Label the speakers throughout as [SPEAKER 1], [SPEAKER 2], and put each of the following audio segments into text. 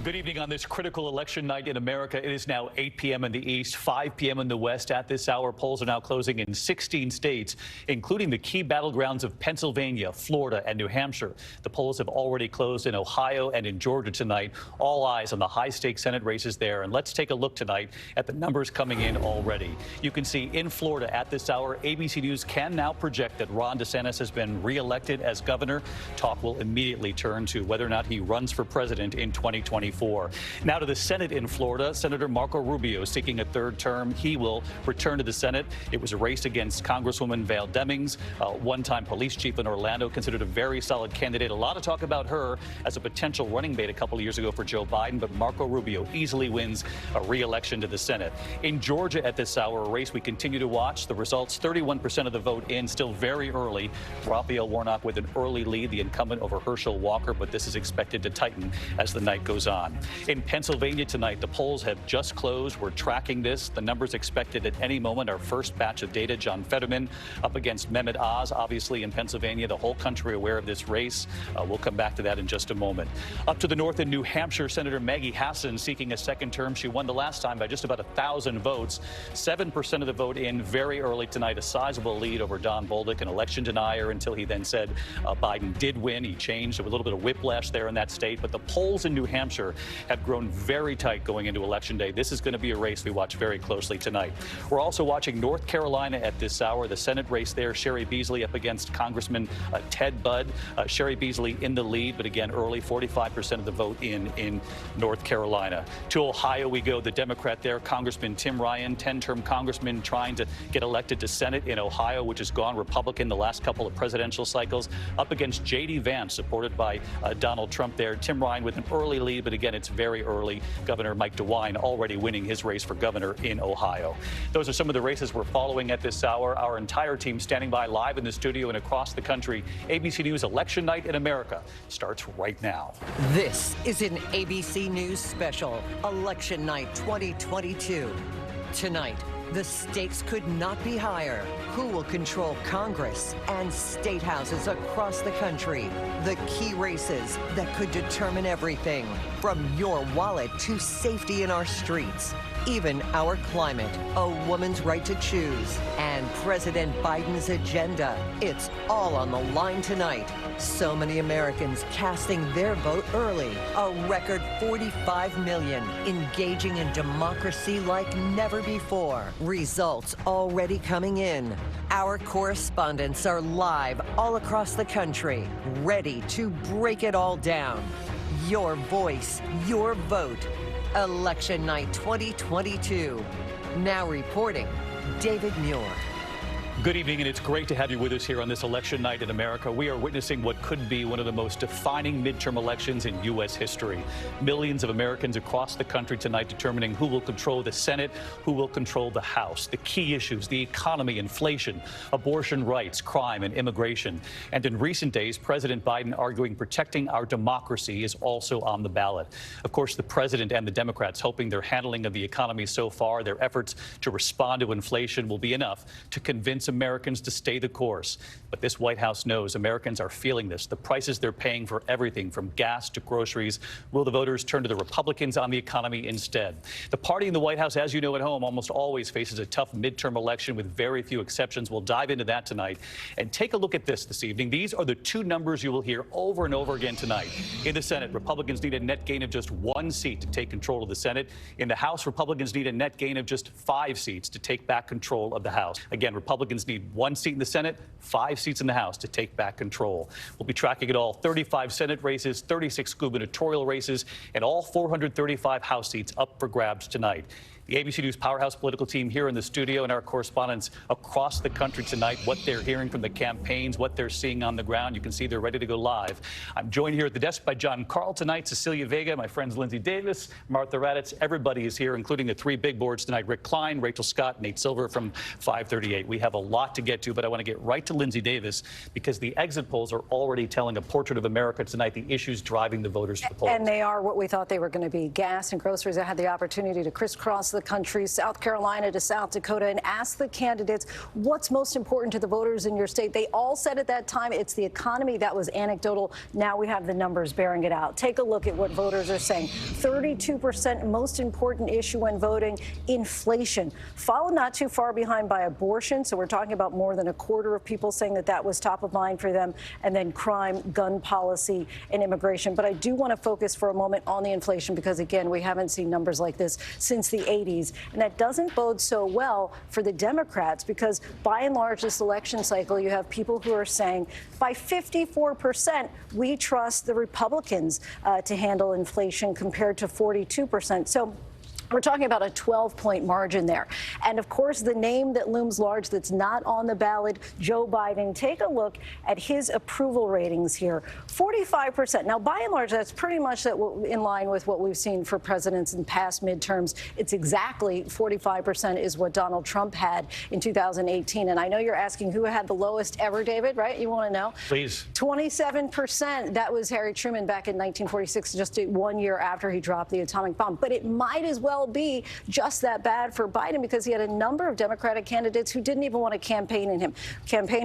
[SPEAKER 1] Good evening on this critical election night in America. It is now 8 p.m. in the East, 5 p.m. in the West. At this hour, polls are now closing in 16 states, including the key battlegrounds of Pennsylvania, Florida, and New Hampshire. The polls have already closed in Ohio and in Georgia tonight. All eyes on the high-stakes Senate races there. And let's take a look tonight at the numbers coming in already. You can see in Florida at this hour, ABC News can now project that Ron DeSantis has been reelected as governor. Talk will immediately turn to whether or not he runs for president in 2024. Now to the Senate in Florida. Senator Marco Rubio seeking a third term. He will return to the Senate. It was a race against Congresswoman Val Demings, one-time police chief in Orlando, considered a very solid candidate. A lot of talk about her as a potential running mate a couple of years ago for Joe Biden, but Marco Rubio easily wins a re-election to the Senate. In Georgia at this hour, a race we continue to watch. The results, 31% of the vote in, still very early. Raphael Warnock with an early lead, the incumbent over Herschel Walker, but this is expected to tighten as the night goes on. In Pennsylvania tonight, the polls have just closed. We're tracking this. The numbers expected at any moment. Our first batch of data, John Fetterman up against Mehmet Oz, obviously in Pennsylvania. The whole country aware of this race. We'll come back to that in just a moment. Up to the north in New Hampshire, Senator Maggie Hassan seeking a second term. She won the last time by just about 1,000 votes. 7% of the vote in very early tonight. A sizable lead over Don Bolduc, an election denier, until he then said Biden did win. He changed. There was a little bit of whiplash there in that state. But the polls in New Hampshire have grown very tight going into Election Day. This is going to be a race we watch very closely tonight. We're also watching North Carolina at this hour, the Senate race there. Sherry Beasley up against Congressman Ted Budd. Sherry Beasley in the lead, but again, early, 45% of the vote in North Carolina. To Ohio we go. The Democrat there, Congressman Tim Ryan, 10-term congressman trying to get elected to Senate in Ohio, which has gone Republican the last couple of presidential cycles, up against J.D. Vance, supported by Donald Trump there. Tim Ryan with an early lead, but again, it's very early. Governor Mike DeWine already winning his race for governor in Ohio. Those are some of the races we're following at this hour. Our entire team standing by live in the studio and across the country. ABC News Election Night in America starts right now.
[SPEAKER 2] This is an ABC News special, Election Night 2022. Tonight, the stakes could not be higher. Who will control Congress and state houses across the country? The key races that could determine everything, from your wallet to safety in our streets, even our climate, a woman's right to choose, and President Biden's agenda. It's all on the line tonight. So many Americans casting their vote early. A record 45 million engaging in democracy like never before. Results already coming in. Our correspondents are live all across the country, ready to break it all down. Your voice, your vote. Election Night 2022. Now reporting, David Muir.
[SPEAKER 1] Good evening, and it's great to have you with us here on this election night in America. We are witnessing what could be one of the most defining midterm elections in U.S. history. Millions of Americans across the country tonight determining who will control the Senate, who will control the House. The key issues, the economy, inflation, abortion rights, crime, and immigration. And in recent days, President Biden arguing protecting our democracy is also on the ballot. Of course, the president and the Democrats hoping their handling of the economy so far, their efforts to respond to inflation will be enough to convince Americans to stay the course. But this White House knows Americans are feeling this. The prices they're paying for everything from gas to groceries. Will the voters turn to the Republicans on the economy instead? The party in the White House, as you know at home, almost always faces a tough midterm election with very few exceptions. We'll dive into that tonight and take a look at this evening. These are the two numbers you will hear over and over again tonight. In the Senate, Republicans need a net gain of just 1 seat to take control of the Senate. In the House, Republicans need a net gain of just 5 seats to take back control of the House. Again, Republicans need 1 seat in the Senate, 5 seats in the House to take back control. We'll be tracking it all. 35 Senate races, 36 gubernatorial races, and all 435 House seats up for grabs tonight. The ABC News Powerhouse political team here in the studio and our correspondents across the country tonight, what they're hearing from the campaigns, what they're seeing on the ground. You can see they're ready to go live. I'm joined here at the desk by John Carl tonight, Cecilia Vega, my friends Lindsay Davis, Martha Raddatz. Everybody is here, including the 3 big boards tonight. Rick Klein, Rachel Scott, Nate Silver from 538. We have a lot to get to, but I want to get right to Lindsay Davis because the exit polls are already telling a portrait of America tonight, the issues driving the voters to the polls.
[SPEAKER 3] And they are what we thought they were going to be. Gas and groceries. I had the opportunity to crisscross the the country, South Carolina to South Dakota, and asked the candidates what's most important to the voters in your state. They all said at that time it's the economy. That was anecdotal. Now we have the numbers bearing it out. Take a look at what voters are saying. 32% most important issue when voting, inflation. Followed not too far behind by abortion. So we're talking about more than a quarter of people saying that that was top of mind for them. And then crime, gun policy, and immigration. But I do want to focus for a moment on the inflation because, again, we haven't seen numbers like this since the 80s. And that doesn't bode so well for the Democrats because, by and large, this election cycle, you have people who are saying by 54%, we trust the Republicans to handle inflation compared to 42%. So we're talking about a 12-point margin there. And, of course, the name that looms large that's not on the ballot, Joe Biden. Take a look at his approval ratings here. 45%. Now, by and large, that's pretty much in line with what we've seen for presidents in past midterms. It's exactly 45% is what Donald Trump had in 2018. And I know you're asking who had the lowest ever, David, right? You want to know?
[SPEAKER 1] Please.
[SPEAKER 3] 27%. That was Harry Truman back in 1946, just 1 year after he dropped the atomic bomb. But it might as well be just that bad for Biden because he had a number of Democratic candidates who didn't even want to campaign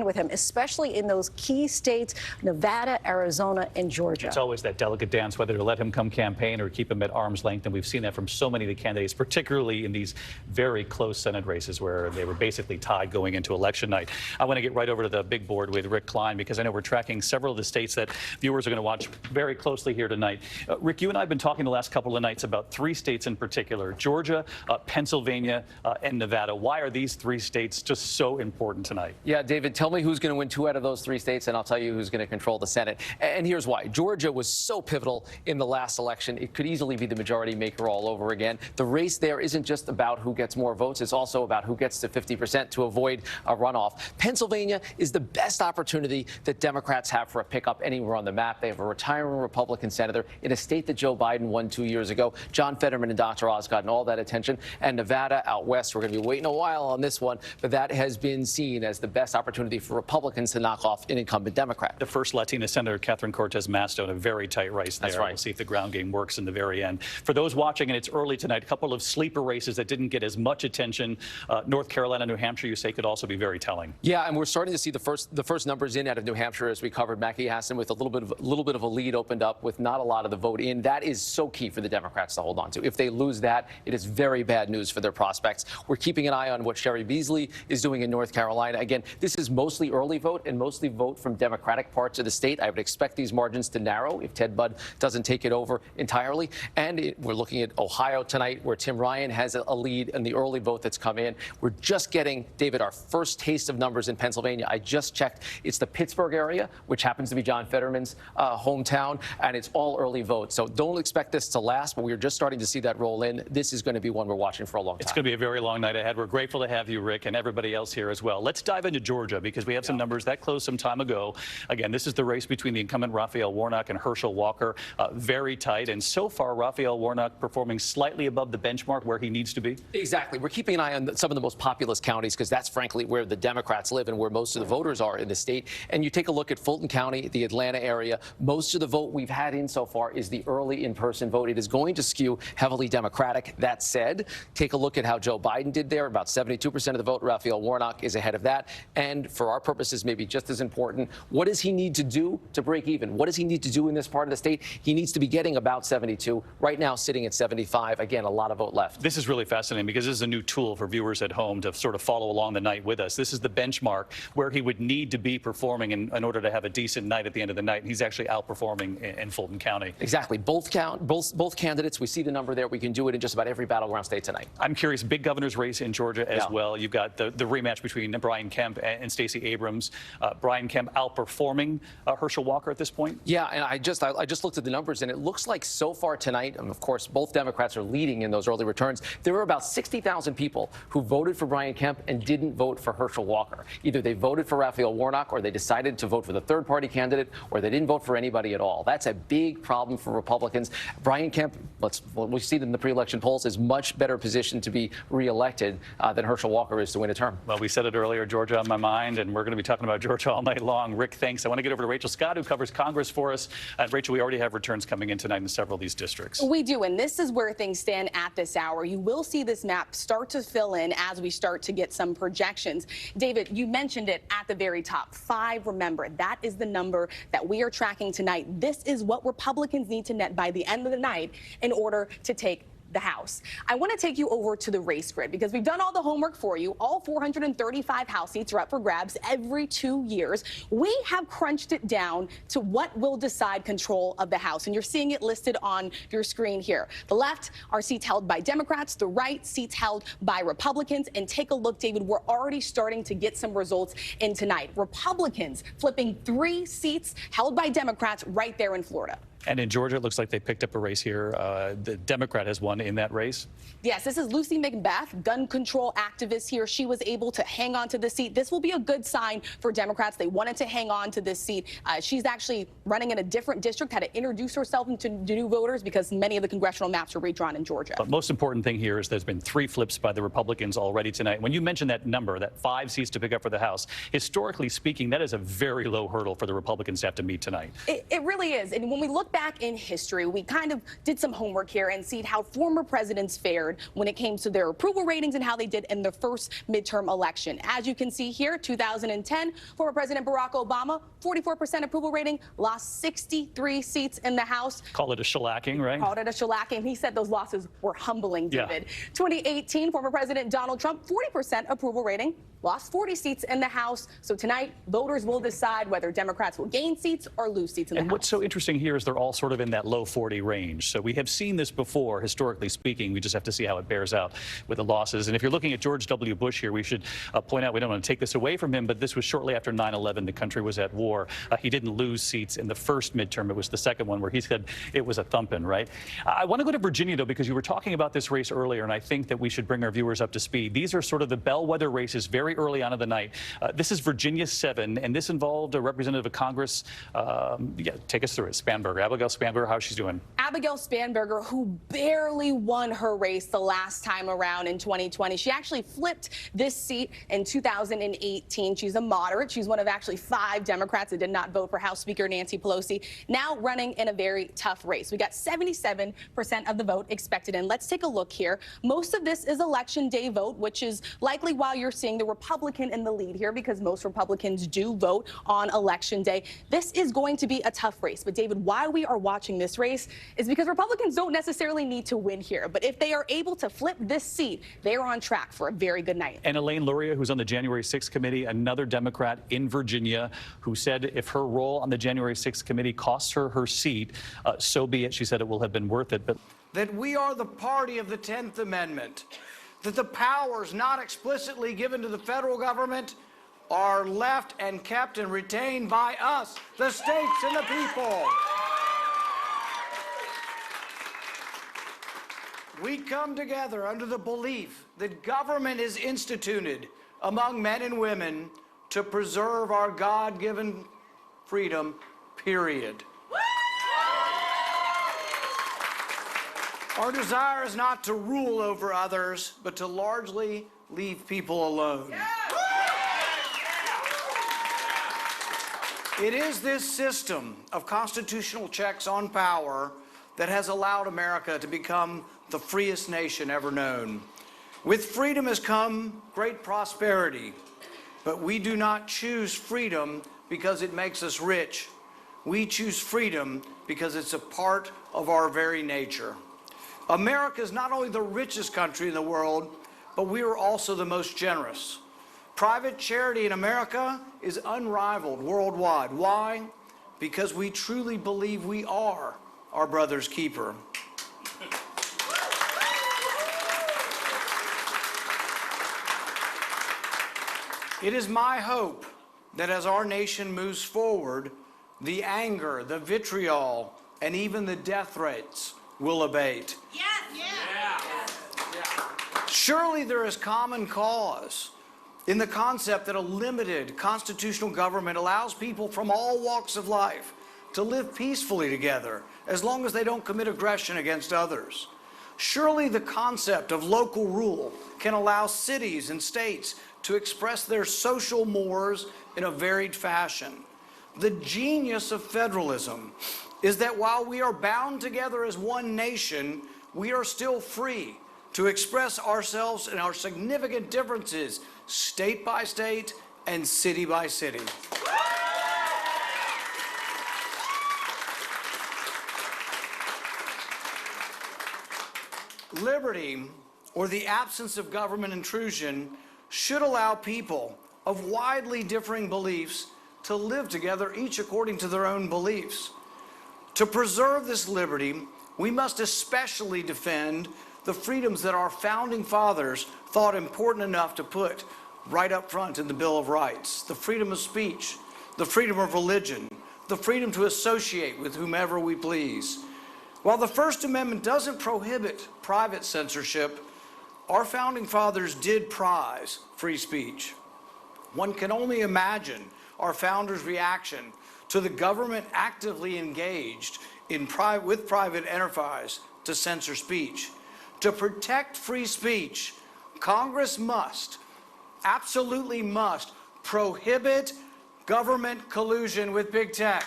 [SPEAKER 3] with him, especially in those key states, Nevada, Arizona, and Georgia.
[SPEAKER 1] It's always that delicate dance whether to let him come campaign or keep him at arm's length. And we've seen that from so many of the candidates, particularly in these very close Senate races where they were basically tied going into election night. I want to get right over to the big board with Rick Klein because I know we're tracking several of the states that viewers are going to watch very closely here tonight. Rick, you and I have been talking the last couple of nights about three states in particular: Georgia, Pennsylvania, and Nevada. Why are these three states just so important tonight?
[SPEAKER 4] Yeah, David, tell me who's going to win 2 out of those 3 states, and I'll tell you who's going to control the Senate. And here's why. Georgia was so pivotal in the last election. It could easily be the majority maker all over again. The race there isn't just about who gets more votes. It's also about who gets to 50% to avoid a runoff. Pennsylvania is the best opportunity that Democrats have for a pickup anywhere on the map. They have a retiring Republican senator in a state that Joe Biden won 2 years ago. John Fetterman and Dr. Oz got all that attention. And Nevada out west, we're going to be waiting a while on this one, but that has been seen as the best opportunity for Republicans to knock off an incumbent Democrat.
[SPEAKER 1] The first Latina Senator, Catherine Cortez Masto, in a very tight race there.
[SPEAKER 4] That's right.
[SPEAKER 1] We'll see if the ground game works in the very end. For those watching, and it's early tonight, a couple of sleeper races that didn't get as much attention. North Carolina, New Hampshire, you say, could also be very telling.
[SPEAKER 4] Yeah, and we're starting to see the first numbers in out of New Hampshire, as we covered. Mackie Hassan with a little bit of a lead opened up with not a lot of the vote in. That is so key for the Democrats to hold on to. If they lose that, it is very bad news for their prospects. We're keeping an eye on what Sherry Beasley is doing in North Carolina. Again, this is mostly early vote and mostly vote from Democratic parts of the state. I would expect these margins to narrow if Ted Budd doesn't take it over entirely. And we're looking at Ohio tonight, where Tim Ryan has a lead in the early vote that's come in. We're just getting, David, our first taste of numbers in Pennsylvania. I just checked. It's the Pittsburgh area, which happens to be John Fetterman's hometown, and it's all early vote. So don't expect this to last, but we're just starting to see that roll in. This is going to be one we're watching for a long time.
[SPEAKER 1] It's going to be a very long night ahead. We're grateful to have you, Rick, and everybody else here as well. Let's dive into Georgia because we have some numbers that closed some time ago. Again, this is the race between the incumbent Raphael Warnock and Herschel Walker. Very tight. And so far, Raphael Warnock performing slightly above the benchmark where he needs to be.
[SPEAKER 4] Exactly. We're keeping an eye on some of the most populous counties because that's frankly where the Democrats live and where most of the voters are in the state. And you take a look at Fulton County, the Atlanta area. Most of the vote we've had in so far is the early in-person vote. It is going to skew heavily Democratic. That said, take a look at how Joe Biden did there. About 72% of the vote. Raphael Warnock is ahead of that. And for our purposes, maybe just as important, what does he need to do to break even? What does he need to do in this part of the state? He needs to be getting about 72. Right now, sitting at 75. Again, a lot of vote left.
[SPEAKER 1] This is really fascinating because this is a new tool for viewers at home to sort of follow along the night with us. This is the benchmark where he would need to be performing in order to have a decent night at the end of the night. And he's actually outperforming in Fulton County.
[SPEAKER 4] Exactly. Both candidates. We see the number there. We can do it in just about every battleground state tonight.
[SPEAKER 1] I'm curious, big governor's race in Georgia as well. You've got the rematch between Brian Kemp and Stacey Abrams. Brian Kemp outperforming Herschel Walker at this point?
[SPEAKER 4] Yeah, and I just looked at the numbers, and it looks like so far tonight, and of course, both Democrats are leading in those early returns. There were about 60,000 people who voted for Brian Kemp and didn't vote for Herschel Walker. Either they voted for Raphael Warnock, or they decided to vote for the third-party candidate, or they didn't vote for anybody at all. That's a big problem for Republicans. Brian Kemp, we see in the pre-election election polls, is much better positioned to be reelected than Herschel Walker is to win a term.
[SPEAKER 1] Well, we said it earlier, Georgia on my mind, and we're going to be talking about Georgia all night long. Rick, thanks. I want to get over to Rachel Scott, who covers Congress for us. Rachel, we already have returns coming in tonight in several of these districts.
[SPEAKER 5] We do, and this is where things stand at this hour. You will see this map start to fill in as we start to get some projections. David, you mentioned it at the very top. 5, remember, that is the number that we are tracking tonight. This is what Republicans need to net by the end of the night in order to take the House. I want to take you over to the race grid because we've done all the homework for you. All 435 House seats are up for grabs every 2 years. We have crunched it down to what will decide control of the House, and you're seeing it listed on your screen here. The left are seats held by Democrats, the right seats held by Republicans, and take a look, David, we're already starting to get some results in tonight. Republicans flipping 3 seats held by Democrats right there in Florida.
[SPEAKER 1] And in Georgia, it looks like they picked up a race here. The Democrat has won in that race.
[SPEAKER 5] Yes, this is Lucy McBeth, gun control activist here. She was able to hang on to the seat. This will be a good sign for Democrats. They wanted to hang on to this seat. She's actually running in a different district, had to introduce herself to new voters because many of the congressional maps are redrawn in Georgia.
[SPEAKER 1] But most important thing here is there's been 3 flips by the Republicans already tonight. When you mentioned that number, that 5 seats to pick up for the House, historically speaking, that is a very low hurdle for the Republicans to have to meet tonight.
[SPEAKER 5] It really is. And when we look back in history, we kind of did some homework here and see how former presidents fared when it came to their approval ratings and how they did in the first midterm election. As you can see here, 2010, former President Barack Obama, 44% approval rating, lost 63 seats in the House.
[SPEAKER 1] Call it a shellacking, right?
[SPEAKER 5] Called it a shellacking. He said those losses were humbling, David.
[SPEAKER 1] Yeah.
[SPEAKER 5] 2018, former President Donald Trump, 40% approval rating, lost 40 seats in the House. So tonight, voters will decide whether Democrats will gain seats or lose seats in the House.
[SPEAKER 1] And what's so interesting here is they're all sort of in that low 40 range. So we have seen this before, historically speaking. We just have to see how it bears out with the losses. And if you're looking at George W. Bush here, we should point out, we don't want to take this away from him, but this was shortly after 9/11. The country was at war. He didn't lose seats in the first midterm. It was the second one where he said it was a thumping, right? I want to go to Virginia, though, because you were talking about this race earlier, and I think that we should bring our viewers up to speed. These are sort of the bellwether races very early on in the night. This is Virginia 7, and this involved a representative of Congress. Take us through it. Spanberger, Abigail Spanberger, how's she doing?
[SPEAKER 5] Abigail Spanberger, who barely won her race the last time around in 2020. She actually flipped this seat in 2018. She's a moderate. She's one of actually 5 Democrats that did not vote for House Speaker Nancy Pelosi, now running in a very tough race. We got 77% of the vote expected in. Let's take a look here. Most of this is election day vote, which is likely why you're seeing the Republican in the lead here, because most Republicans do vote on election day. This is going to be a tough race. But David, why we are watching this race is because Republicans don't necessarily need to win here. But if they are able to flip this seat, they are on track for a very good night.
[SPEAKER 1] And Elaine Luria, who's on the January 6th committee, another Democrat in Virginia, who said if her role on the January 6th committee costs her her seat, so be it. She said it will have been worth it. But
[SPEAKER 6] that we are the party of the 10th Amendment, that the powers not explicitly given to the federal government are left and kept and retained by us, the states and the people. We come together under the belief that government is instituted among men and women to preserve our God-given freedom, period. Our desire is not to rule over others, but to largely leave people alone. It is this system of constitutional checks on power that has allowed America to become the freest nation ever known. With freedom has come great prosperity, but we do not choose freedom because it makes us rich. We choose freedom because it's a part of our very nature. America is not only the richest country in the world, but we are also the most generous. Private charity in America is unrivaled worldwide. Why? Because we truly believe we are our brother's keeper. It is my hope that as our nation moves forward, the anger, the vitriol, and even the death threats will abate.
[SPEAKER 7] Yes.
[SPEAKER 6] Surely there is common cause in the concept that a limited constitutional government allows people from all walks of life to live peacefully together as long as they don't commit aggression against others. Surely the concept of local rule can allow cities and states to express their social mores in a varied fashion. The genius of federalism is that while we are bound together as one nation, we are still free to express ourselves and our significant differences state by state and city by city. Liberty, or the absence of government intrusion, should allow people of widely differing beliefs to live together, each according to their own beliefs. To preserve this liberty, we must especially defend the freedoms that our founding fathers thought important enough to put right up front in the Bill of Rights: the freedom of speech, the freedom of religion, the freedom to associate with whomever we please. While the First Amendment doesn't prohibit private censorship, our founding fathers did prize free speech. One can only imagine our founders' reaction to the government actively engaged with private enterprise to censor speech. To protect free speech, Congress must, absolutely must, prohibit government collusion with big tech.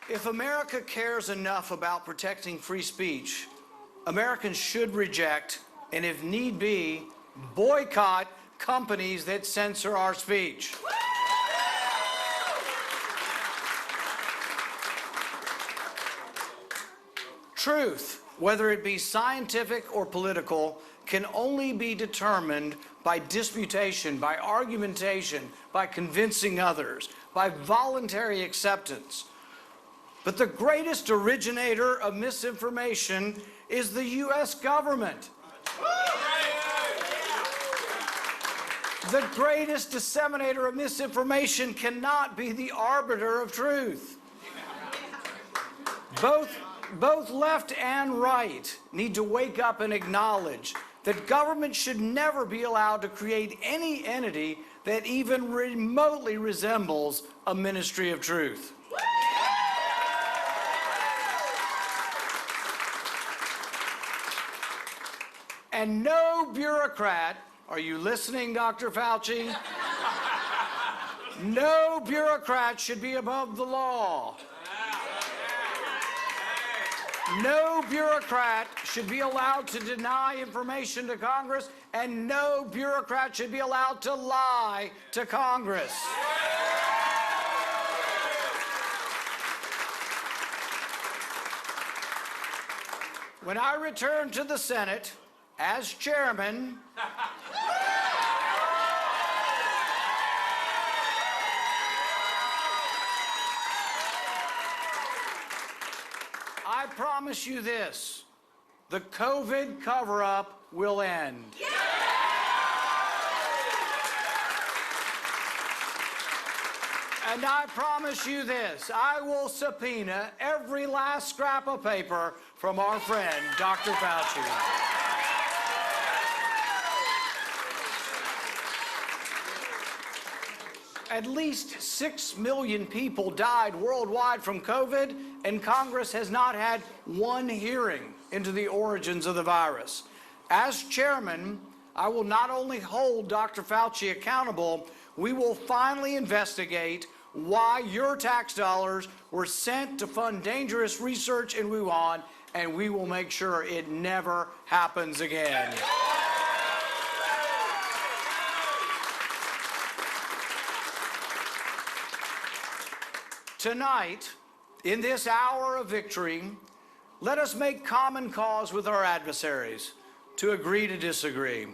[SPEAKER 6] If America cares enough about protecting free speech, Americans should reject, and if need be, boycott companies that censor our speech. Truth, whether it be scientific or political, can only be determined by disputation, by argumentation, by convincing others, by voluntary acceptance. But the greatest originator of misinformation is the U.S. government. The greatest disseminator of misinformation cannot be the arbiter of truth. Both left and right need to wake up and acknowledge that government should never be allowed to create any entity that even remotely resembles a ministry of truth. And no bureaucrat, are you listening, Dr. Fauci? No bureaucrat should be above the law. No bureaucrat should be allowed to deny information to Congress, and no bureaucrat should be allowed to lie to Congress. When I return to the Senate as chairman, I promise you this: the COVID cover-up will end. Yeah! And I promise you this: I will subpoena every last scrap of paper from our friend, Dr. Fauci. At least 6 million people died worldwide from COVID, and Congress has not had one hearing into the origins of the virus. As chairman, I will not only hold Dr. Fauci accountable, we will finally investigate why your tax dollars were sent to fund dangerous research in Wuhan, and we will make sure it never happens again. Tonight, in this hour of victory, let us make common cause with our adversaries, to agree to disagree,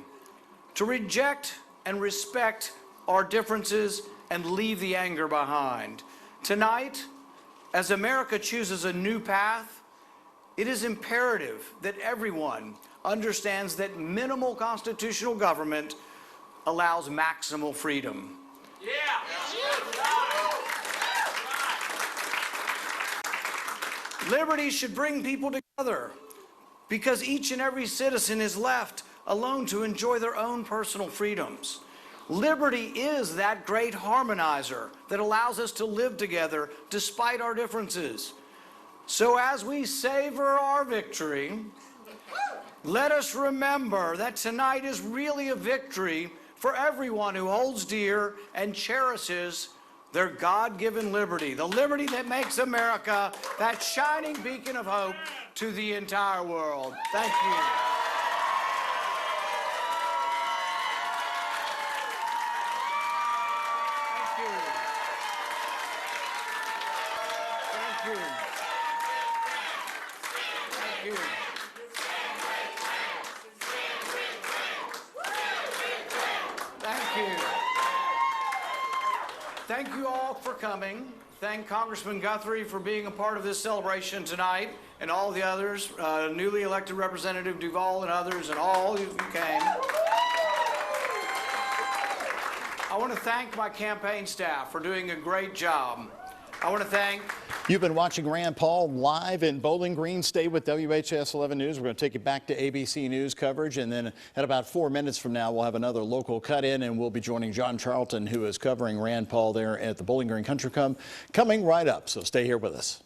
[SPEAKER 6] to reject and respect our differences and leave the anger behind. Tonight, as America chooses a new path, it is imperative that everyone understands that minimal constitutional government allows maximal freedom. Yeah. Liberty should bring people together because each and every citizen is left alone to enjoy their own personal freedoms. Liberty is that great harmonizer that allows us to live together despite our differences. So as we savor our victory, let us remember that tonight is really a victory for everyone who holds dear and cherishes their God-given liberty, the liberty that makes America that shining beacon of hope to the entire world. Thank you. Thank you. Thank you. Thank you. Thank you all for coming. Thank Congressman Guthrie for being a part of this celebration tonight, and all the others, newly elected Representative Duvall and others, and all who came. I want to thank my campaign staff for doing a great job. I want to thank...
[SPEAKER 7] You've been watching Rand Paul live in Bowling Green. Stay with WHAS 11 News. We're going to take you back to ABC News coverage, and then at about 4 minutes from now, we'll have another local cut-in, and we'll be joining John Charlton, who is covering Rand Paul there at the Bowling Green Country Club, coming right up. So stay here with us.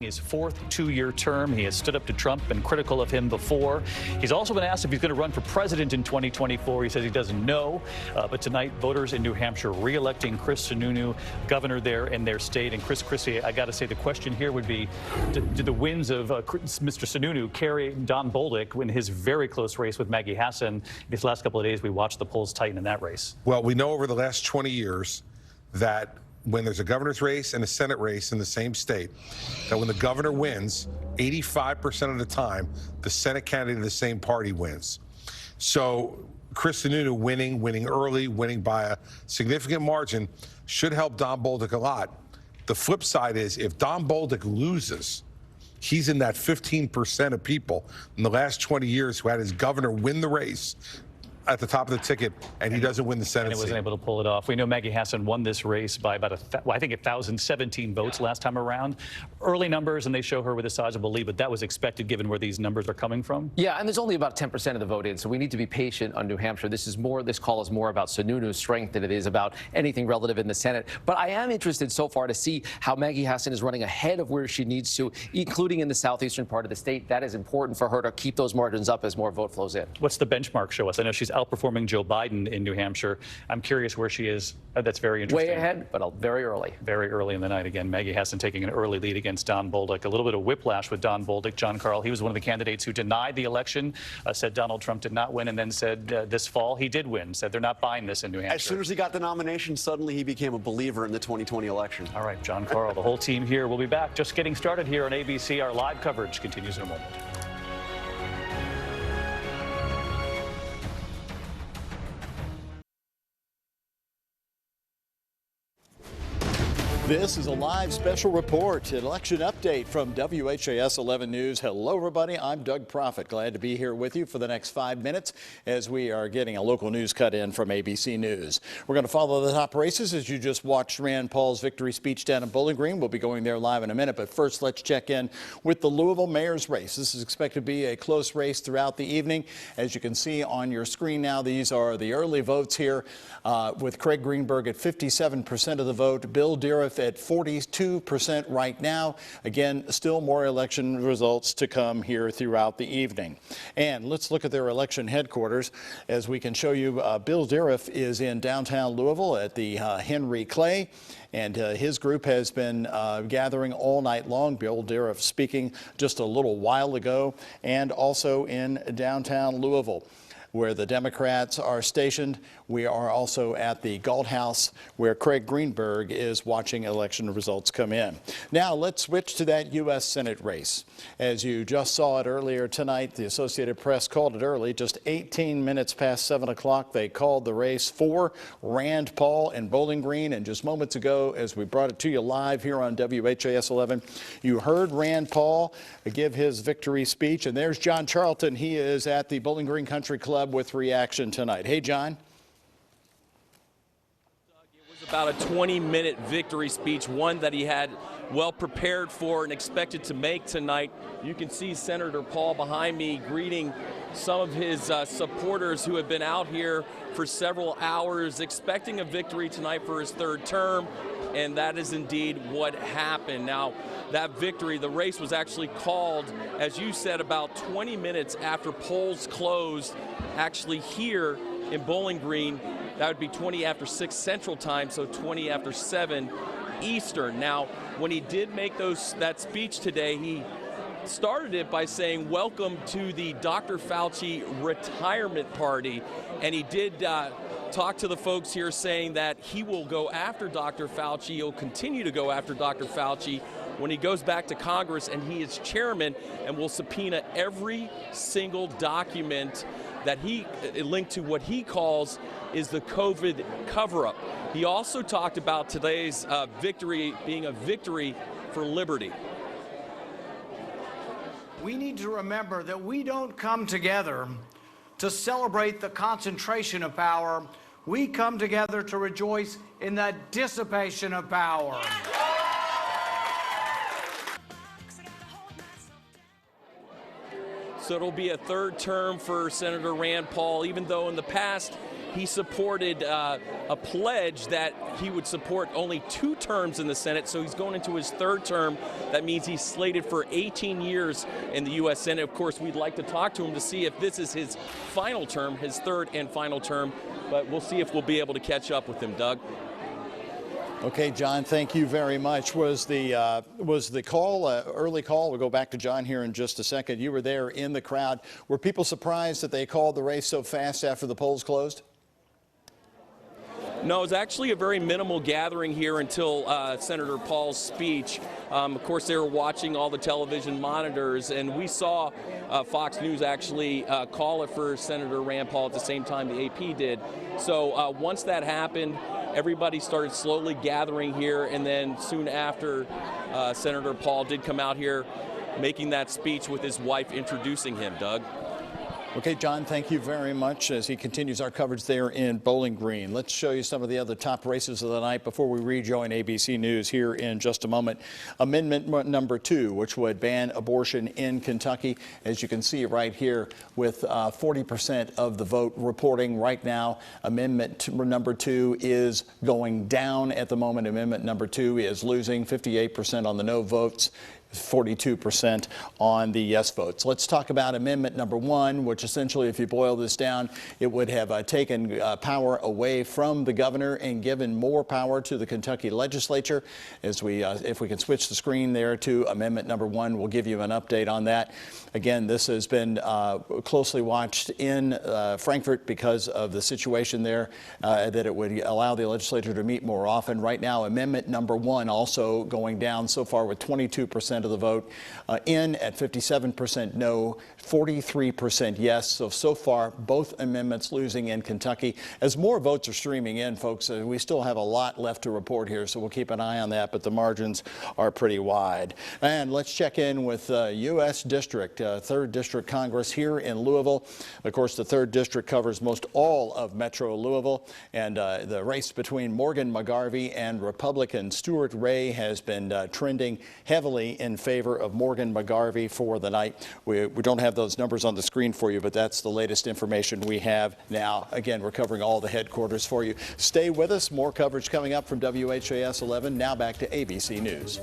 [SPEAKER 1] His fourth two-year term. He has stood up to Trump, been critical of him before. He's also been asked if he's going to run for president in 2024. He says he doesn't know. But tonight, voters in New Hampshire re-electing Chris Sununu, governor there in their state. And Chrissy, I got to say, the question here would be, did the wins of Mr. Sununu carry Don Bolduc in his very close race with Maggie Hassan? These last couple of days, we watched the polls tighten in that race.
[SPEAKER 8] Well, we know over the last 20 years that when there's a governor's race and a Senate race in the same state, that when the governor wins, 85% of the time, the Senate candidate of the same party wins. So Chris Sununu winning early, winning by a significant margin should help Don Bolduc a lot. The flip side is if Don Bolduc loses, he's in that 15% of people in the last 20 years who had his governor win the race at the top of the ticket, and he doesn't win the Senate
[SPEAKER 1] seat. And he wasn't able to pull it off. We know Maggie Hassan won this race by about, I think, 1,017 votes last time around. Early numbers, and they show her with a sizable lead, but that was expected given where these numbers are coming from.
[SPEAKER 4] Yeah, and there's only about 10% of the vote in, so we need to be patient on New Hampshire. This call is more about Sununu's strength than it is about anything relative in the Senate. But I am interested so far to see how Maggie Hassan is running ahead of where she needs to, including in the southeastern part of the state. That is important for her to keep those margins up as more vote flows in.
[SPEAKER 1] What's the benchmark show us? I know she's outperforming Joe Biden in New Hampshire. I'm curious where she is. That's very interesting.
[SPEAKER 4] Way ahead, but very early.
[SPEAKER 1] Very early in the night. Again, Maggie Hassan taking an early lead against Don Bolduc. A little bit of whiplash with Don Bolduc. John Carl, he was one of the candidates who denied the election, said Donald Trump did not win, and then said this fall he did win, said they're not buying this in New Hampshire.
[SPEAKER 9] As soon as he got the nomination, suddenly he became a believer in the 2020 election.
[SPEAKER 1] All right, John Carl, the whole team here. We'll be back just getting started here on ABC. Our live coverage continues in a moment.
[SPEAKER 7] This is a live special report, an election update from WHAS 11 News. Hello, everybody. I'm Doug Proffitt. Glad to be here with you for the next 5 minutes as we are getting a local news cut in from ABC News. We're going to follow the top races as you just watched Rand Paul's victory speech down in Bowling Green. We'll be going there live in a minute, but first let's check in with the Louisville mayor's race. This is expected to be a close race throughout the evening. As you can see on your screen now, these are the early votes here with Craig Greenberg at 57% of the vote, Bill Deriff at 42% right now. Again, still more election results to come here throughout the evening. And let's look at their election headquarters. As we can show you, Bill Deriff is in downtown Louisville at the Henry Clay. And his group has been gathering all night long. Bill Deriff speaking just a little while ago, and also in downtown Louisville, where the Democrats are stationed. We are also at the Galt House, where Craig Greenberg is watching election results come in. Now let's switch to that U.S. Senate race. As you just saw it earlier tonight, the Associated Press called it early, just 18 minutes past 7 o'clock. They called the race for Rand Paul in Bowling Green. And just moments ago, as we brought it to you live here on WHAS 11, you heard Rand Paul give his victory speech. And there's John Charlton. He is at the Bowling Green Country Club with reaction tonight. Hey, John.
[SPEAKER 10] about a 20-minute victory speech, one that he had well prepared for and expected to make tonight. You can see Senator Paul behind me greeting some of his supporters who have been out here for several hours expecting a victory tonight for his third term, and that is indeed what happened. Now, that victory, the race was actually called, as you said, about 20 minutes after polls closed, actually here in Bowling Green. That would be 20 after 6 Central Time, so 20 after 7 Eastern. Now, when he did make that speech today, he started it by saying, "Welcome to the Dr. Fauci retirement party," and he did talk to the folks here saying that he will go after Dr. Fauci. He'll continue to go after Dr. Fauci when he goes back to Congress, and he is chairman and will subpoena every single document that he linked to what he calls is the COVID cover-up. He also talked about today's victory being a victory for liberty.
[SPEAKER 6] We need to remember that we don't come together to celebrate the concentration of power. We come together to rejoice in the dissipation of power.
[SPEAKER 10] So it'll be a third term for Senator Rand Paul, even though in the past he supported a pledge that he would support only 2 terms in the Senate. So he's going into his third term. That means he's slated for 18 years in the U.S. Senate. Of course, we'd like to talk to him to see if this is his final term, his third and final term. But we'll see if we'll be able to catch up with him, Doug.
[SPEAKER 7] Okay, John, thank you very much. Was the call, early call? We'll go back to John here in just a second. You were there in the crowd. Were people surprised that they called the race so fast after the polls closed?
[SPEAKER 10] No, it was actually a very minimal gathering here until Senator Paul's speech. Of course, they were watching all the television monitors, and we saw Fox News actually call it for Senator Rand Paul at the same time the AP did. So once that happened, everybody started slowly gathering here, and then soon after, Senator Paul did come out here making that speech with his wife introducing him, Doug.
[SPEAKER 7] Okay, John, thank you very much as he continues our coverage there in Bowling Green. Let's show you some of the other top races of the night before we rejoin ABC News here in just a moment. Amendment number 2, which would ban abortion in Kentucky, as you can see right here with 40% of the vote reporting right now. Amendment number 2 is going down at the moment. Amendment number 2 is losing 58% on the no votes, 42% on the yes votes. Let's talk about amendment number 1, which essentially, if you boil this down, it would have taken power away from the governor and given more power to the Kentucky legislature. As if we can switch the screen there to amendment number 1, we'll give you an update on that. Again, this has been closely watched in Frankfort because of the situation there, that it would allow the legislature to meet more often. Right now, amendment number 1 also going down so far with 22% of the vote in at 57% no, 43% yes. So far, both amendments losing in Kentucky. As more votes are streaming in, folks, we still have a lot left to report here, so we'll keep an eye on that, but the margins are pretty wide. And let's check in with U.S. District, 3rd District Congress here in Louisville. Of course, the 3rd District covers most all of Metro Louisville, and the race between Morgan McGarvey and Republican Stuart Ray has been trending heavily in favor of Morgan McGarvey for the night. We don't have those numbers on the screen for you, but that's the latest information we have now. Again, we're covering all the headquarters for you. Stay with us. More coverage coming up from WHAS 11. Now back to ABC News.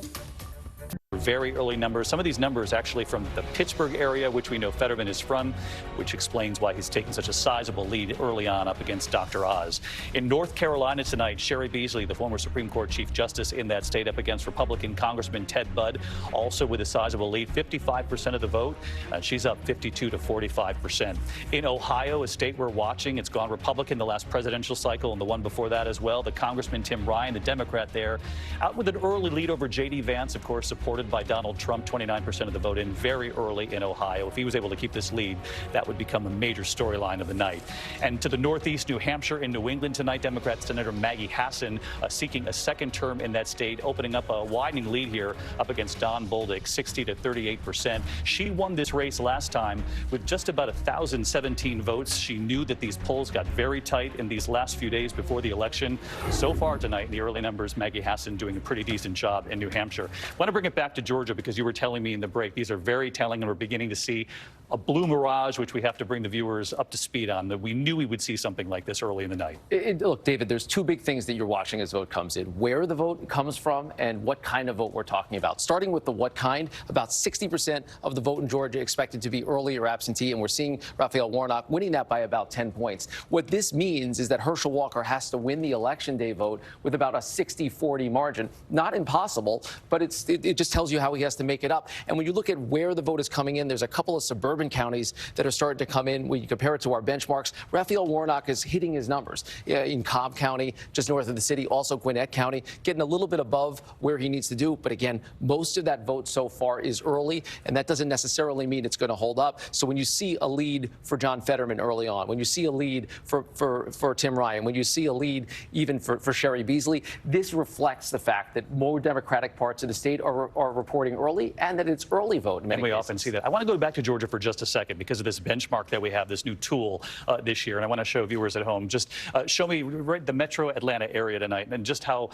[SPEAKER 1] Very early numbers. Some of these numbers actually from the Pittsburgh area, which we know Fetterman is from, which explains why he's taking such a sizable lead early on up against Dr. Oz. In North Carolina tonight, Sherry Beasley, the former Supreme Court Chief Justice in that state, up against Republican Congressman Ted Budd, also with a sizable lead, 55% of the vote. She's up 52 to 45%. In Ohio, a state we're watching, it's gone Republican the last presidential cycle and the one before that as well. The Congressman Tim Ryan, the Democrat there, out with an early lead over J.D. Vance, of course, supported led by Donald Trump, 29% of the vote in very early in Ohio. If he was able to keep this lead, that would become a major storyline of the night. And to the northeast, New Hampshire and New England tonight, Democrat Senator Maggie Hassan seeking a second term in that state, opening up a widening lead here up against Don Bolduc, 60 to 38%. She won this race last time with just about 1,017 votes. She knew that these polls got very tight in these last few days before the election. So far tonight, in the early numbers, Maggie Hassan doing a pretty decent job in New Hampshire. I want to bring it back to Georgia because you were telling me in the break, these are very telling, and we're beginning to see a blue mirage, which we have to bring the viewers up to speed on. That we knew we would see something like this early in the night.
[SPEAKER 4] Look, David, there's two big things that you're watching as vote comes in: where the vote comes from and what kind of vote we're talking about. Starting with the what kind, about 60% of the vote in Georgia expected to be early or absentee, and we're seeing Raphael Warnock winning that by about 10 points. What this means is that Herschel Walker has to win the election day vote with about a 60-40 margin. Not impossible, but it just tells you how he has to make it up. And when you look at where the vote is coming in, there's a couple of suburban counties that are starting to come in. When you compare it to our benchmarks, Raphael Warnock is hitting his numbers in Cobb County, just north of the city, also Gwinnett County, getting a little bit above where he needs to do. But again, most of that vote so far is early, and that doesn't necessarily mean it's going to hold up. So when you see a lead for John Fetterman early on, when you see a lead for Tim Ryan, when you see a lead even for Sherry Beasley, this reflects the fact that more Democratic parts of the state are reporting early, and that it's early vote in many cases.
[SPEAKER 1] Often see that. I want to go back to Georgia for just a second because of this benchmark that we have, this new tool this year. And I want to show viewers at home, just show me the metro Atlanta area tonight and just how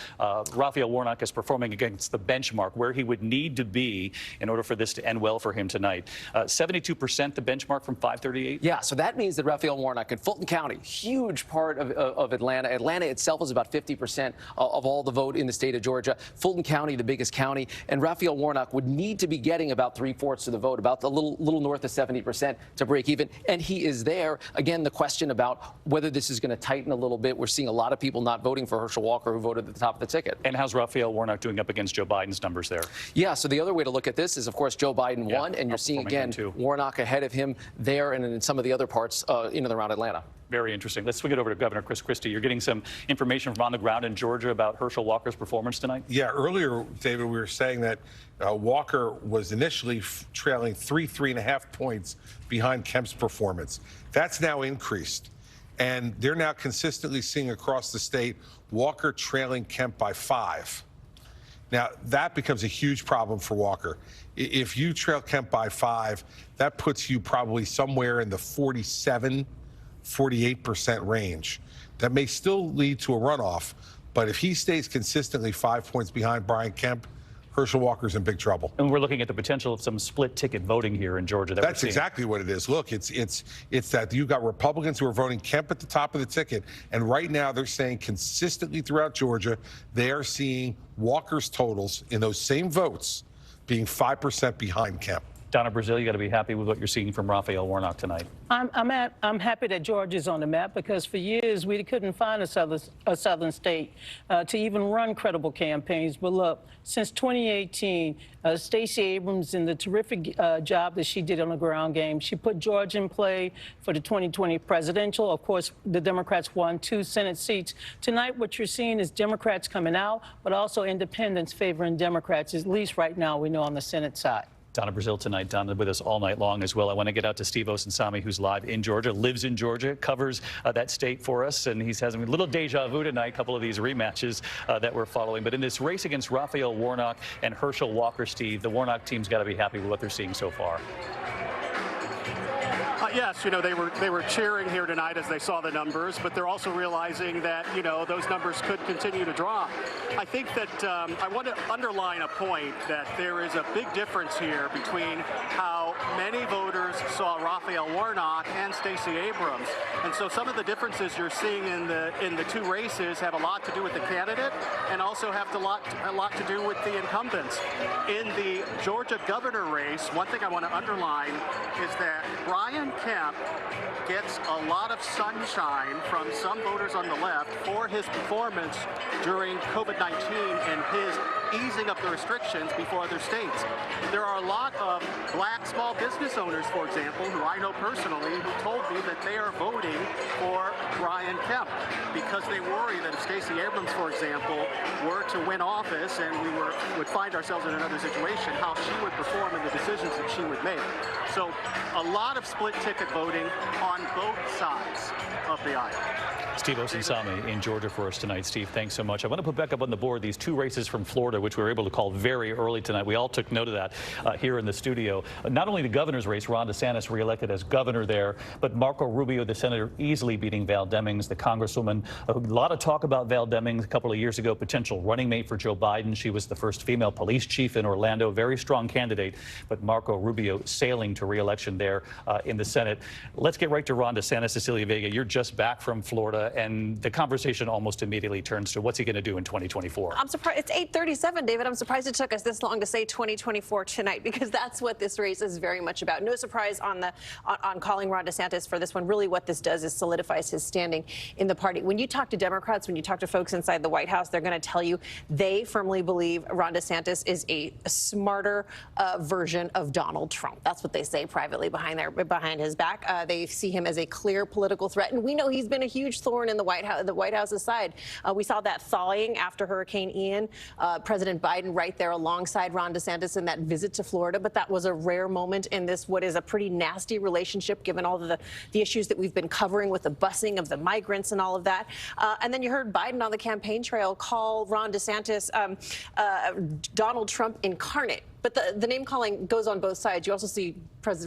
[SPEAKER 1] Raphael Warnock is performing against the benchmark, where he would need to be in order for this to end well for him tonight. 72% the benchmark from 538?
[SPEAKER 4] Yeah, so that means that Raphael Warnock in Fulton County, huge part of Atlanta. Atlanta itself is about 50% of all the vote in the state of Georgia. Fulton County, the biggest county, and Raphael Warnock would need to be getting about 3/4 of the vote, about a little north of 70% to break even, and he is there. Again, the question about whether this is going to tighten a little bit. We're seeing a lot of people not voting for Herschel Walker who voted at the top of the ticket.
[SPEAKER 1] And how's Raphael Warnock doing up against Joe Biden's numbers there?
[SPEAKER 4] Yeah, so the other way to look at this is, of course, Joe Biden won, and you're seeing, again, Warnock ahead of him there and in some of the other parts in and around Atlanta.
[SPEAKER 1] Very interesting. Let's swing it over to Governor Chris Christie. You're getting some information from on the ground in Georgia about Herschel Walker's performance tonight?
[SPEAKER 8] Yeah, earlier, David, we were saying that Walker was initially trailing 3.5 points behind Kemp's performance. That's now increased. And they're now consistently seeing across the state Walker trailing Kemp by 5. Now, that becomes a huge problem for Walker. If you trail Kemp by 5, that puts you probably somewhere in the 48% range. That may still lead to a runoff, but if he stays consistently 5 points behind Brian Kemp, Herschel Walker's in big trouble.
[SPEAKER 1] And we're looking at the potential of some split ticket voting here in Georgia.
[SPEAKER 8] That's exactly what it is. Look, it's that you've got Republicans who are voting Kemp at the top of the ticket, and right now they're saying consistently throughout Georgia they are seeing Walker's totals in those same votes being 5% behind Kemp.
[SPEAKER 1] Donna Brazil, you got to be happy with what you're seeing from Raphael Warnock tonight.
[SPEAKER 11] I'm happy that Georgia's on the map because for years we couldn't find a southern state to even run credible campaigns. But look, since 2018, Stacey Abrams in the terrific job that she did on the ground game, she put Georgia in play for the 2020 presidential. Of course, the Democrats won 2 Senate seats. Tonight, what you're seeing is Democrats coming out, but also independents favoring Democrats, at least right now we know on the Senate side.
[SPEAKER 1] Donna Brazil tonight. Donna with us all night long as well. I want to get out to Steve Osensami, who's live in Georgia, lives in Georgia, covers that state for us, and he's having a little deja vu tonight, a couple of these rematches that we're following. But in this race against Raphael Warnock and Herschel Walker, Steve, the Warnock team's got to be happy with what they're seeing so far.
[SPEAKER 12] Yes, you know, they were cheering here tonight as they saw the numbers, but they're also realizing that, you know, those numbers could continue to drop. I think that I want to underline a point that there is a big difference here between how many voters saw Raphael Warnock and Stacey Abrams. And so some of the differences you're seeing in the two races have a lot to do with the candidate and also have a lot to do with the incumbents. In the Georgia governor race, one thing I want to underline is that Brian Kemp gets a lot of sunshine from some voters on the left for his performance during COVID-19 and his easing of the restrictions before other states. There are a lot of black small business owners, for example, who I know personally, who told me that they are voting for Brian Kemp because they worry that if Stacey Abrams, for example, were to win office and we would find ourselves in another situation, how she would perform and the decisions that she would make. So a lot of split ticket voting on both sides of the aisle.
[SPEAKER 1] Steve Osunsami in Georgia for us tonight. Steve, thanks so much. I want to put back up on the board these two races from Florida, which we were able to call very early tonight. We all took note of that here in the studio. Not only the governor's race, Ron DeSantis reelected as governor there, but Marco Rubio, the senator, easily beating Val Demings, the congresswoman. A lot of talk about Val Demings a couple of years ago, potential running mate for Joe Biden. She was the first female police chief in Orlando, very strong candidate, but Marco Rubio sailing to reelection there in the Senate. Let's get right to Ron DeSantis. Cecilia Vega, you're just back from Florida, and the conversation almost immediately turns to what's he going to do in 2024?
[SPEAKER 13] I'm surprised. It's 8:37, David. I'm surprised it took us this long to say 2024 tonight, because that's what this race is very much about. No surprise on calling Ron DeSantis for this one. Really what this does is solidifies his standing in the party. When you talk to Democrats, when you talk to folks inside the White House, they're going to tell you they firmly believe Ron DeSantis is a smarter version of Donald Trump. That's what they say privately behind his back. They see him as a clear political threat, and we know he's been a huge thorn in the White House's side. We saw that thawing after Hurricane Ian. President Biden right there alongside Ron DeSantis in that visit to Florida, but that was a rare moment in this what is a pretty nasty relationship, given all the issues that we've been covering with the busing of the migrants and all of that. And then you heard Biden on the campaign trail call Ron DeSantis Donald Trump incarnate. But the name calling goes on both sides. You also see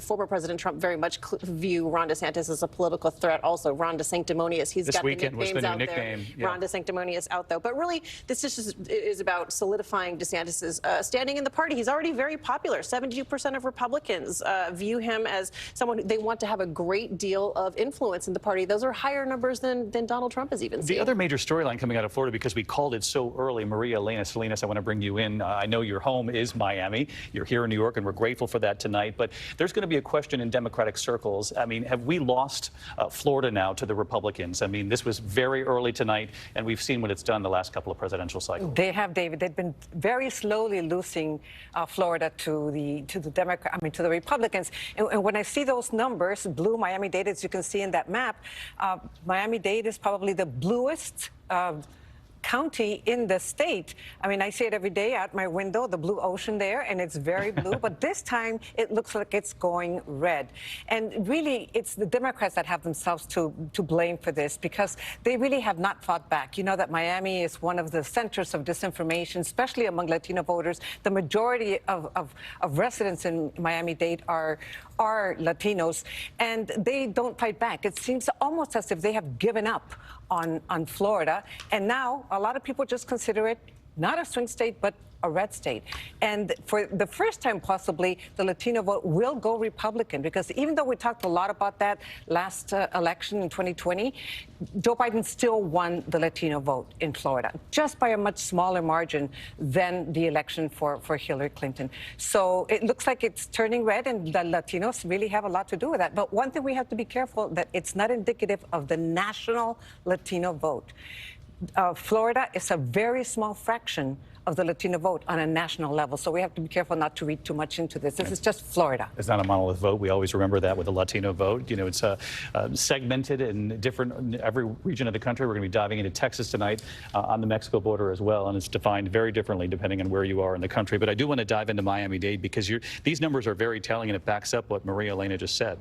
[SPEAKER 13] former President Trump very much view Ron DeSantis as a political threat. Also, Ron DeSanctimonious. He's got the nicknames out there. Yeah. Ron DeSanctimonious out though. But really, this is about solidifying DeSantis's standing in the party. He's already very popular. 72% of Republicans view him as someone they want to have a great deal of influence in the party. Those are higher numbers than Donald Trump has even seen.
[SPEAKER 1] The other major storyline coming out of Florida, because we called it so early, Maria Elena Salinas, I want to bring you in. I know your home is Miami. You're here in New York, and we're grateful for that tonight. But there's going to be a question in Democratic circles. I mean, have we lost Florida now to the Republicans? I mean, this was very early tonight, and we've seen what it's done the last couple of presidential cycles.
[SPEAKER 14] They have, David. They've been very slowly losing Florida to the Republicans. And when I see those numbers, blue Miami-Dade, as you can see in that map, Miami-Dade is probably the bluest county in the state. I mean, I see it every day out my window, the blue ocean there, and it's very blue. But this time, it looks like it's going red. And really, it's the Democrats that have themselves to blame for this, because they really have not fought back. You know that Miami is one of the centers of disinformation, especially among Latino voters. The majority of residents in Miami-Dade are Latinos, and they don't fight back. It seems almost as if they have given up on Florida, and now a lot of people just consider it not a swing state, but a red state. And for the first time, possibly, the Latino vote will go Republican, because even though we talked a lot about that last election in 2020, Joe Biden still won the Latino vote in Florida, just by a much smaller margin than the election for Hillary Clinton. So it looks like it's turning red, and the Latinos really have a lot to do with that. But one thing we have to be careful, that it's not indicative of the national Latino vote. Florida is a very small fraction of the Latino vote on a national level. So we have to be careful not to read too much into this. This is just Florida.
[SPEAKER 1] It's not a monolith vote. We always remember that with the Latino vote. You know, it's segmented in every region of the country. We're going to be diving into Texas tonight on the Mexico border as well, and it's defined very differently depending on where you are in the country. But I do want to dive into Miami-Dade, because these numbers are very telling, and it backs up what Maria Elena just said.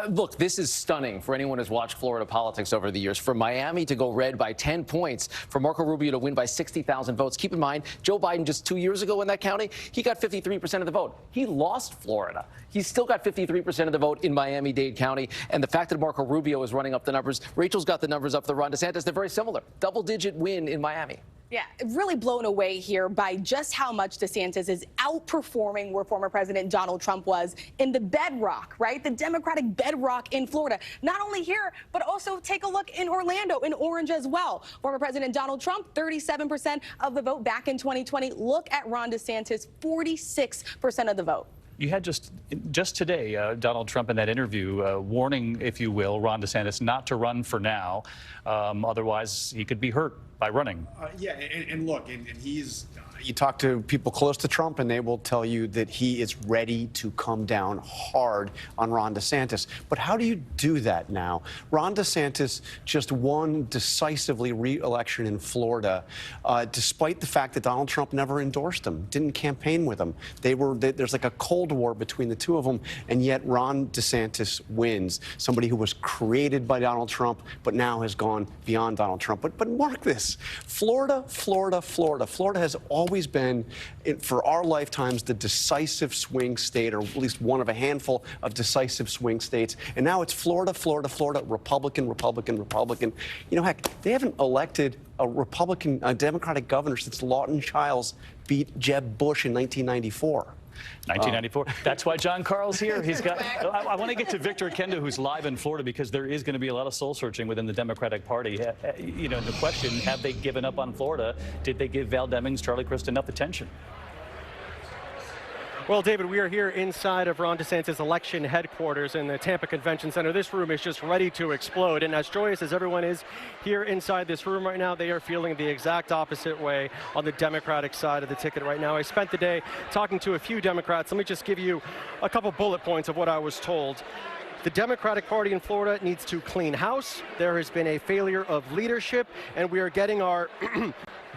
[SPEAKER 4] Look, this is stunning for anyone who's watched Florida politics over the years. For Miami to go red by 10 points, for Marco Rubio to win by 60,000 votes. Keep in mind, Joe Biden just 2 years ago in that county, he got 53% of the vote. He lost Florida. He's still got 53% of the vote in Miami-Dade County. And the fact that Marco Rubio is running up the numbers, Rachel's got the numbers up for Ron DeSantis. They're very similar. Double-digit win in Miami.
[SPEAKER 5] Yeah, really blown away here by just how much DeSantis is outperforming where former President Donald Trump was in the bedrock, right? The Democratic bedrock in Florida. Not only here, but also take a look in Orlando, in Orange as well. Former President Donald Trump, 37% of the vote back in 2020. Look at Ron DeSantis, 46% of the vote.
[SPEAKER 1] You had just today, Donald Trump in that interview warning, if you will, Ron DeSantis not to run for now. Otherwise, he could be hurt by running.
[SPEAKER 9] Yeah, and look, and he's. You talk to people close to Trump, and they will tell you that he is ready to come down hard on Ron DeSantis. But how do you do that now? Ron DeSantis just won decisively re-election in Florida, despite the fact that Donald Trump never endorsed him, didn't campaign with him. There's like a Cold War between the two of them, and yet Ron DeSantis wins. Somebody who was created by Donald Trump, but now has gone beyond Donald Trump. But mark this: Florida has always been, for our lifetimes, the decisive swing state, or at least one of a handful of decisive swing states. And now it's Florida, Republican. You know, heck, they haven't elected a Democratic governor since Lawton Chiles beat Jeb Bush in 1994.
[SPEAKER 1] 1994. That's why John Carl's here. He's got. I want to get to Victor Kenda, who's live in Florida, because there is going to be a lot of soul searching within the Democratic Party. You know, the question: have they given up on Florida? Did they give Val Demings, Charlie Crist enough attention?
[SPEAKER 15] Well, David, we are here inside of Ron DeSantis' election headquarters in the Tampa Convention Center. This room is just ready to explode. And as joyous as everyone is here inside this room right now, they are feeling the exact opposite way on the Democratic side of the ticket right now. I spent the day talking to a few Democrats. Let me just give you a couple bullet points of what I was told. The Democratic Party in Florida needs to clean house. There has been a failure of leadership, and we are getting our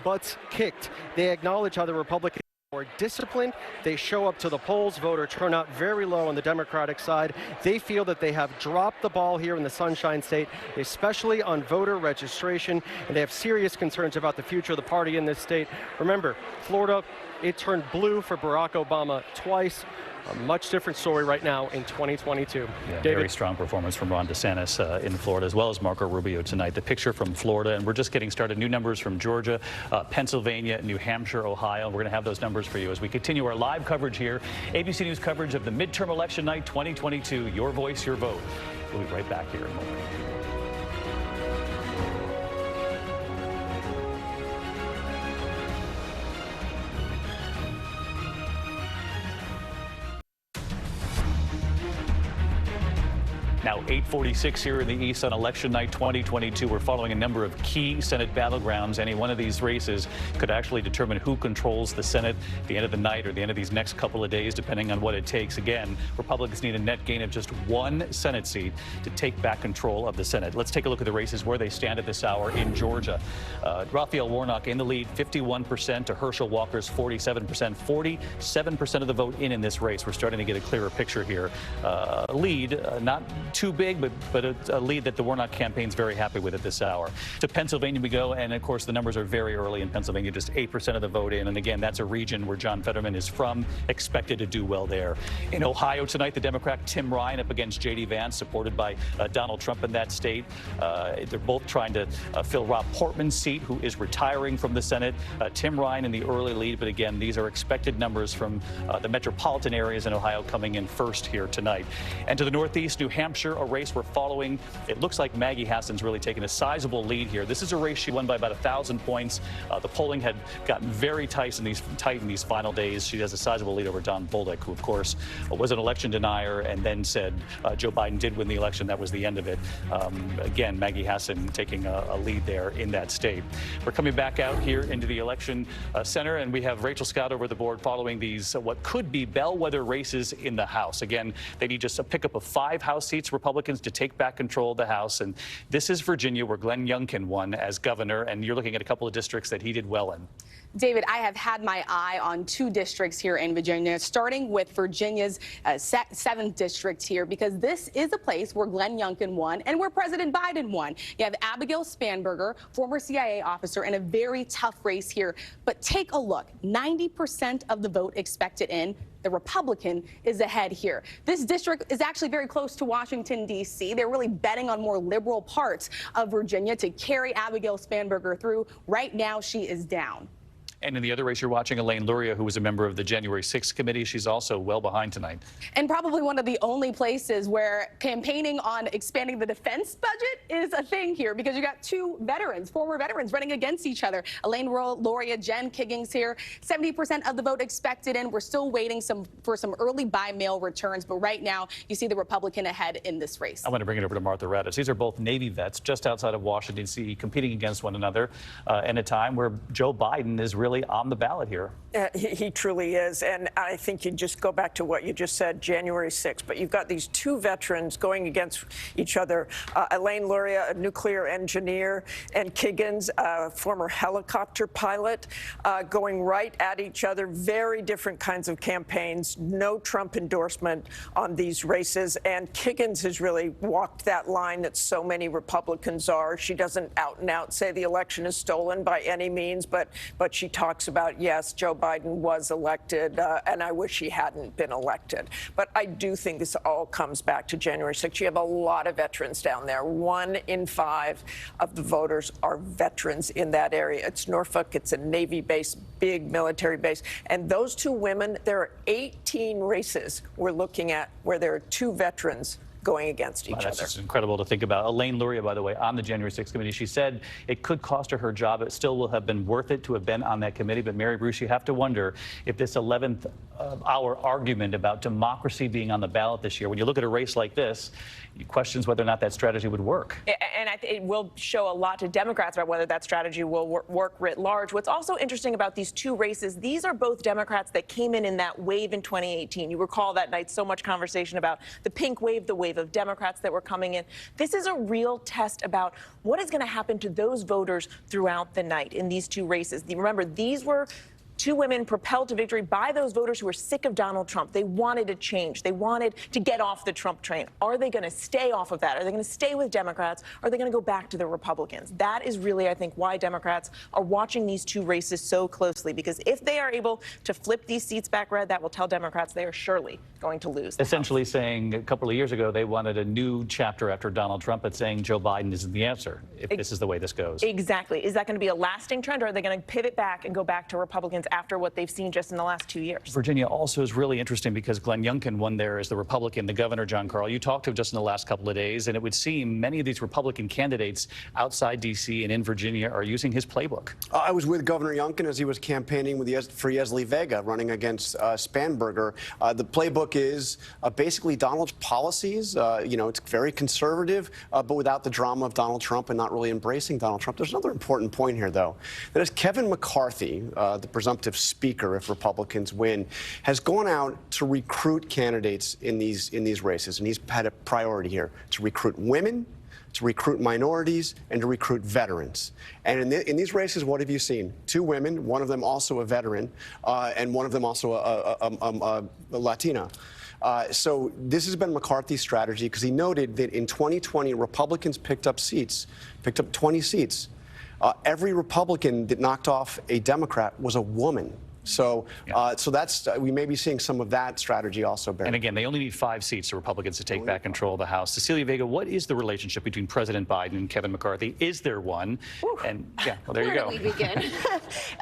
[SPEAKER 15] butts kicked. They acknowledge how the Republicans more disciplined. They show up to the polls. Voter turnout very low on the Democratic side. They feel that they have dropped the ball here in the Sunshine State, especially on voter registration, and they have serious concerns about the future of the party in this state. Remember, Florida, it turned blue for Barack Obama twice. A much different story right now in 2022.
[SPEAKER 1] Yeah,
[SPEAKER 15] David?
[SPEAKER 1] very strong performance from Ron DeSantis in Florida, as well as Marco Rubio tonight. The picture from Florida, and we're just getting started. New numbers from Georgia, Pennsylvania, New Hampshire, Ohio. We're going to have those numbers for you as we continue our live coverage here. ABC News coverage of the midterm election night 2022. Your voice, your vote. We'll be right back here in a moment. Now 8:46 here in the East on election night 2022. We're following a number of key Senate battlegrounds. Any one of these races could actually determine who controls the Senate at the end of the night or the end of these next couple of days, depending on what it takes. Again, Republicans need a net gain of just one Senate seat to take back control of the Senate. Let's take a look at the races where they stand at this hour in Georgia. Raphael Warnock in the lead, 51% to Herschel Walker's 47%. 47% of the vote in this race. We're starting to get a clearer picture here. Lead, not too big, but a lead that the Warnock campaign's very happy with at this hour. To Pennsylvania we go, and of course the numbers are very early in Pennsylvania, just 8% of the vote in, and again, that's a region where John Fetterman is from, expected to do well there. In Ohio tonight, the Democrat Tim Ryan up against J.D. Vance, supported by Donald Trump in that state. They're both trying to fill Rob Portman's seat, who is retiring from the Senate. Tim Ryan in the early lead, but again, these are expected numbers from the metropolitan areas in Ohio coming in first here tonight. And to the northeast, New Hampshire, a race we're following. It looks like Maggie Hassan's really taken a sizable lead here. This is a race she won by about 1,000 points. The polling had gotten very tight in these final days. She has a sizable lead over Don Bolduc, who, of course, was an election denier and then said Joe Biden did win the election. That was the end of it. Again, Maggie Hassan taking a lead there in that state. We're coming back out here into the election center, and we have Rachel Scott over the board following these what could be bellwether races in the House. Again, they need just a pickup of 5 House seats, Republicans, to take back control of the House. And this is Virginia, where Glenn Youngkin won as governor, and you're looking at a couple of districts that he did well in.
[SPEAKER 5] David, I have had my eye on 2 districts here in Virginia, starting with Virginia's 7th district here, because this is a place where Glenn Youngkin won and where President Biden won. You have Abigail Spanberger, former CIA officer, in a very tough race here. But take a look. 90% of the vote expected in. The Republican is ahead here. This district is actually very close to Washington, D.C. They're really betting on more liberal parts of Virginia to carry Abigail Spanberger through. Right now, she is down.
[SPEAKER 1] And in the other race, you're watching Elaine Luria, who was a member of the January 6th committee. She's also well behind tonight.
[SPEAKER 5] And probably one of the only places where campaigning on expanding the defense budget is a thing here, because you got two veterans, former veterans, running against each other. Elaine Luria, Jen Kiggins here. 70% of the vote expected in. We're still waiting for some early by-mail returns, but right now you see the Republican ahead in this race.
[SPEAKER 1] I want to bring it over to Martha Raddatz. These are both Navy vets just outside of Washington, D.C., competing against one another in a time where Joe Biden is really on the ballot here.
[SPEAKER 16] He truly is. And I think you just go back to what you just said, January 6th. But you've got these two veterans going against each other. Elaine Luria, a nuclear engineer, and Kiggins, a former helicopter pilot, going right at each other. Very different kinds of campaigns. No Trump endorsement on these races. And Kiggins has really walked that line that so many Republicans are. She doesn't out and out say the election is stolen by any means, but she talks about, yes, Joe Biden was elected, and I wish he hadn't been elected. But I do think this all comes back to January 6th. You have a lot of veterans down there. 1 in 5 of the voters are veterans in that area. It's Norfolk. It's a Navy base, big military base. And those two women, there are 18 races we're looking at where there are two veterans going against each other.
[SPEAKER 1] That's just incredible to think about. Elaine Luria, by the way, on the January 6th committee, she said it could cost her job. It still will have been worth it to have been on that committee. But Mary Bruce, you have to wonder if this 11th hour argument about democracy being on the ballot this year, when you look at a race like this, you question whether or not that strategy would work.
[SPEAKER 17] And it will show a lot to Democrats about whether that strategy will work writ large. What's also interesting about these two races, these are both Democrats that came in that wave in 2018. You recall that night so much conversation about the pink wave, the wave of Democrats that were coming in. This is a real test about what is going to happen to those voters throughout the night in these two races. Remember, these were two women propelled to victory by those voters who were sick of Donald Trump. They wanted a change. They wanted to get off the Trump train. Are they going to stay off of that? Are they going to stay with Democrats? Or are they going to go back to the Republicans? That is really, I think, why Democrats are watching these two races so closely, because if they are able to flip these seats back red, that will tell Democrats they are surely going to lose.
[SPEAKER 1] Essentially saying a couple of years ago they wanted a new chapter after Donald Trump, but saying Joe Biden isn't the answer if this is the way this goes.
[SPEAKER 17] Exactly. Is that going to be a lasting trend, or are they going to pivot back and go back to Republicans after what they've seen just in the last 2 years?
[SPEAKER 1] Virginia also is really interesting because Glenn Youngkin won there as the Republican, the governor, John Carl. You talked to him just in the last couple of days, and it would seem many of these Republican candidates outside D.C. and in Virginia are using his playbook.
[SPEAKER 9] I was with Governor Youngkin as he was campaigning for Yesli Vega, running against Spanberger. The playbook is basically Donald's policies. It's very conservative, but without the drama of Donald Trump and not really embracing Donald Trump. There's another important point here, though. That is Kevin McCarthy, the presumptive speaker if Republicans win, has gone out to recruit candidates in these races, and he's had a priority here to recruit women, to recruit minorities, and to recruit veterans. And in these races, what have you seen? Two women, one of them also a veteran, and one of them also a Latina. So this has been McCarthy's strategy, because he noted that in 2020, Republicans picked up 20 seats. Every Republican that knocked off a Democrat was a woman. So, we may be seeing some of that strategy also, Barry.
[SPEAKER 1] And again, they only need 5 seats, the Republicans, to take back control of the House. Cecilia Vega, what is the relationship between President Biden and Kevin McCarthy? Is there one?
[SPEAKER 13] Ooh.
[SPEAKER 1] And yeah, well, there you go.
[SPEAKER 13] Where do we begin?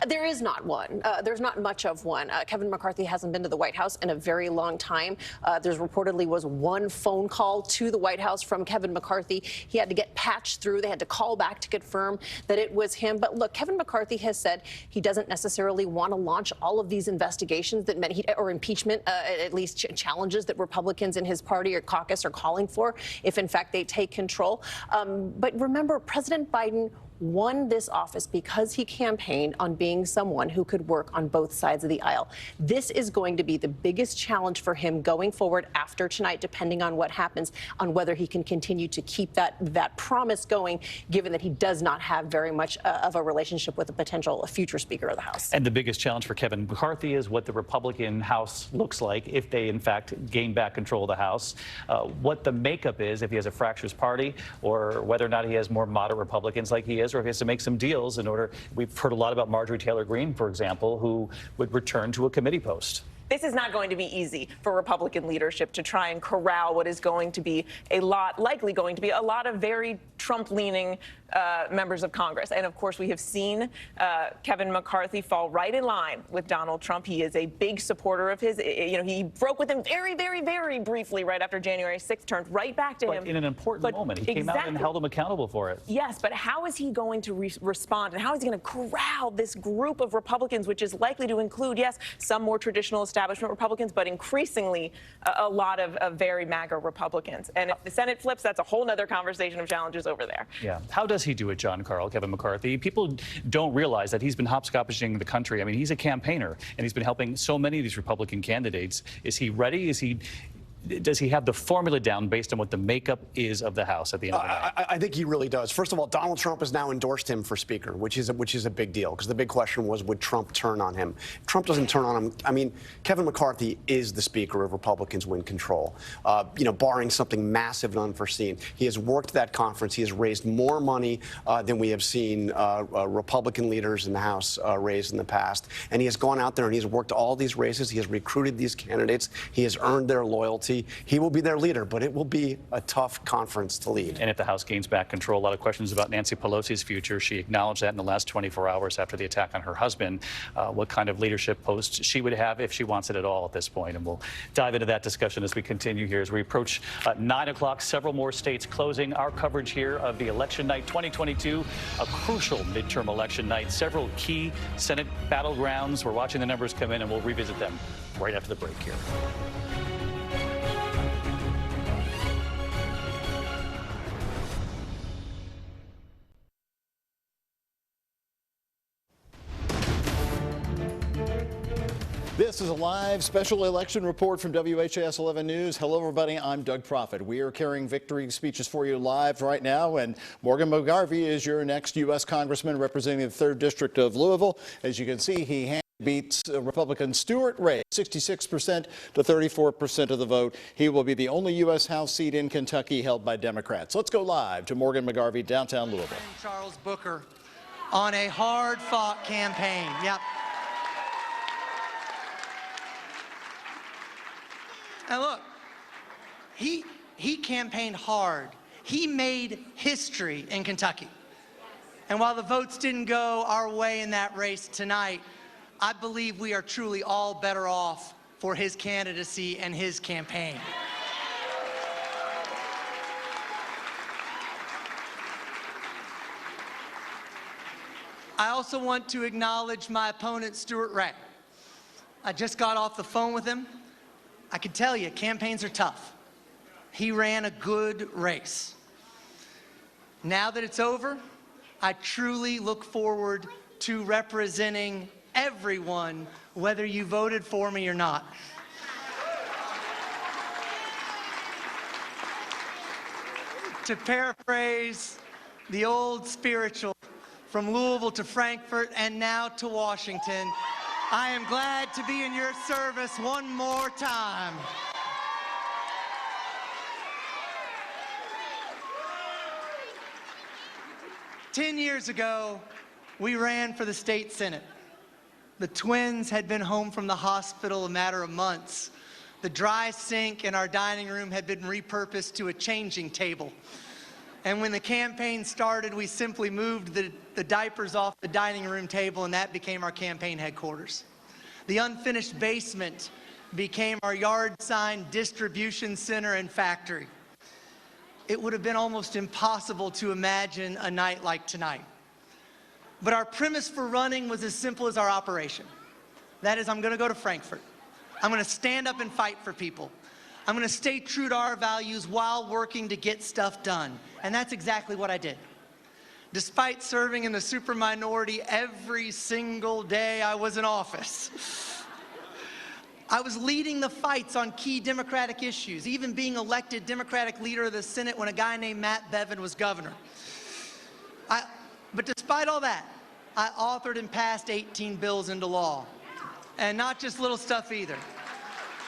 [SPEAKER 13] There is not one. There's not much of one. Kevin McCarthy hasn't been to the White House in a very long time. There's reportedly was one phone call to the White House from Kevin McCarthy. He had to get patched through. They had to call back to confirm that it was him. But look, Kevin McCarthy has said he doesn't necessarily want to launch all of these investigations that or impeachment, at least challenges that Republicans in his party or caucus are calling for, if in fact they take control. But remember, President Biden won this office because he campaigned on being someone who could work on both sides of the aisle. This is going to be the biggest challenge for him going forward after tonight, depending on what happens, on whether he can continue to keep that promise going, given that he does not have very much of a relationship with a future Speaker of the House.
[SPEAKER 1] And the biggest challenge for Kevin McCarthy is what the Republican House looks like if they, in fact, gain back control of the House, what the makeup is, if he has a fractious party, or whether or not he has more moderate Republicans like he is, or if he has to make some deals in order. We've heard a lot about Marjorie Taylor Greene, for example, who would return to a committee post.
[SPEAKER 17] This is not going to be easy for Republican leadership to try and corral what is going to be likely going to be a lot of very Trump-leaning members of Congress. And of course, we have seen Kevin McCarthy fall right in line with Donald Trump. He is a big supporter of his. You know, he broke with him very, very, very briefly right after January 6th, turned right back to him.
[SPEAKER 1] In an important moment. He came out and held him accountable for it.
[SPEAKER 17] Yes, but how is he going to respond, and how is he going to corral this group of Republicans, which is likely to include, yes, some more traditional establishment Republicans, but increasingly a lot of very MAGA Republicans. And if the Senate flips, that's a whole other conversation of challenges over there.
[SPEAKER 1] Yeah. How does he do it, John Carl, Kevin McCarthy? People don't realize that he's been hopscotching the country. I mean, he's a campaigner, and he's been helping so many of these Republican candidates. Is he ready? Does he have the formula down based on what the makeup is of the House at the end of the night?
[SPEAKER 9] I think he really does. First of all, Donald Trump has now endorsed him for Speaker, which is a big deal, because the big question was, would Trump turn on him? If Trump doesn't turn on him. I mean, Kevin McCarthy is the Speaker if Republicans win control. You know, barring something massive and unforeseen. He has worked that conference. He has raised more money than we have seen Republican leaders in the House raise in the past. And he has gone out there and he's worked all these races. He has recruited these candidates. He has earned their loyalty. He will be their leader, but it will be a tough conference to lead.
[SPEAKER 1] And if the House gains back control, a lot of questions about Nancy Pelosi's future. She acknowledged that in the last 24 hours after the attack on her husband, what kind of leadership post she would have if she wants it at all at this point. And we'll dive into that discussion as we continue here as we approach 9 o'clock. Several more states closing our coverage here of the election night 2022, a crucial midterm election night. Several key Senate battlegrounds. We're watching the numbers come in, and we'll revisit them right after the break here.
[SPEAKER 7] This is a live special election report from WHAS 11 News. Hello, everybody. I'm Doug Prophet. We are carrying victory speeches for you live right now, and Morgan McGarvey is your next U.S. Congressman representing the 3rd District of Louisville. As you can see, he beats Republican Stuart Ray, 66% to 34% of the vote. He will be the only U.S. House seat in Kentucky held by Democrats. Let's go live to Morgan McGarvey, downtown Louisville.
[SPEAKER 18] Charles Booker on a hard-fought campaign. Yep. And look, he campaigned hard. He made history in Kentucky. And while the votes didn't go our way in that race tonight, I believe we are truly all better off for his candidacy and his campaign. I also want to acknowledge my opponent, Stuart Ray. I just got off the phone with him. I can tell you, campaigns are tough. He ran a good race. Now that it's over, I truly look forward to representing everyone, whether you voted for me or not. To paraphrase the old spiritual, from Louisville to Frankfurt and now to Washington, I am glad to be in your service one more time. Ten years ago, we ran for the state Senate. The twins had been home from the hospital a matter of months. The dry sink in our dining room had been repurposed to a changing table. And when the campaign started, we simply moved the diapers off the dining room table, and that became our campaign headquarters. The unfinished basement became our yard sign distribution center and factory. It would have been almost impossible to imagine a night like tonight. But our premise for running was as simple as our operation. That is, I'm going to go to Frankfurt. I'm going to stand up and fight for people. I'm going to stay true to our values while working to get stuff done. And that's exactly what I did. Despite serving in the super minority every single day I was in office, I was leading the fights on key Democratic issues, even being elected Democratic leader of the Senate when a guy named Matt Bevin was governor. But despite all that, I authored and passed 18 bills into law. And not just little stuff either.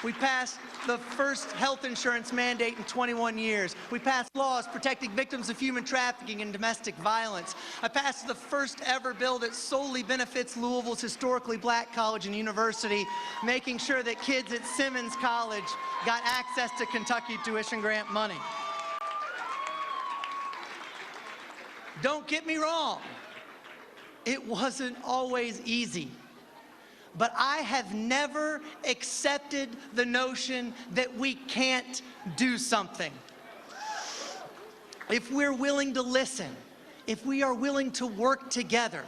[SPEAKER 18] We passed the first health insurance mandate in 21 years. We passed laws protecting victims of human trafficking and domestic violence. I passed the first ever bill that solely benefits Louisville's historically black college and university, making sure that kids at Simmons College got access to Kentucky tuition grant money. Don't get me wrong, it wasn't always easy. But I have never accepted the notion that we can't do something. If we're willing to listen, if we are willing to work together,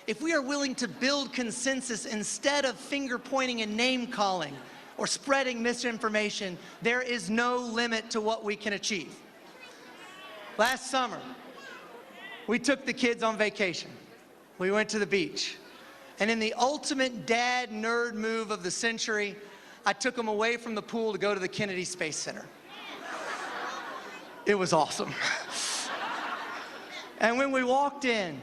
[SPEAKER 18] if we are willing to build consensus instead of finger pointing and name calling or spreading misinformation, there is no limit to what we can achieve. Last summer, we took the kids on vacation. We went to the beach. And in the ultimate dad nerd move of the century, I took them away from the pool to go to the Kennedy Space Center. It was awesome. And when we walked in,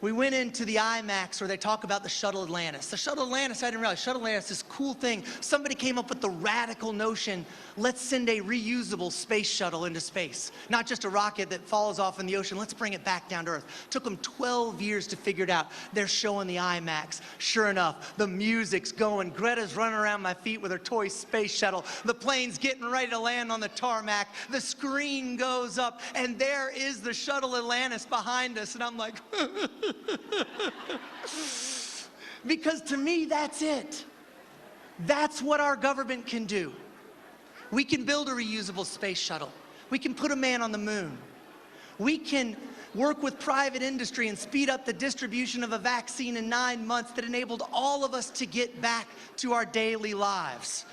[SPEAKER 18] we went into the IMAX where they talk about the Shuttle Atlantis. The Shuttle Atlantis, I didn't realize, Shuttle Atlantis is this cool thing. Somebody came up with the radical notion, let's send a reusable space shuttle into space. Not just a rocket that falls off in the ocean, let's bring it back down to Earth. Took them 12 years to figure it out. They're showing the IMAX. Sure enough, the music's going. Greta's running around my feet with her toy space shuttle. The plane's getting ready to land on the tarmac. The screen goes up, and there is the Shuttle Atlantis behind us. And I'm like, because to me, that's it. That's what our government can do. We can build a reusable space shuttle. We can put a man on the moon. We can work with private industry and speed up the distribution of a vaccine in 9 months that enabled all of us to get back to our daily lives.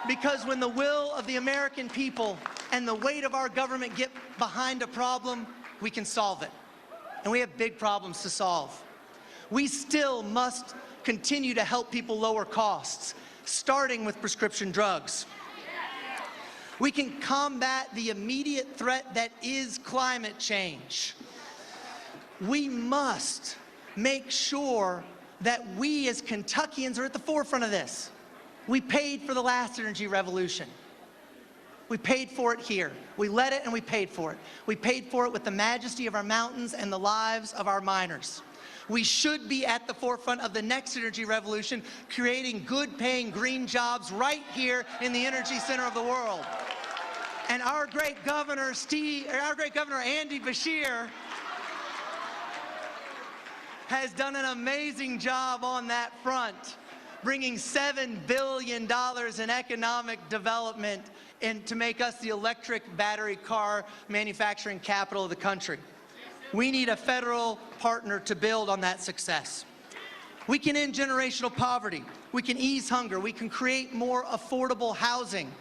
[SPEAKER 18] Because when the will of the American people and the weight of our government get behind a problem, we can solve it. And we have big problems to solve. We still must continue to help people lower costs, starting with prescription drugs. We can combat the immediate threat that is climate change. We must make sure that we as Kentuckians are at the forefront of this. We paid for the last energy revolution. We paid for it here. We led it and we paid for it. We paid for it with the majesty of our mountains and the lives of our miners. We should be at the forefront of the next energy revolution, creating good-paying green jobs right here in the energy center of the world. And our great governor, Andy Beshear, has done an amazing job on that front, bringing $7 billion in economic development and to make us the electric battery car manufacturing capital of the country. We need a federal partner to build on that success. We can end generational poverty. We can ease hunger. We can create more affordable housing.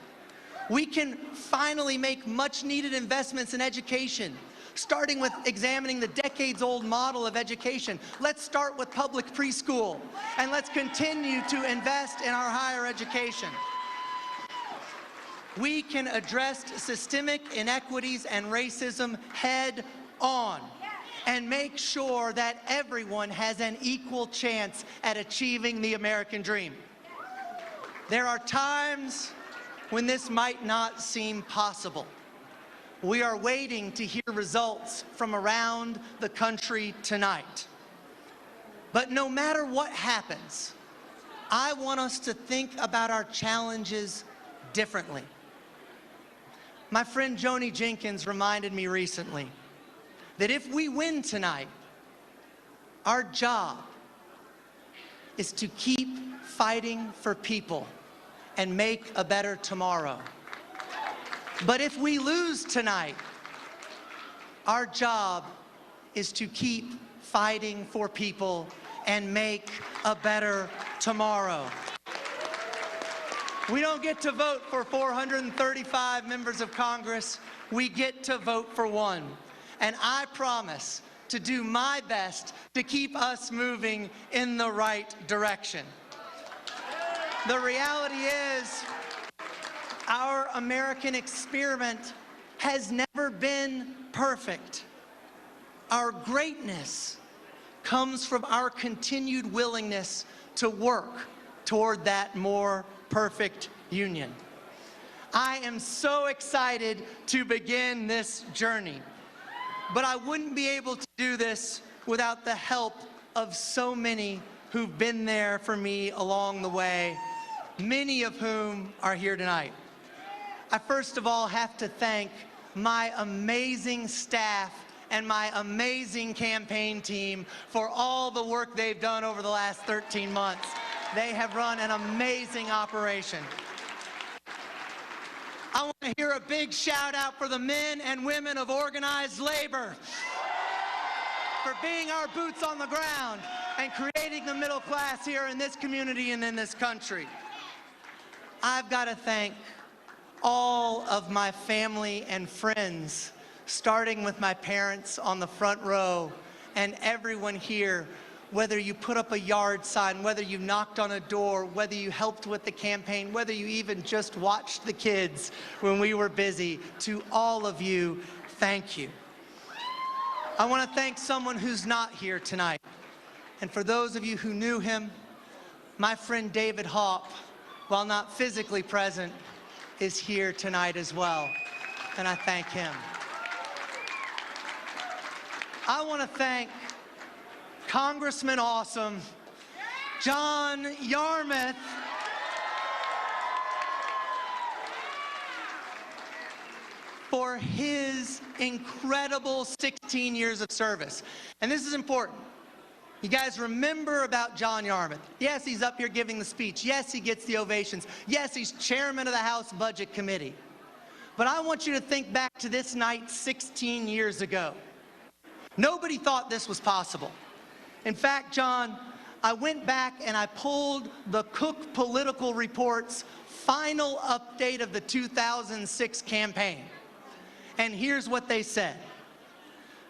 [SPEAKER 18] We can finally make much needed investments in education, starting with examining the decades-old model of education. Let's start with public preschool, and let's continue to invest in our higher education. We can address systemic inequities and racism head on and make sure that everyone has an equal chance at achieving the American dream. There are times when this might not seem possible. We are waiting to hear results from around the country tonight. But no matter what happens, I want us to think about our challenges differently. My friend Joni Jenkins reminded me recently that if we win tonight, our job is to keep fighting for people and make a better tomorrow. But if we lose tonight, our job is to keep fighting for people and make a better tomorrow. We don't get to vote for 435 members of Congress. We get to vote for one. And I promise to do my best to keep us moving in the right direction. The reality is, our American experiment has never been perfect. Our greatness comes from our continued willingness to work toward that more perfect union. I am so excited to begin this journey, but I wouldn't be able to do this without the help of so many who've been there for me along the way, many of whom are here tonight. I first of all have to thank my amazing staff and my amazing campaign team for all the work they've done over the last 13 months. They have run an amazing operation. I want to hear a big shout out for the men and women of organized labor for being our boots on the ground and creating the middle class here in this community and in this country. I've got to thank all of my family and friends, starting with my parents on the front row and everyone here, whether you put up a yard sign, whether you knocked on a door, whether you helped with the campaign, whether you even just watched the kids when we were busy. To all of you, thank you. I want to thank someone who's not here tonight. And for those of you who knew him, my friend David Hopp, while not physically present, is here tonight as well, and I thank him. I want to thank Congressman Awesome, John Yarmuth, for his incredible 16 years of service. And this is important. You guys remember about John Yarmuth. Yes, he's up here giving the speech. Yes, he gets the ovations. Yes, he's chairman of the House Budget Committee. But I want you to think back to this night 16 years ago. Nobody thought this was possible. In fact, John, I went back and I pulled the Cook Political Report's final update of the 2006 campaign. And here's what they said.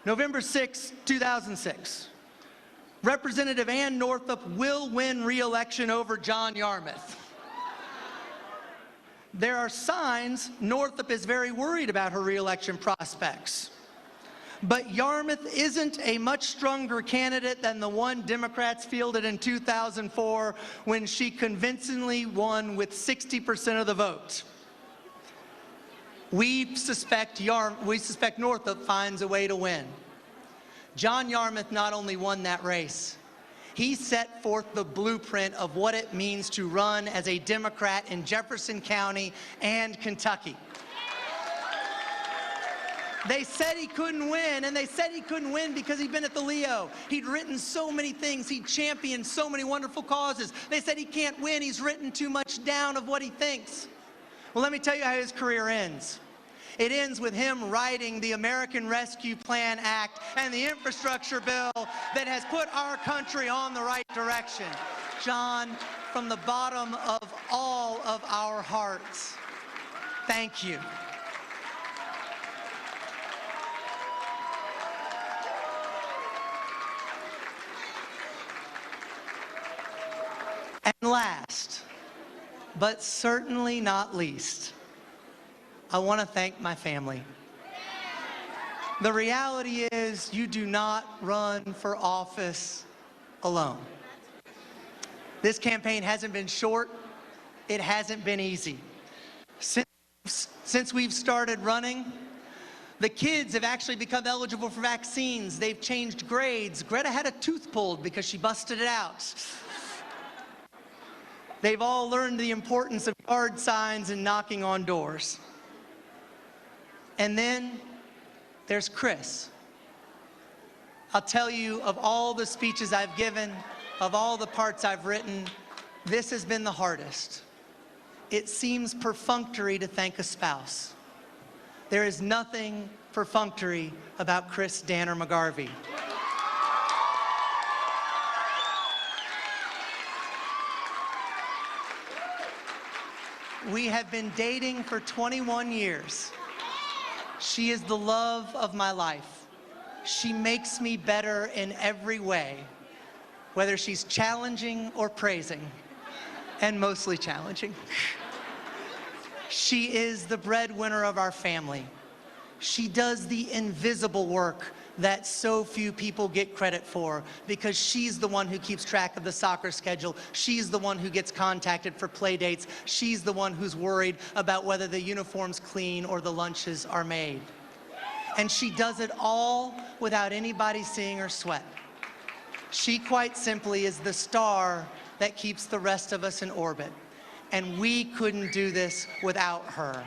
[SPEAKER 18] November 6, 2006. Representative Ann Northup will win re-election over John Yarmuth. There are signs Northup is very worried about her re-election prospects. But Yarmuth isn't a much stronger candidate than the one Democrats fielded in 2004 when she convincingly won with 60% of the vote. We suspect Northup finds a way to win. John Yarmuth not only won that race, he set forth the blueprint of what it means to run as a Democrat in Jefferson County and Kentucky. They said he couldn't win, and they said he couldn't win because he'd been at the Leo. He'd written so many things. He'd championed so many wonderful causes. They said he can't win. He's written too much down of what he thinks. Well, let me tell you how his career ends. It ends with him writing the American Rescue Plan Act and the infrastructure bill that has put our country on the right direction. John, from the bottom of all of our hearts, thank you. And last, but certainly not least, I want to thank my family. The reality is you do not run for office alone. This campaign hasn't been short. It hasn't been easy. Since we've started running, the kids have actually become eligible for vaccines. They've changed grades. Greta had a tooth pulled because she busted it out. They've all learned the importance of yard signs and knocking on doors. And then there's Chris. I'll tell you, of all the speeches I've given, of all the parts I've written, this has been the hardest. It seems perfunctory to thank a spouse. There is nothing perfunctory about Chris Danner McGarvey. We have been dating for 21 years. She is the love of my life. She makes me better in every way, whether she's challenging or praising, and mostly challenging. She is the breadwinner of our family. She does the invisible work that so few people get credit for, because she's the one who keeps track of the soccer schedule. She's the one who gets contacted for play dates. She's the one who's worried about whether the uniform's clean or the lunches are made. And she does it all without anybody seeing her sweat. She quite simply is the star that keeps the rest of us in orbit. And we couldn't do this without her.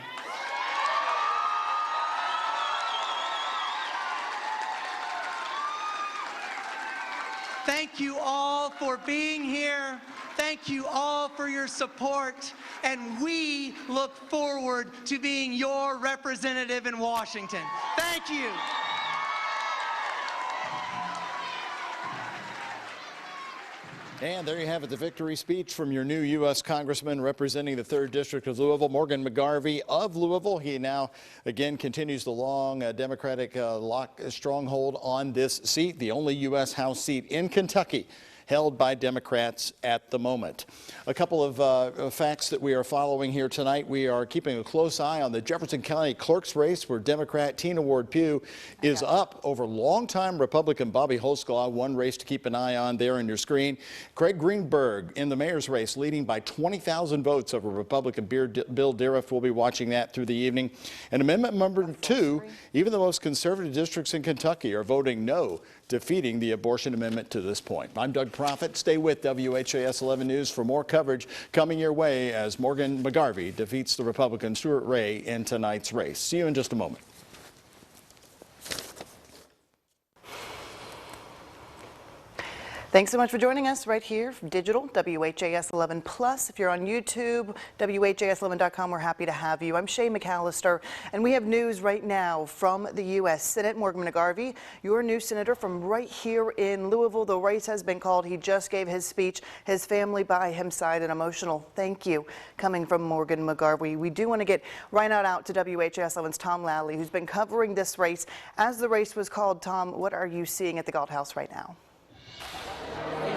[SPEAKER 18] Thank you all for being here. Thank you all for your support. And we look forward to being your representative in Washington. Thank you.
[SPEAKER 7] And there you have it, the victory speech from your new U.S. Congressman representing the 3rd District of Louisville, Morgan McGarvey of Louisville. He now, again, continues the long Democratic stronghold on this seat, the only U.S. House seat in Kentucky held by Democrats at the moment. A couple of facts that we are following here tonight. We are keeping a close eye on the Jefferson County clerk's race, where Democrat Tina Ward Pugh is up over longtime Republican Bobby Holsclaw. One race to keep an eye on there on your screen. Craig Greenberg in the mayor's race, leading by 20,000 votes over Republican Bill Deriff. We'll be watching that through the evening. And amendment number 2, even the most conservative districts in Kentucky are voting no, defeating the abortion amendment to this point. I'm Doug Profit. Stay with WHAS 11 News for more coverage coming your way as Morgan McGarvey defeats the Republican Stuart Ray in tonight's race. See you in just a moment.
[SPEAKER 19] Thanks so much for joining us right here from Digital, WHAS 11 Plus. If you're on YouTube, WHAS11.com, we're happy to have you. I'm Shay McAllister, and we have news right now from the U.S. Senate. Morgan McGarvey, your new senator from right here in Louisville. The race has been called. He just gave his speech, his family by his side, an emotional thank you coming from Morgan McGarvey. We do want to get right out to WHAS 11's Tom Lally, who's been covering this race. As the race was called, Tom, what are you seeing at the Galt House right now?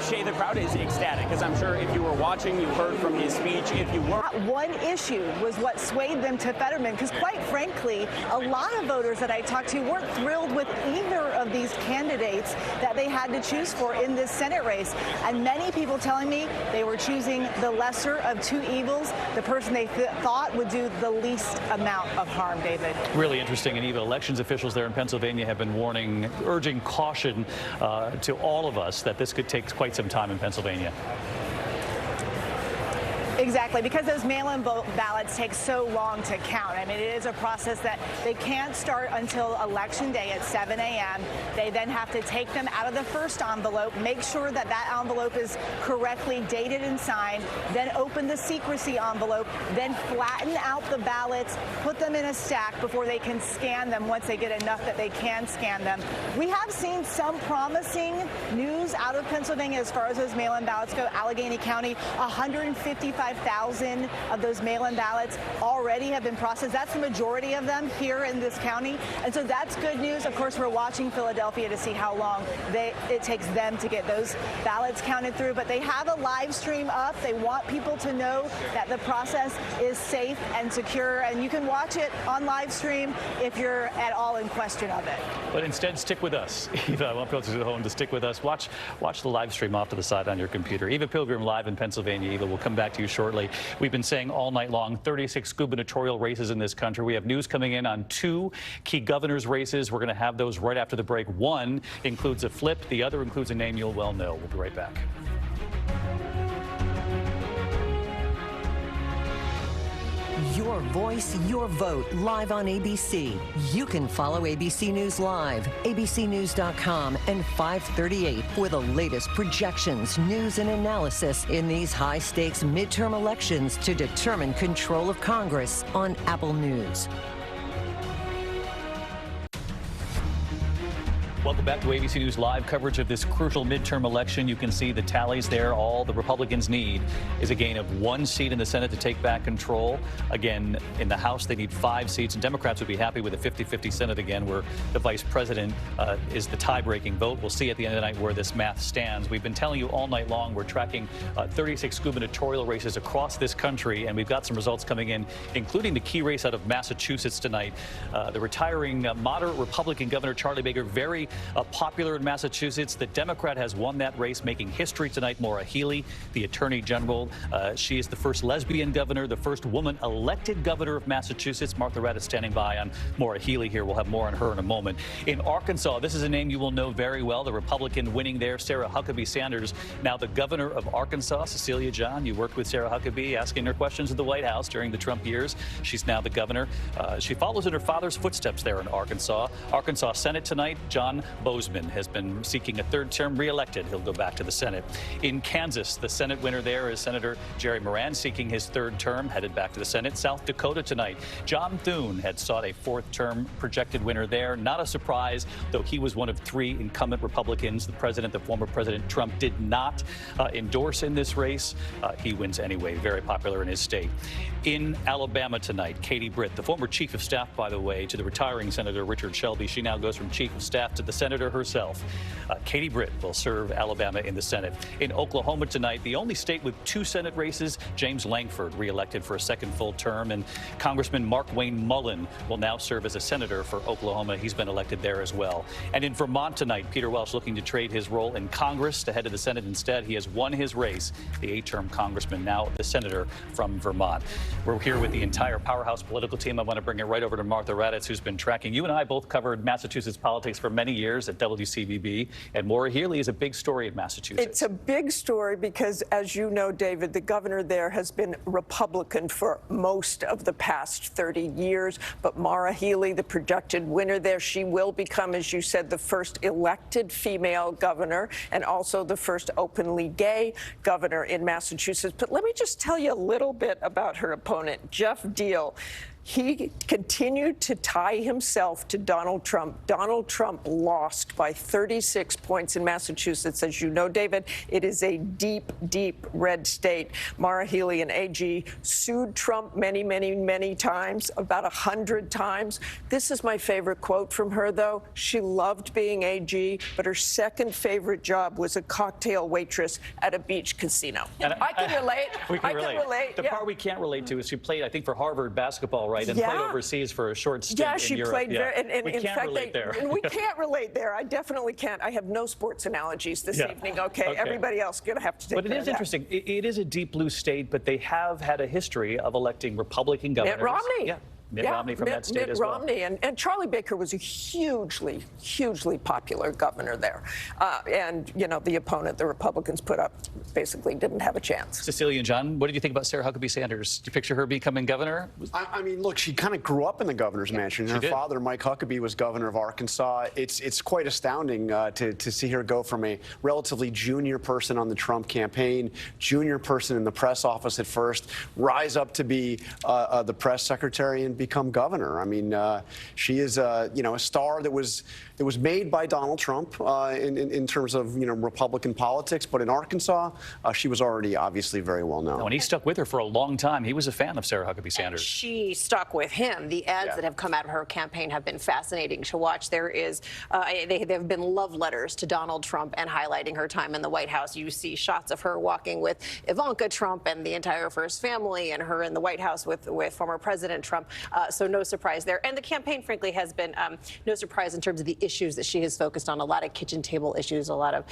[SPEAKER 20] Shay, the crowd is ecstatic, because I'm sure if you were watching, you heard from his speech. If you weren't,
[SPEAKER 21] one issue was what swayed them to Fetterman, because quite frankly, a lot of voters that I talked to weren't thrilled with either of these candidates that they had to choose for in this Senate race. And many people telling me they were choosing the lesser of two evils, the person they thought would do the least amount of harm, David.
[SPEAKER 1] Really interesting, and even elections officials there in Pennsylvania have been urging caution to all of us that this could take quite some time in Pennsylvania.
[SPEAKER 21] Exactly, because those mail-in ballots take so long to count. I mean, it is a process that they can't start until Election Day at 7 a.m. They then have to take them out of the first envelope, make sure that that envelope is correctly dated and signed, then open the secrecy envelope, then flatten out the ballots, put them in a stack before they can scan them once they get enough that they can scan them. We have seen some promising news out of Pennsylvania as far as those mail-in ballots go. Allegheny County, 155,000 of those mail-in ballots already have been processed. That's the majority of them here in this county. And so that's good news. Of course, we're watching Philadelphia to see how long it takes them to get those ballots counted through. But they have a live stream up. They want people to know that the process is safe and secure. And you can watch it on live stream if you're at all in question of it.
[SPEAKER 1] But instead, stick with us. Eva, I want people at home to stick with us. Watch the live stream off to the side on your computer. Eva Pilgrim live in Pennsylvania. Eva, we'll come back to you shortly. We've been saying all night long, 36 gubernatorial races in this country. We have news coming in on 2 key governor's races. We're going to have those right after the break. One includes a flip. The other includes a name you'll well know. We'll be right back.
[SPEAKER 2] Your voice, your vote, live on ABC. You can follow ABC News Live, abcnews.com, and 538 for the latest projections, news, and analysis in these high-stakes midterm elections to determine control of Congress on Apple News.
[SPEAKER 1] Welcome back to ABC News Live coverage of this crucial midterm election. You can see the tallies there. All the Republicans need is a gain of 1 seat in the Senate to take back control. Again, in the House, they need 5 seats, and Democrats would be happy with a 50-50 Senate again, where the vice president is the tie-breaking vote. We'll see at the end of the night where this math stands. We've been telling you all night long we're tracking 36 gubernatorial races across this country, and we've got some results coming in, including the key race out of Massachusetts tonight. The retiring moderate Republican Governor Charlie Baker, very popular in Massachusetts. The Democrat has won that race, making history tonight. Maura Healey, the Attorney General. She is the first lesbian governor, the first woman elected governor of Massachusetts. Martha Raddatz standing by on Maura Healey here. We'll have more on her in a moment. In Arkansas, this is a name you will know very well. The Republican winning there, Sarah Huckabee Sanders, now the governor of Arkansas. Cecilia John, you worked with Sarah Huckabee, asking her questions at the White House during the Trump years. She's now the governor. She follows in her father's footsteps there in Arkansas. Arkansas Senate tonight, John Ron Bozeman has been seeking a third-term re-elected. He'll go back to the Senate. In Kansas, the Senate winner there is Senator Jerry Moran, seeking his third term, headed back to the Senate. South Dakota tonight, John Thune had sought a fourth-term projected winner there. Not a surprise, though he was one of 3 incumbent Republicans the former President Trump did not endorse in this race. He wins anyway, very popular in his state. In Alabama tonight, Katie Britt, the former chief of staff, by the way, to the retiring Senator Richard Shelby. She now goes from chief of staff to the senator herself. Katie Britt will serve Alabama in the Senate. In Oklahoma tonight, the only state with 2 Senate races, James Lankford reelected for a second full term, and Congressman Mark Wayne Mullen will now serve as a senator for Oklahoma. He's been elected there as well. And in Vermont tonight, Peter Welch looking to trade his role in Congress to head of the Senate instead. He has won his race, the 8-term congressman, now the senator from Vermont. We're here with the entire powerhouse political team. I want to bring it right over to Martha Raddatz, who's been tracking. You and I both covered Massachusetts politics for many years at WCVB, and Maura Healey is a big story in Massachusetts.
[SPEAKER 16] It's a big story because, as you know, David, the governor there has been Republican for most of the past 30 years. But Maura Healey, the projected winner there, she will become, as you said, the first elected female governor and also the first openly gay governor in Massachusetts. But let me just tell you a little bit about her opponent, Jeff Deal. He continued to tie himself to Donald Trump. Donald Trump lost by 36 points in Massachusetts. As you know, David, it is a deep, deep red state. Maura Healey, an AG, sued Trump many, many, many times, about 100 times. This is my favorite quote from her, though. She loved being AG, but her second favorite job was a cocktail waitress at a beach casino. I can relate.
[SPEAKER 1] We can
[SPEAKER 16] I can relate.
[SPEAKER 1] The part we can't relate to is she played, I think, for Harvard basketball, right? And played overseas for a short stint in Europe.
[SPEAKER 16] Played very, and
[SPEAKER 1] we
[SPEAKER 16] in
[SPEAKER 1] can't
[SPEAKER 16] fact,
[SPEAKER 1] relate there.
[SPEAKER 16] we can't relate there. I definitely can't. I have no sports analogies this evening, okay? Everybody else going to have to take
[SPEAKER 1] But it is interesting. It is a deep blue state, but they have had a history of electing Republican governors.
[SPEAKER 16] Mitt Romney.
[SPEAKER 1] Yeah. Mitt Romney from that state as well.
[SPEAKER 16] Mitt Romney. And Charlie Baker was a hugely, hugely popular governor there. And, you know, the opponent the Republicans put up basically didn't have a chance.
[SPEAKER 1] Cecilia and John, what did you think about Sarah Huckabee Sanders? Do you picture her becoming governor?
[SPEAKER 9] I mean, look, she kind of grew up in the governor's mansion. Her father, Mike Huckabee, was governor of Arkansas. It's quite astounding to see her go from a relatively junior person on the Trump campaign, junior person in the press office at first, rise up to be the press secretary and become governor. I mean, she is, you know, a star that was made by Donald Trump in terms of, you know, Republican politics. But in Arkansas, she was already obviously very well known.
[SPEAKER 1] And he stuck with her for a long time. He was a fan of Sarah Huckabee Sanders.
[SPEAKER 13] And she stuck with him. The ads that have come out of her campaign have been fascinating to watch. There is, there have been love letters to Donald Trump and highlighting her time in the White House. You see shots of her walking with Ivanka Trump and the entire first family, and her in the White House with former President Trump. So no surprise there. And the campaign, frankly, has been no surprise in terms of the issues that she has focused on. A lot of kitchen table issues, a lot of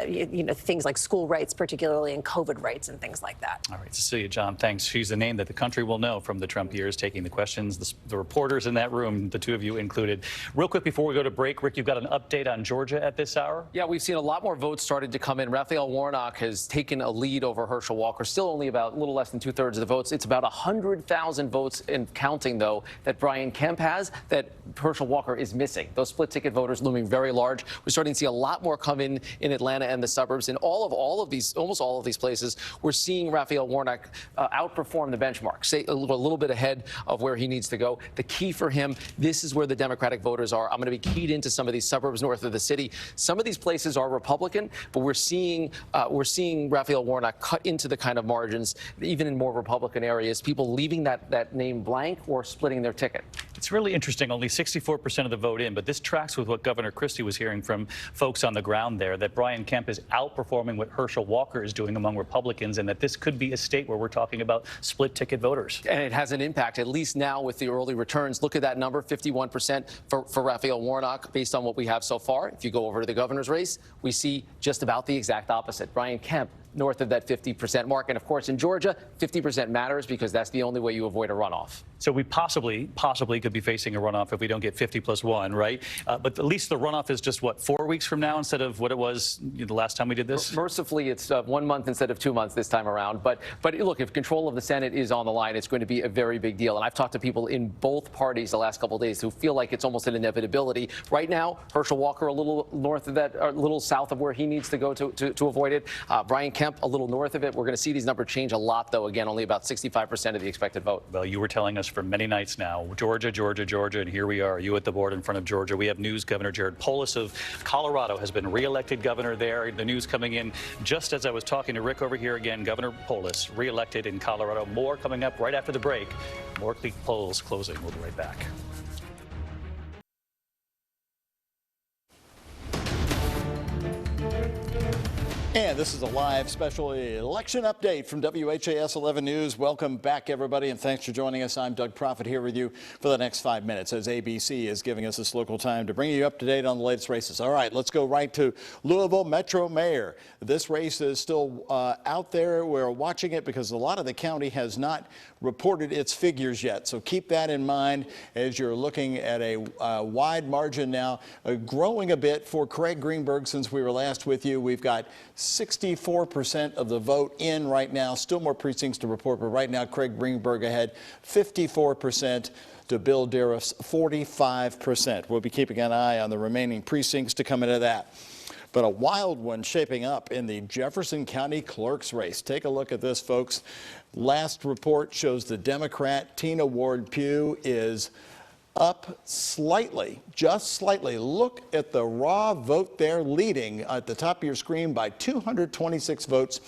[SPEAKER 13] you know, things like school rights, particularly, and COVID rights and things like that.
[SPEAKER 1] All right, Cecilia, John, thanks. She's a name that the country will know from the Trump years, taking the questions, the reporters in that room, the two of you included. Real quick before we go to break, Rick, you've got an update on Georgia at this hour?
[SPEAKER 4] Yeah, we've seen a lot more votes starting to come in. Raphael Warnock has taken a lead over Herschel Walker, still only about a little less than 2/3 of the votes. It's about 100,000 votes in counting, though, that Brian Kemp has that Herschel Walker is missing. Those split ticket voters looming very large. We're starting to see a lot more come in Atlanta and the suburbs. In all of these, almost all of these places, we're seeing Raphael Warnock outperform the benchmark, say a little bit ahead of where he needs to go. The key for him, this is where the Democratic voters are. I'm going to be keyed into some of these suburbs north of the city. Some of these places are Republican, but we're seeing Raphael Warnock cut into the kind of margins, even in more Republican areas, people leaving that name blank or splitting their ticket.
[SPEAKER 1] It's really interesting. Only 64% of the vote in, but this tracks with what Governor Christie was hearing from folks on the ground there, that Brian Kemp is outperforming what Herschel Walker is doing among Republicans, and that this could be a state where we're talking about split ticket voters.
[SPEAKER 4] And it has an impact, at least now with the early returns. Look at that number, 51% for Raphael Warnock, based on what we have so far. If you go over to the governor's race, we see just about the exact opposite. Brian Kemp north of that 50% mark. And of course, in Georgia, 50% matters because that's the only way you avoid a runoff.
[SPEAKER 1] So we possibly could be facing a runoff if we don't get 50 plus 1, right? But at least the runoff is just, what, 4 weeks from now instead of what it was the last time we did this?
[SPEAKER 4] Mercifully, it's 1 month instead of 2 months this time around. But look, if control of the Senate is on the line, it's going to be a very big deal. And I've talked to people in both parties the last couple of days who feel like it's almost an inevitability. Right now, Herschel Walker a little north of that, or a little south of where he needs to go to avoid it. Brian Kemp a little north of it. We're going to see these numbers change a lot, though. Again, only about 65% of the expected vote.
[SPEAKER 1] Well, you were telling us for many nights now, Georgia, and here we are, you at the board in front of Georgia. We have news. Governor Jared Polis of Colorado has been reelected governor there. The news coming in just as I was talking to Rick over here again. Governor Polis reelected in Colorado. More coming up right after the break. More polls closing. We'll be right back.
[SPEAKER 7] And this is a live special election update from WHAS 11 News. Welcome back, everybody, and thanks for joining us. I'm Doug Proffitt here with you for the next 5 minutes as ABC is giving us this local time to bring you up to date on the latest races. All right, let's go right to Louisville Metro Mayor. This race is still out there. We're watching it because a lot of the county has not reported its figures yet. So keep that in mind as you're looking at a wide margin now, growing a bit for Craig Greenberg since we were last with you. We've got 64% of the vote in right now. Still more precincts to report, but right now Craig Greenberg ahead 54% to Bill Dariff's 45%. We'll be keeping an eye on the remaining precincts to come into that. But a wild one shaping up in the Jefferson County clerk's race. Take a look at this, folks. Last report shows the Democrat Tina Ward Pugh is up slightly, just slightly. Look at the raw vote there, leading at the top of your screen by 226 votes.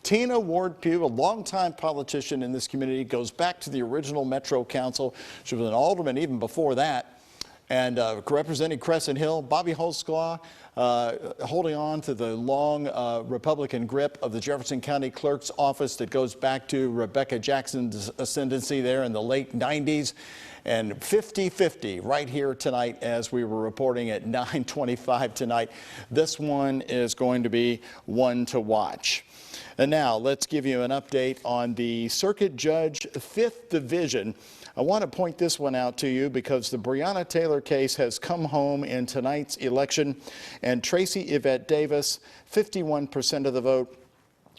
[SPEAKER 7] Tina Ward Pugh, a longtime politician in this community, goes back to the original Metro Council. She was an alderman even before that. And representing Crescent Hill, Bobby Holsclaw, holding on to the long Republican grip of the Jefferson County Clerk's office that goes back to Rebecca Jackson's ascendancy there in the late 90s. And 50-50 right here tonight as we were reporting at 9:25 tonight. This one is going to be one to watch. And now let's give you an update on the Circuit Judge 5th Division. I want to point this one out to you because the Breonna Taylor case has come home in tonight's election, and Tracy Yvette Davis, 51% of the vote,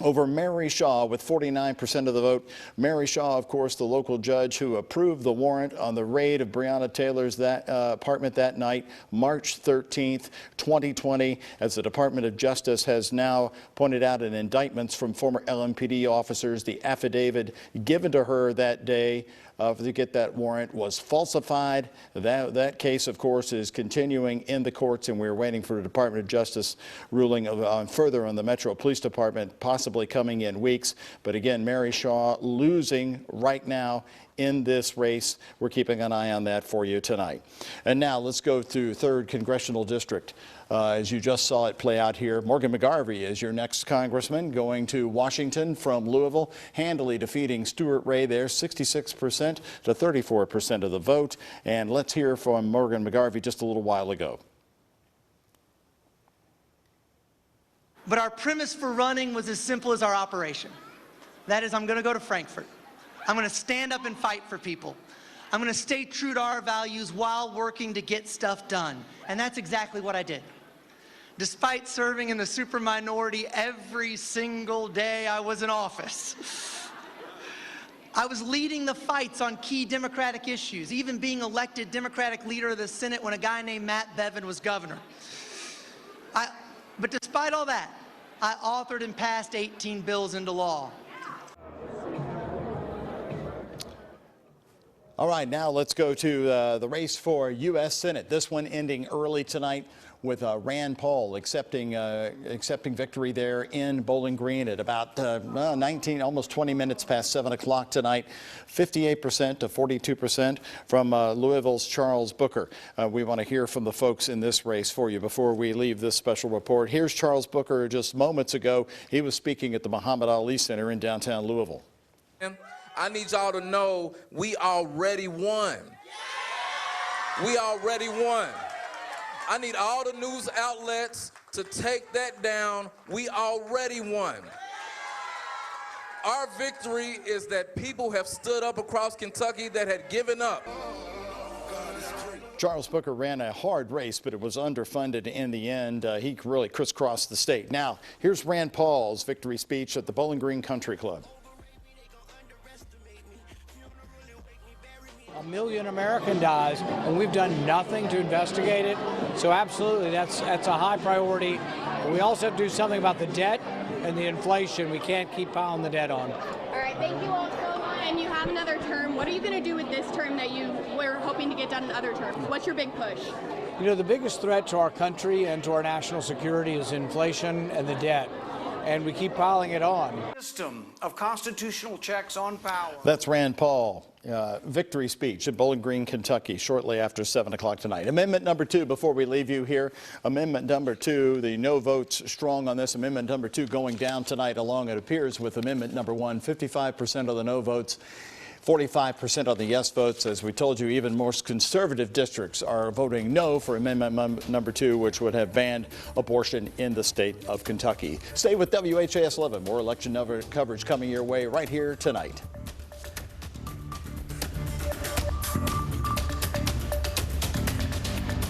[SPEAKER 7] over Mary Shaw with 49% of the vote. Mary Shaw, of course, the local judge who approved the warrant on the raid of Breonna Taylor's apartment that night, March 13th, 2020, as the Department of Justice has now pointed out in indictments from former LMPD officers. The affidavit given to her that day to get that warrant was falsified. That case, of course, is continuing in the courts, and we're waiting for the Department of Justice ruling further on the Metro Police Department, possibly coming in weeks. But again, Mary Shaw losing right now in this race. We're keeping an eye on that for you tonight. And now let's go to 3rd Congressional District. As you just saw it play out here, Morgan McGarvey is your next congressman, going to Washington from Louisville, handily defeating Stuart Ray there, 66% to 34% of the vote. And let's hear from Morgan McGarvey just a little while ago.
[SPEAKER 18] But our premise for running was as simple as our operation. That is, I'm going to go to Frankfurt. I'm going to stand up and fight for people. I'm going to stay true to our values while working to get stuff done. And that's exactly what I did. Despite serving in the super minority every single day I was in office, I was leading the fights on key Democratic issues, even being elected Democratic leader of the Senate when a guy named Matt Bevin was governor. But despite all that, I authored and passed 18 bills into law.
[SPEAKER 7] All right, now let's go to the race for U.S. Senate. This one ending early tonight with Rand Paul accepting victory there in Bowling Green at about 19, almost 20 minutes past 7 o'clock tonight. 58% to 42% from Louisville's Charles Booker. We want to hear from the folks in this race for you before we leave this special report. Here's Charles Booker just moments ago. He was speaking at the Muhammad Ali Center in downtown Louisville.
[SPEAKER 3] I need y'all to know we already won. We already won. I need all the news outlets to take that down. We already won. Our victory is that people have stood up across Kentucky that had given up.
[SPEAKER 7] Charles Booker ran a hard race, but it was underfunded in the end. He really crisscrossed the state. Now, here's Rand Paul's victory speech at the Bowling Green Country Club.
[SPEAKER 6] 1 million American dies, and we've done nothing to investigate it. So absolutely, that's a high priority. We also have to do something about the debt and the inflation. We can't keep piling the debt on.
[SPEAKER 22] All right, thank you all so much. And you have another term. What are you going to do with this term that you were hoping to get done in other terms? What's your big push?
[SPEAKER 6] You know, the biggest threat to our country and to our national security is inflation and the debt. And we keep piling it on.
[SPEAKER 23] System of constitutional checks on power.
[SPEAKER 7] That's Rand Paul. Victory speech at Bowling Green, Kentucky, shortly after 7 o'clock tonight. Amendment number 2, before we leave you here, amendment number 2, the no votes strong on this. Amendment number 2 going down tonight along, it appears, with amendment number 1. 55% of the no votes, 45% on the yes votes. As we told you, even more conservative districts are voting no for amendment number 2, which would have banned abortion in the state of Kentucky. Stay with WHAS 11. More election coverage coming your way right here tonight.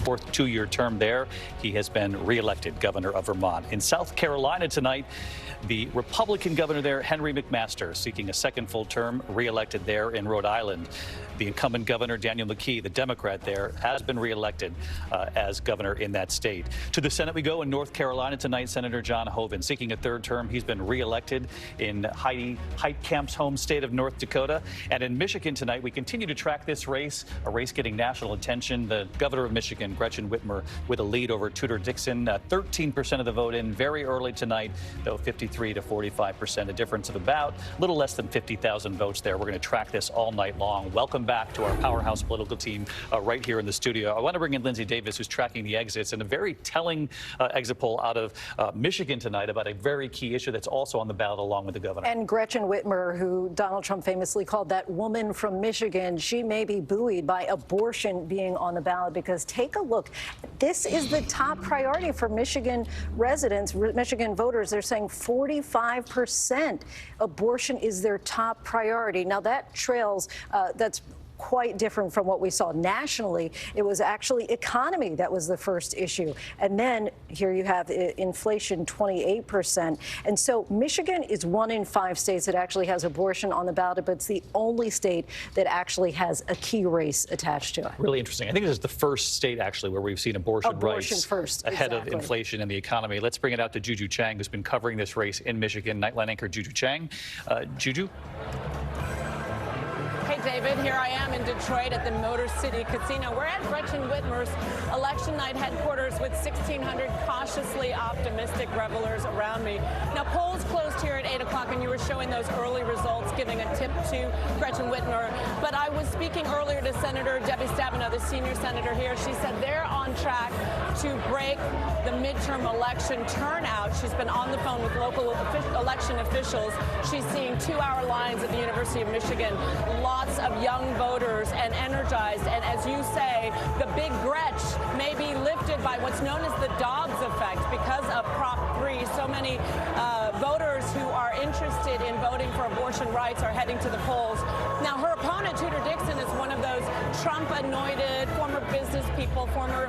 [SPEAKER 1] Fourth two-year term there. He has been reelected governor of Vermont. In South Carolina tonight, the Republican governor there, Henry McMaster, seeking a second full term, reelected there in Rhode Island. The incumbent governor, Daniel McKee, the Democrat there, has been reelected as governor in that state. To the Senate we go. In North Carolina tonight, Senator John Hoeven seeking a third term. He's been reelected in Heidi Heitkamp's home state of North Dakota. And in Michigan tonight, we continue to track this race, a race getting national attention. The governor of Michigan, Gretchen Whitmer, with a lead over Tudor Dixon. 13% of the vote in very early tonight, though 53 to 45%, a difference of about a little less than 50,000 votes there. We're going to track this all night long. Welcome back to our powerhouse political team right here in the studio. I want to bring in Lindsay Davis, who's tracking the exits, and a very telling exit poll out of Michigan tonight about a very key issue that's also on the ballot along with the governor.
[SPEAKER 24] And Gretchen Whitmer, who Donald Trump famously called that woman from Michigan, she may be buoyed by abortion being on the ballot, because take a look. This is the top priority for Michigan residents, Michigan voters. They're saying 45% abortion is their top priority. Now that trails, that's quite different from what we saw nationally. It was actually economy that was the first issue. And then here you have inflation, 28%. And so Michigan is 1 in 5 states that actually has abortion on the ballot, but it's the only state that actually has a key race attached to it.
[SPEAKER 1] Really interesting. I think this is the first state actually where we've seen abortion rights
[SPEAKER 24] first,
[SPEAKER 1] ahead
[SPEAKER 24] exactly.
[SPEAKER 1] of inflation and the economy. Let's bring it out to Juju Chang, who's been covering this race in Michigan. Nightline anchor Juju Chang. Juju?
[SPEAKER 25] Hey, David, here I am in Detroit at the Motor City Casino. We're at Gretchen Whitmer's election night headquarters with 1,600 cautiously optimistic revelers around me. Now, polls closed here at 8 o'clock, and you were showing those early results, giving a tip to Gretchen Whitmer. But I was speaking earlier to Senator Debbie Stabenow, the senior senator here. She said they're on track to break the midterm election turnout. She's been on the phone with local election officials. She's seeing 2-hour lines at the University of Michigan. Lots of young voters and energized. And as you say, the big Gretch may be lifted by what's known as the Dobbs effect because of Prop 3. So many voters who are interested in voting for abortion rights are heading to the polls. Now, her opponent, Tudor Dixon, is one of those Trump-anointed former business people, former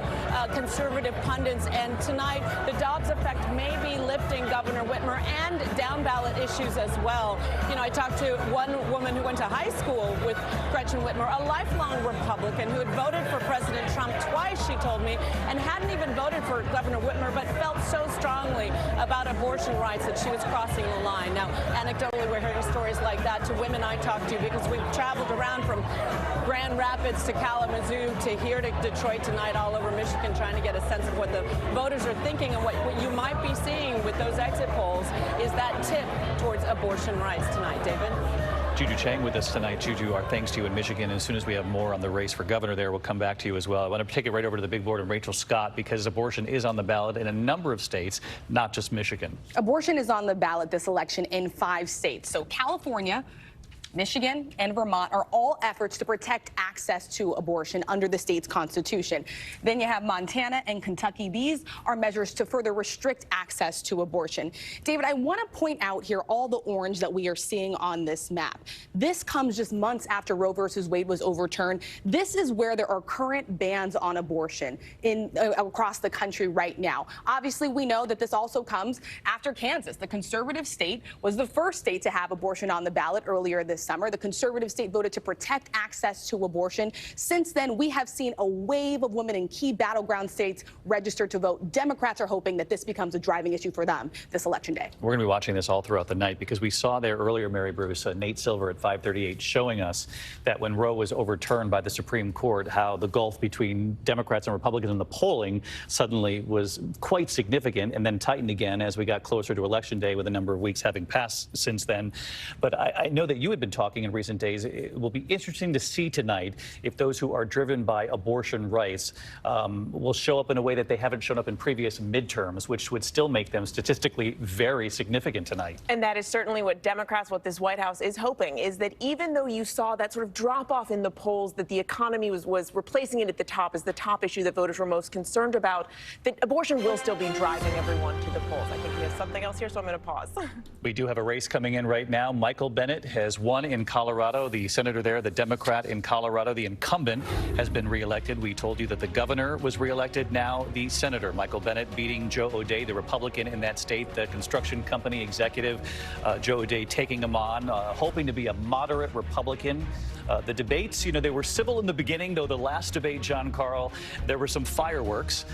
[SPEAKER 25] conservative pundits. And tonight, the Dobbs effect may be lifting Governor Whitmer and down-ballot issues as well. You know, I talked to one woman who went to high school with Gretchen Whitmer, a lifelong Republican who had voted for President Trump twice, she told me, and hadn't even voted for Governor Whitmer, but felt so strongly about abortion rights that she was crossing the line. Now, anecdotally, we're hearing stories like that to women I talked to because we've traveled around from Grand Rapids to Kalamazoo to here to Detroit tonight, all over Michigan, trying to get a sense of what the voters are thinking. And what you might be seeing with those exit polls is that tip towards abortion rights tonight. David?
[SPEAKER 1] Juju Chang with us tonight. Juju, our thanks to you in Michigan. As soon as we have more on the race for governor there, we'll come back to you as well. I want to take it right over to the big board and Rachel Scott, because abortion is on the ballot in a number of states, not just Michigan.
[SPEAKER 5] Abortion is on the ballot this election in 5 states. So California, Michigan and Vermont are all efforts to protect access to abortion under the state's constitution. Then you have Montana and Kentucky. These are measures to further restrict access to abortion. David, I want to point out here all the orange that we are seeing on this map. This comes just months after Roe versus Wade was overturned. This is where there are current bans on abortion across the country right now. Obviously, we know that this also comes after Kansas. The conservative state was the first state to have abortion on the ballot earlier this summer. The conservative state voted to protect access to abortion. Since then, we have seen a wave of women in key battleground states register to vote. Democrats are hoping that this becomes a driving issue for them this election day.
[SPEAKER 1] We're going to be watching this all throughout the night because we saw there earlier, Mary Bruce, Nate Silver at 538 showing us that when Roe was overturned by the Supreme Court, how the gulf between Democrats and Republicans in the polling suddenly was quite significant and then tightened again as we got closer to Election Day, with a number of weeks having passed since then. But I know that you had been talking in recent days. It will be interesting to see tonight if those who are driven by abortion rights will show up in a way that they haven't shown up in previous midterms, which would still make them statistically very significant tonight.
[SPEAKER 17] And that is certainly what Democrats, what this White House is hoping, is that even though you saw that sort of drop off in the polls, that the economy was replacing it at the top as the top issue that voters were most concerned about, that abortion will still be driving everyone to the polls. I think we have something else here, so I'm going to pause.
[SPEAKER 1] We do have a race coming in right now. Michael Bennet has won in Colorado. The senator there, the Democrat in Colorado, the incumbent, has been reelected. We told you that the governor was reelected. Now the senator, Michael Bennet, beating Joe O'Dea, the Republican in that state, the construction company executive. Joe O'Dea taking him on, hoping to be a moderate Republican. The debates, you know, they were civil in the beginning, though the last debate, John Carl, there were some fireworks.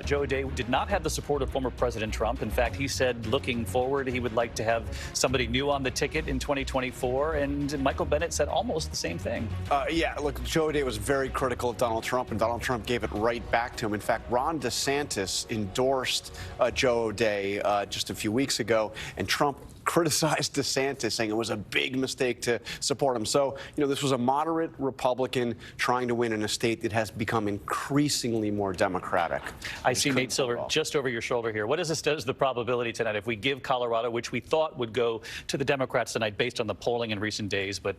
[SPEAKER 1] Joe O'Dea did not have the support of former President Trump. In fact, he said looking forward, he would like to have somebody new on the ticket in 2024. And Michael Bennet said almost the same thing.
[SPEAKER 9] Yeah, look, Joe O'Dea was very critical of Donald Trump, and Donald Trump gave it right back to him. In fact, Ron DeSantis endorsed Joe O'Dea just a few weeks ago, and Trump criticized DeSantis, saying it was a big mistake to support him. So, you know, this was a moderate Republican trying to win in a state that has become increasingly more Democratic.
[SPEAKER 1] I see Nate Silver just over your shoulder here. What is the probability tonight if we give Colorado, which we thought would go to the Democrats tonight based on the polling in recent days, but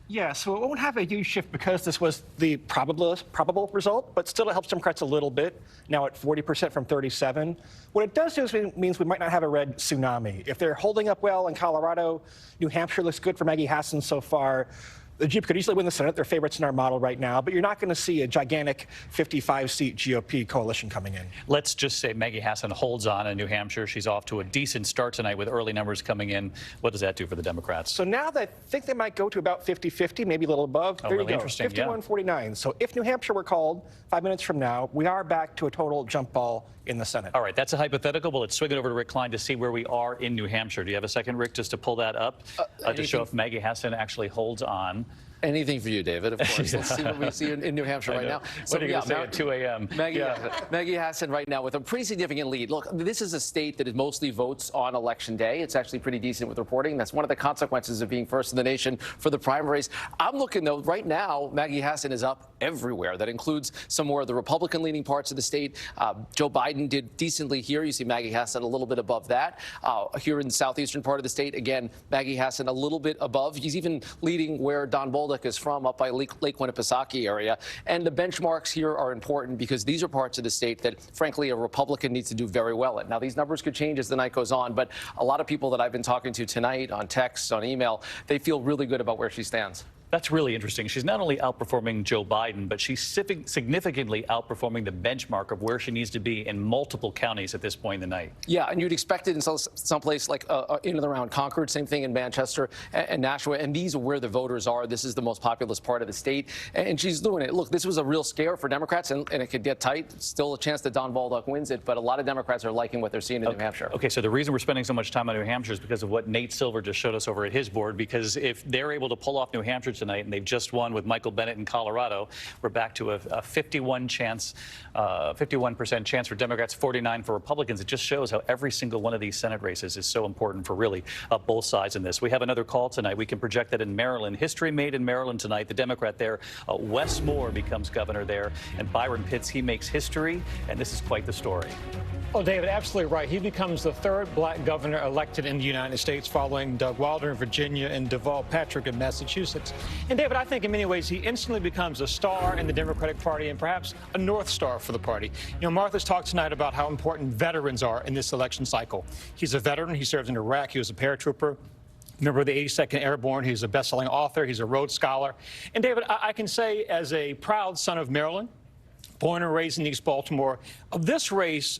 [SPEAKER 8] yeah, so it won't have a huge shift because this was the probable result, but still it helps Democrats a little bit, now at 40% from 37%. What it does do is it means we might not have a red tsunami. If they're holding up well in Colorado, New Hampshire looks good for Maggie Hassan so far. The GOP could easily win the Senate. They're favorites in our model right now, but you're not going to see a gigantic 55-seat GOP coalition coming in.
[SPEAKER 1] Let's just say Maggie Hassan holds on in New Hampshire. She's off to a decent start tonight with early numbers coming in. What does that do for the Democrats?
[SPEAKER 8] So now I think they might go to about 50-50, maybe a little above.
[SPEAKER 1] Oh,
[SPEAKER 8] there
[SPEAKER 1] really
[SPEAKER 8] you go,
[SPEAKER 1] interesting.
[SPEAKER 8] 51-49. So if New Hampshire were called 5 minutes from now, we are back to a total jump ball in the Senate.
[SPEAKER 1] All right, that's a hypothetical, but let's swing it over to Rick Klein to see where we are in New Hampshire. Do you have a second, Rick, just to pull that up to show if Maggie Hassan actually holds on?
[SPEAKER 4] Anything for you, David, of course. Let's see what we see in New Hampshire right now.
[SPEAKER 1] What are you going to say at 2 a.m.?
[SPEAKER 4] Maggie Hassan right now with a pretty significant lead. Look, this is a state that mostly votes on Election Day. It's actually pretty decent with reporting. That's one of the consequences of being first in the nation for the primaries. I'm looking, though, right now, Maggie Hassan is up everywhere. That includes some more of the Republican-leaning parts of the state. Joe Biden did decently here. You see Maggie Hassan a little bit above that. Here in the southeastern part of the state, again, Maggie Hassan a little bit above. He's even leading where Don Bolduc is from, up by Lake Winnipesaukee area. And the benchmarks here are important because these are parts of the state that, frankly, a Republican needs to do very well in. Now, these numbers could change as the night goes on, but a lot of people that I've been talking to tonight on text, on email, they feel really good about where she stands.
[SPEAKER 1] That's really interesting. She's not only outperforming Joe Biden, but she's significantly outperforming the benchmark of where she needs to be in multiple counties at this point in the night.
[SPEAKER 4] Yeah, and you'd expect it in some place like in and around Concord, same thing in Manchester and Nashua, and these are where the voters are. This is the most populous part of the state, and she's doing it. Look, this was a real scare for Democrats, and it could get tight. Still a chance that Don Bolduc wins it, but a lot of Democrats are liking what they're seeing in New Hampshire.
[SPEAKER 1] Okay, so the reason we're spending so much time on New Hampshire is because of what Nate Silver just showed us over at his board, because if they're able to pull off New Hampshire tonight, tonight, and they've just won with Michael Bennet in Colorado. We're back to a 51% chance for Democrats, 49 for Republicans. It just shows how every single one of these Senate races is so important for really both sides in this. We have another call tonight. We can project that in Maryland. History made in Maryland tonight. The Democrat there, Wes Moore, becomes governor there, and Byron Pitts, he makes history, and this is quite the story.
[SPEAKER 10] Well, David, absolutely right. He becomes the third black governor elected in the United States, following Doug Wilder in Virginia and Deval Patrick in Massachusetts. And David, I think in many ways he instantly becomes a star in the Democratic Party and perhaps a North Star for the party. You know, Martha's talked tonight about how important veterans are in this election cycle. He's a veteran. He served in Iraq. He was a paratrooper. Member of the 82nd Airborne. He's a best-selling author. He's a Rhodes Scholar. And David, I can say as a proud son of Maryland, born and raised in East Baltimore, of this race,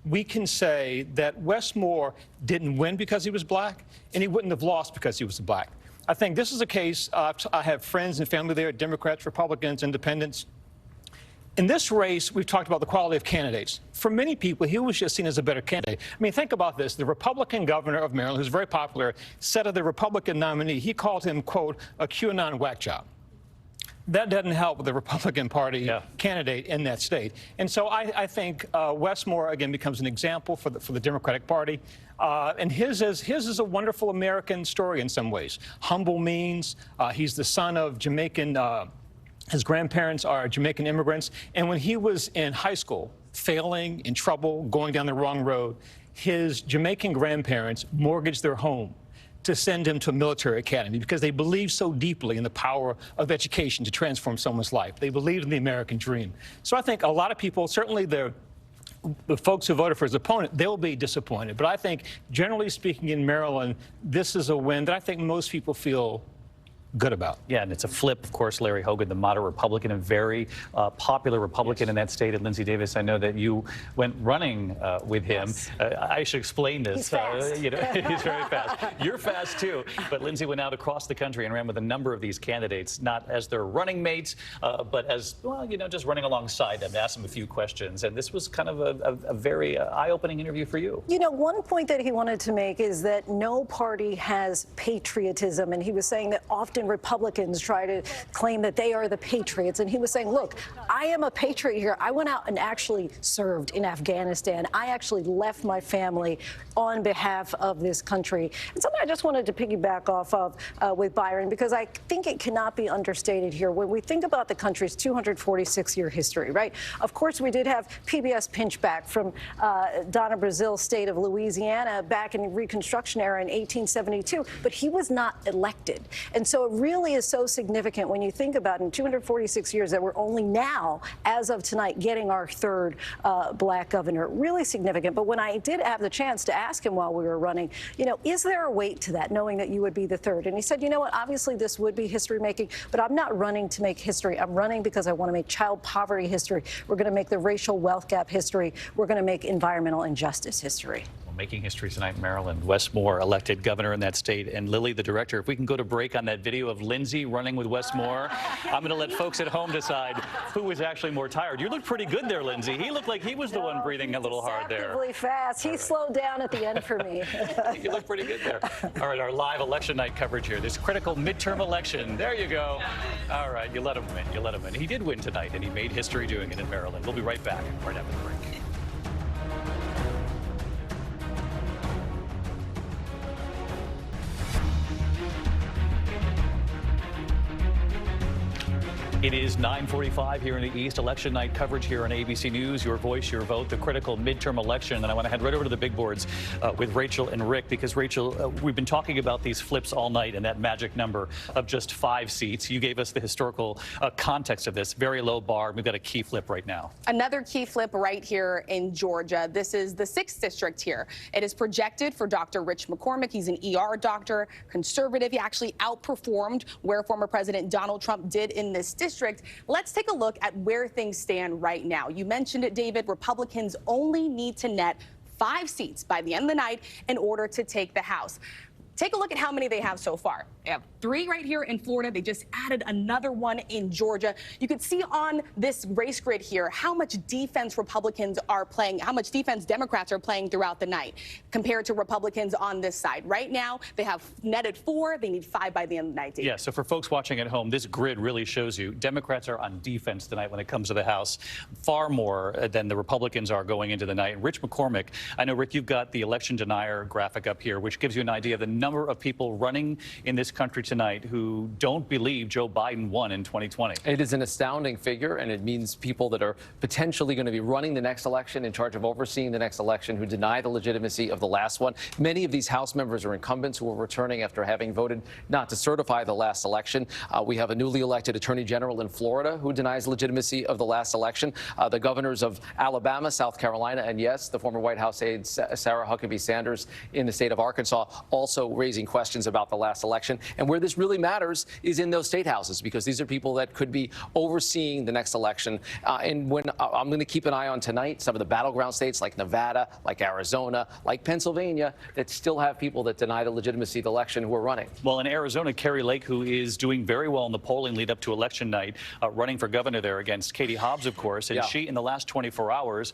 [SPEAKER 10] we can say that Wes Moore didn't win because he was black, and he wouldn't have lost because he was black. I think this is a case, I have friends and family there, Democrats, Republicans, Independents. In this race, we've talked about the quality of candidates. For many people, he was just seen as a better candidate. I mean, think about this. The Republican governor of Maryland, who's very popular, said of the Republican nominee, he called him, quote, a QAnon whack job. That doesn't help with the Republican Party candidate in that state. And so I think Wes Moore, again, becomes an example for the Democratic Party. And his is a wonderful American story in some ways. Humble means. He's the son of Jamaican. His grandparents are Jamaican immigrants. And when he was in high school, failing, in trouble, going down the wrong road, his Jamaican grandparents mortgaged their home to send him to a military academy because they believed so deeply in the power of education to transform someone's life. They believed in the American dream. So I think a lot of people, certainly the folks who voted for his opponent, they'll be disappointed. But I think, generally speaking, in Maryland, this is a win that I think most people feel good about.
[SPEAKER 1] Yeah, and it's a flip, of course. Larry Hogan, the moderate Republican, and very popular Republican in that state. And Lindsay Davis, I know that you went running with him.
[SPEAKER 24] Yes.
[SPEAKER 1] I should explain this.
[SPEAKER 24] He's fast.
[SPEAKER 1] You know, he's very fast. You're fast too. But Lindsay went out across the country and ran with a number of these candidates, not as their running mates, but as, well, you know, just running alongside them to ask them a few questions. And this was kind of a very eye-opening interview for you.
[SPEAKER 24] You know, one point that he wanted to make is that no party has patriotism, and he was saying that often Republicans try to claim that they are the patriots, and he was saying, look, I am a patriot here. I went out and actually served in Afghanistan. I actually left my family on behalf of this country. And something I just wanted to piggyback off of with Byron, because I think it cannot be understated here. When we think about the country's 246-year history, right? Of course, we did have PBS pinchback from Donna Brazil's state of Louisiana back in the Reconstruction era in 1872, but he was not elected. And so it really is so significant when you think about in 246 years that we're only now, as of tonight, getting our third black governor. Really significant. But when I did have the chance to ask him while we were running, you know, is there a weight to that, knowing that you would be the third? And he said, you know what, obviously this would be history making, but I'm not running to make history. I'm running because I want to make child poverty history. We're going to make the racial wealth gap history. We're going to make environmental injustice history.
[SPEAKER 1] Making history tonight in Maryland. Wes Moore, elected governor in that state. And Lily, the director, if we can go to break on that video of Lindsay running with Wes Moore, I'm going to let folks at home decide who was actually more tired. You looked pretty good there, Lindsay. He looked like he was the one breathing a little hard there.
[SPEAKER 24] Really fast. He slowed down at the end for me.
[SPEAKER 1] You look pretty good there. All right, our live election night coverage here. This critical midterm election. There you go. All right, you let him win. You let him win. He did win tonight, and he made history doing it in Maryland. We'll be right back right after the break. It is 9:45 here in the East. Election night coverage here on ABC News. Your voice, your vote, the critical midterm election. And I want to head right over to the big boards with Rachel and Rick, because Rachel, we've been talking about these flips all night and that magic number of just 5 seats. You gave us the historical context of this. Very low bar. We've got a key flip right now.
[SPEAKER 5] Another key flip right here in Georgia. This is the 6th district here. It is projected for Dr. Rich McCormick. He's an ER doctor, conservative. He actually outperformed where former President Donald Trump did in this district. Let's take a look at where things stand right now. You mentioned it, David. Republicans only need to net 5 seats by the end of the night in order to take the House. Take a look at how many they have so far. They have 3 right here in Florida. They just added another one in Georgia. You can see on this race grid here how much defense Republicans are playing, how much defense Democrats are playing throughout the night compared to Republicans on this side. Right now, they have netted 4. They need 5 by the end of the night.
[SPEAKER 1] Yeah, so for folks watching at home, this grid really shows you Democrats are on defense tonight when it comes to the House, far more than the Republicans are going into the night. Rich McCormick, I know, Rick, you've got the election denier graphic up here, which gives you an idea of the number of people running in this country tonight who don't believe Joe Biden won in 2020.
[SPEAKER 4] It is an astounding figure, and it means people that are potentially going to be running the next election, in charge of overseeing the next election, who deny the legitimacy of the last one. Many of these House members are incumbents who are returning after having voted not to certify the last election. We have a newly elected attorney general in Florida who denies legitimacy of the last election. The governors of Alabama, South Carolina, and yes, the former White House aide Sarah Huckabee Sanders in the state of Arkansas also raising questions about the last election. And where this really matters is in those state houses, because these are people that could be overseeing the next election. And when I'm going to keep an eye on tonight, some of the battleground states like Nevada, like Arizona, like Pennsylvania, that still have people that deny the legitimacy of the election who are running.
[SPEAKER 1] Well, in Arizona, Carrie Lake, who is doing very well in the polling lead up to election night, running for governor there against Katie Hobbs, of course, and she, in the last 24 hours,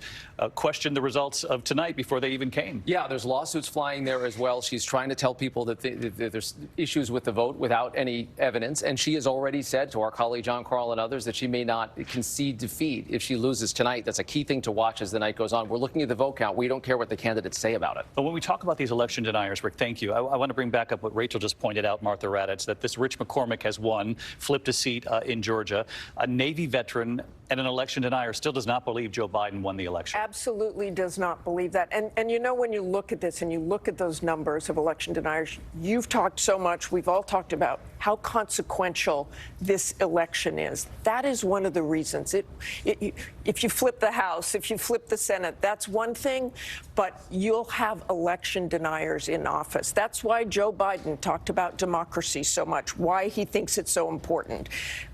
[SPEAKER 1] questioned the results of tonight before they even came.
[SPEAKER 4] Yeah, there's lawsuits flying there as well. She's trying to tell people that there's issues with the vote without any evidence, and she has already said to our colleague John Carl and others that she may not concede defeat if she loses tonight. That's a key thing to watch as the night goes on. We're looking at the vote count. We don't care what the candidates say about it.
[SPEAKER 1] But when we talk about these election deniers, Rick, thank you. I want to bring back up what Rachel just pointed out, Martha Raddatz, that this Rich McCormick has won, flipped a seat in Georgia. A Navy veteran and an election denier still does not believe Joe Biden won the election.
[SPEAKER 16] Absolutely does not believe that. And you know, when you look at this and you look at those numbers of election deniers, you've talked so much, we've all talked about how consequential this election is. That is one of the reasons. If you flip the House, if you flip the Senate, that's one thing, but you'll have election deniers in office. That's why Joe Biden talked about democracy so much, why he thinks it's so important.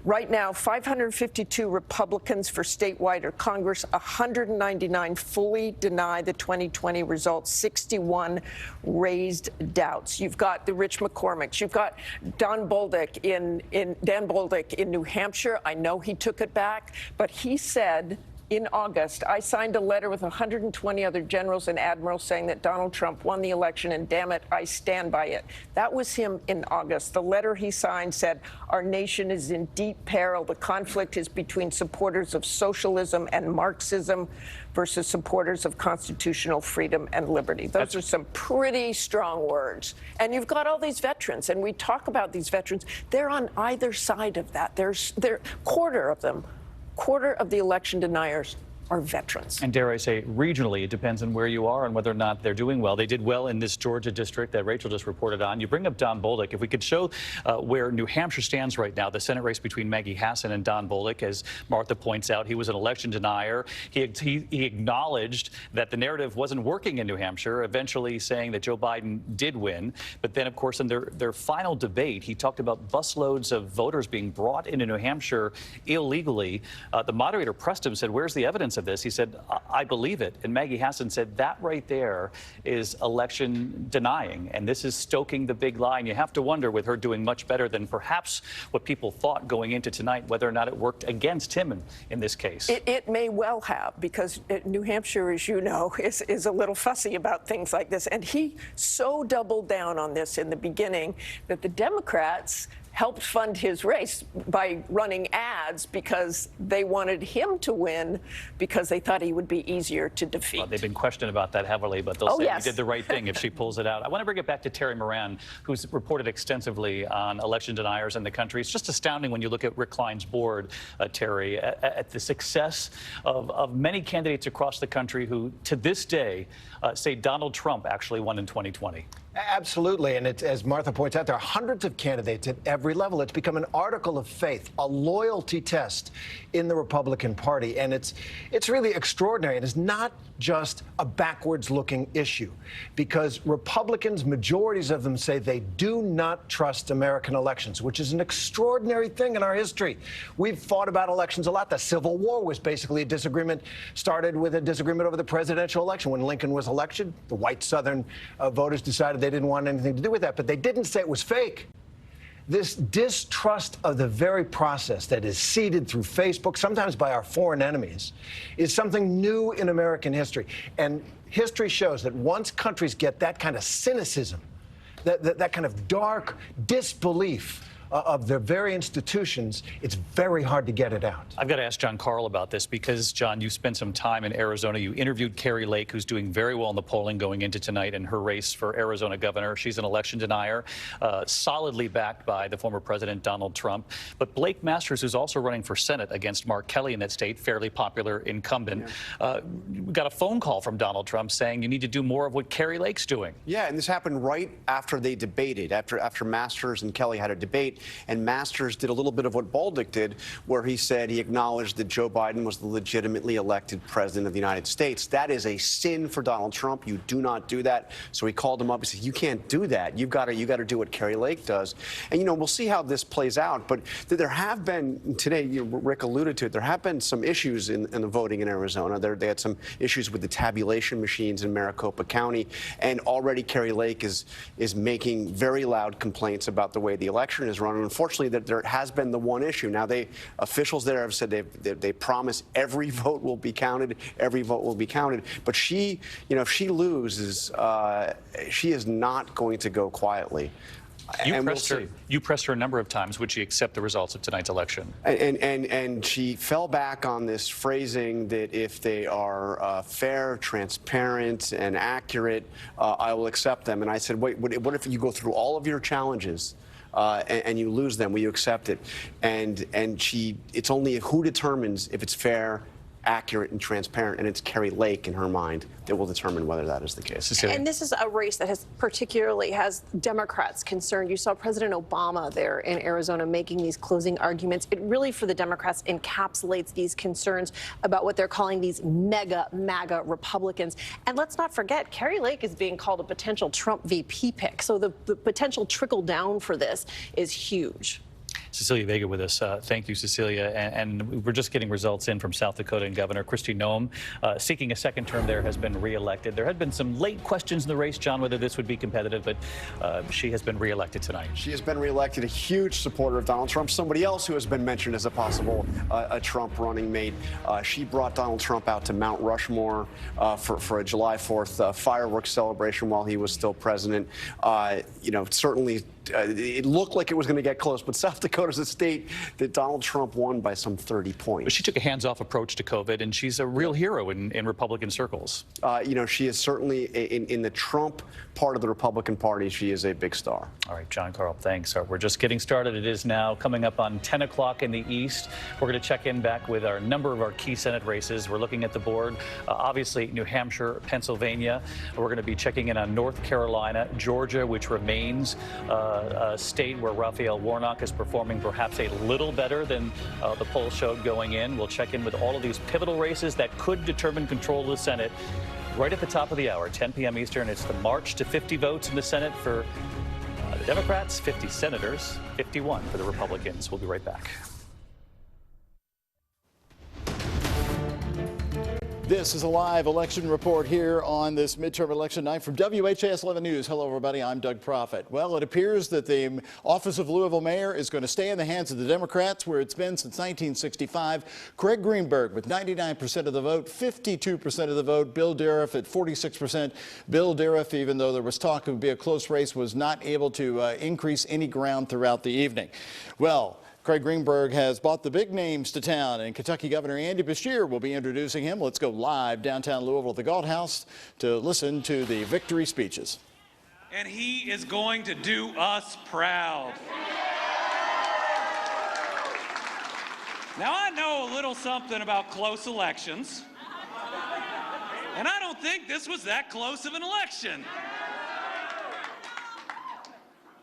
[SPEAKER 16] Right now, 552 Republicans for statewide or Congress, 199 fully deny the 2020 results, 61 raised doubts. You've got the Rich McCormicks. You've got Dan Bolduc in New Hampshire. I know he took it back, but he said in August, I signed a letter with 120 other generals and admirals saying that Donald Trump won the election, and damn it, I stand by it. That was him in August. The letter he signed said, our nation is in deep peril. The conflict is between supporters of socialism and Marxism versus supporters of constitutional freedom and liberty. Those are some pretty strong words. And you've got all these veterans, and we talk about these veterans. They're on either side of that. They're quarter of them. Quarter of the election deniers are veterans.
[SPEAKER 1] And dare I say, regionally, it depends on where you are and whether or not they're doing well. They did well in this Georgia district that Rachel just reported on. You bring up Don Bolduc. If we could show where New Hampshire stands right now, the Senate race between Maggie Hassan and Don Bolduc, as Martha points out, he was an election denier. He acknowledged that the narrative wasn't working in New Hampshire, eventually saying that Joe Biden did win. But then, of course, in their final debate, he talked about busloads of voters being brought into New Hampshire illegally. The moderator pressed him, said, where's the evidence of this? He said, I believe it. And Maggie Hassan said that right there is election denying. And this is stoking the big lie. And you have to wonder, with her doing much better than perhaps what people thought going into tonight, whether or not it worked against him in this case.
[SPEAKER 16] It may well have, because New Hampshire, as you know, is a little fussy about things like this. And he so doubled down on this in the beginning that the Democrats helped fund his race by running ads because they wanted him to win because they thought he would be easier to defeat.
[SPEAKER 1] Well, they've been questioned about that heavily, but they'll say he did the right thing if she pulls it out. I want to bring it back to Terry Moran, who's reported extensively on election deniers in the country. It's just astounding when you look at Rick Klein's board, Terry, at the success of many candidates across the country who, to this day, say Donald Trump actually won in 2020.
[SPEAKER 9] Absolutely. And it's, as Martha points out, there are hundreds of candidates at every level. It's become an article of faith, a loyalty test in the Republican Party. And it's really extraordinary. It is not just a backwards-looking issue, because Republicans, majorities of them, say they do not trust American elections, which is an extraordinary thing in our history. We've fought about elections a lot. The Civil War was basically a disagreement, started with a disagreement over the presidential election. When Lincoln was elected, the white Southern voters decided
[SPEAKER 11] they didn't want anything to do with that, but they didn't say it was fake. This distrust of the very process that is seeded through Facebook, sometimes by our foreign enemies, is something new in American history. And history shows that once countries get that kind of cynicism, that kind of dark disbelief of their very institutions, it's very hard to get it out.
[SPEAKER 1] I've got to ask John Carl about this because, John, you spent some time in Arizona. You interviewed Kari Lake, who's doing very well in the polling going into tonight in her race for Arizona governor. She's an election denier, solidly backed by the former president, Donald Trump. But Blake Masters, who's also running for Senate against Mark Kelly in that state, fairly popular incumbent, we got a phone call from Donald Trump saying you need to do more of what Kari Lake's doing.
[SPEAKER 9] Yeah, and this happened right after they debated, after Masters and Kelly had a debate. And Masters did a little bit of what Baldick did, where he said he acknowledged that Joe Biden was the legitimately elected president of the United States. That is a sin for Donald Trump. You do not do that. So he called him up. He said, you can't do that. You got to do what Kari Lake does. And, you know, we'll see how this plays out. But there have been, today, Rick alluded to it, there have been some issues in the voting in Arizona. They had some issues with the tabulation machines in Maricopa County. And already Kari Lake is making very loud complaints about the way the election is run. And unfortunately, there has been the one issue. Now, officials there have said they promise every vote will be counted, every vote will be counted. But she, you know, if she loses, she is not going to go quietly.
[SPEAKER 1] You pressed her a number of times. Would she accept the results of tonight's election?
[SPEAKER 9] And she fell back on this phrasing that if they are fair, transparent, and accurate, I will accept them. And I said, wait, what if you go through all of your challenges and you lose them? Will you accept it? And it's only who determines if it's fair, accurate, and transparent, and it's Kari Lake in her mind that will determine whether that is the case.
[SPEAKER 1] Cecilia.
[SPEAKER 13] And this is a race that has Democrats concerned. You saw President Obama there in Arizona making these closing arguments. It really, for the Democrats, encapsulates these concerns about what they're calling these MAGA Republicans. And let's not forget, Kari Lake is being called a potential Trump VP pick. So the potential trickle down for this is huge.
[SPEAKER 1] Cecilia Vega with us. Thank you, Cecilia. And we're just getting results in from South Dakota, and Governor Kristi Noem, seeking a second term there, has been reelected. There had been some late questions in the race, John, whether this would be competitive, but she has been reelected tonight. She
[SPEAKER 9] has been reelected, a huge supporter of Donald Trump. Somebody else who has been mentioned as a possible a Trump running mate. She brought Donald Trump out to Mount Rushmore for a July 4th fireworks celebration while he was still president. You know, certainly it looked like it was going to get close, but South Dakota's a state that Donald Trump won by some 30 points.
[SPEAKER 1] But she took a hands-off approach to COVID, and she's a real hero in Republican circles.
[SPEAKER 9] You know, she is certainly in the Trump part of the Republican Party. She is a big star.
[SPEAKER 1] All right, John Carl, thanks. We're just getting started. It is now coming up on 10 o'clock in the East. We're going to check in back with a number of our key Senate races. We're looking at the board. Obviously, New Hampshire, Pennsylvania. We're going to be checking in on North Carolina, Georgia, which remains a state where Raphael Warnock is performing perhaps a little better than the poll showed going in. We'll check in with all of these pivotal races that could determine control of the Senate. Right at the top of the hour, 10 p.m. Eastern, it's the march to 50 votes in the Senate for the Democrats, 50 senators, 51 for the Republicans. We'll be right back.
[SPEAKER 7] This is a live election report here on this midterm election night from WHAS11 News. Hello, everybody. I'm Doug Proffitt. Well, it appears that the office of Louisville mayor is going to stay in the hands of the Democrats, where it's been since 1965. Craig Greenberg with 99% of the vote, 52% of the vote. Bill Dariff at 46%. Bill Dariff, even though there was talk it would be a close race, was not able to increase any ground throughout the evening. Well, Craig Greenberg has brought the big names to town, and Kentucky Governor Andy Beshear will be introducing him. Let's go live downtown Louisville at the Galt House to listen to the victory speeches.
[SPEAKER 12] And he is going to do us proud. Now, I know a little something about close elections, and I don't think this was that close of an election.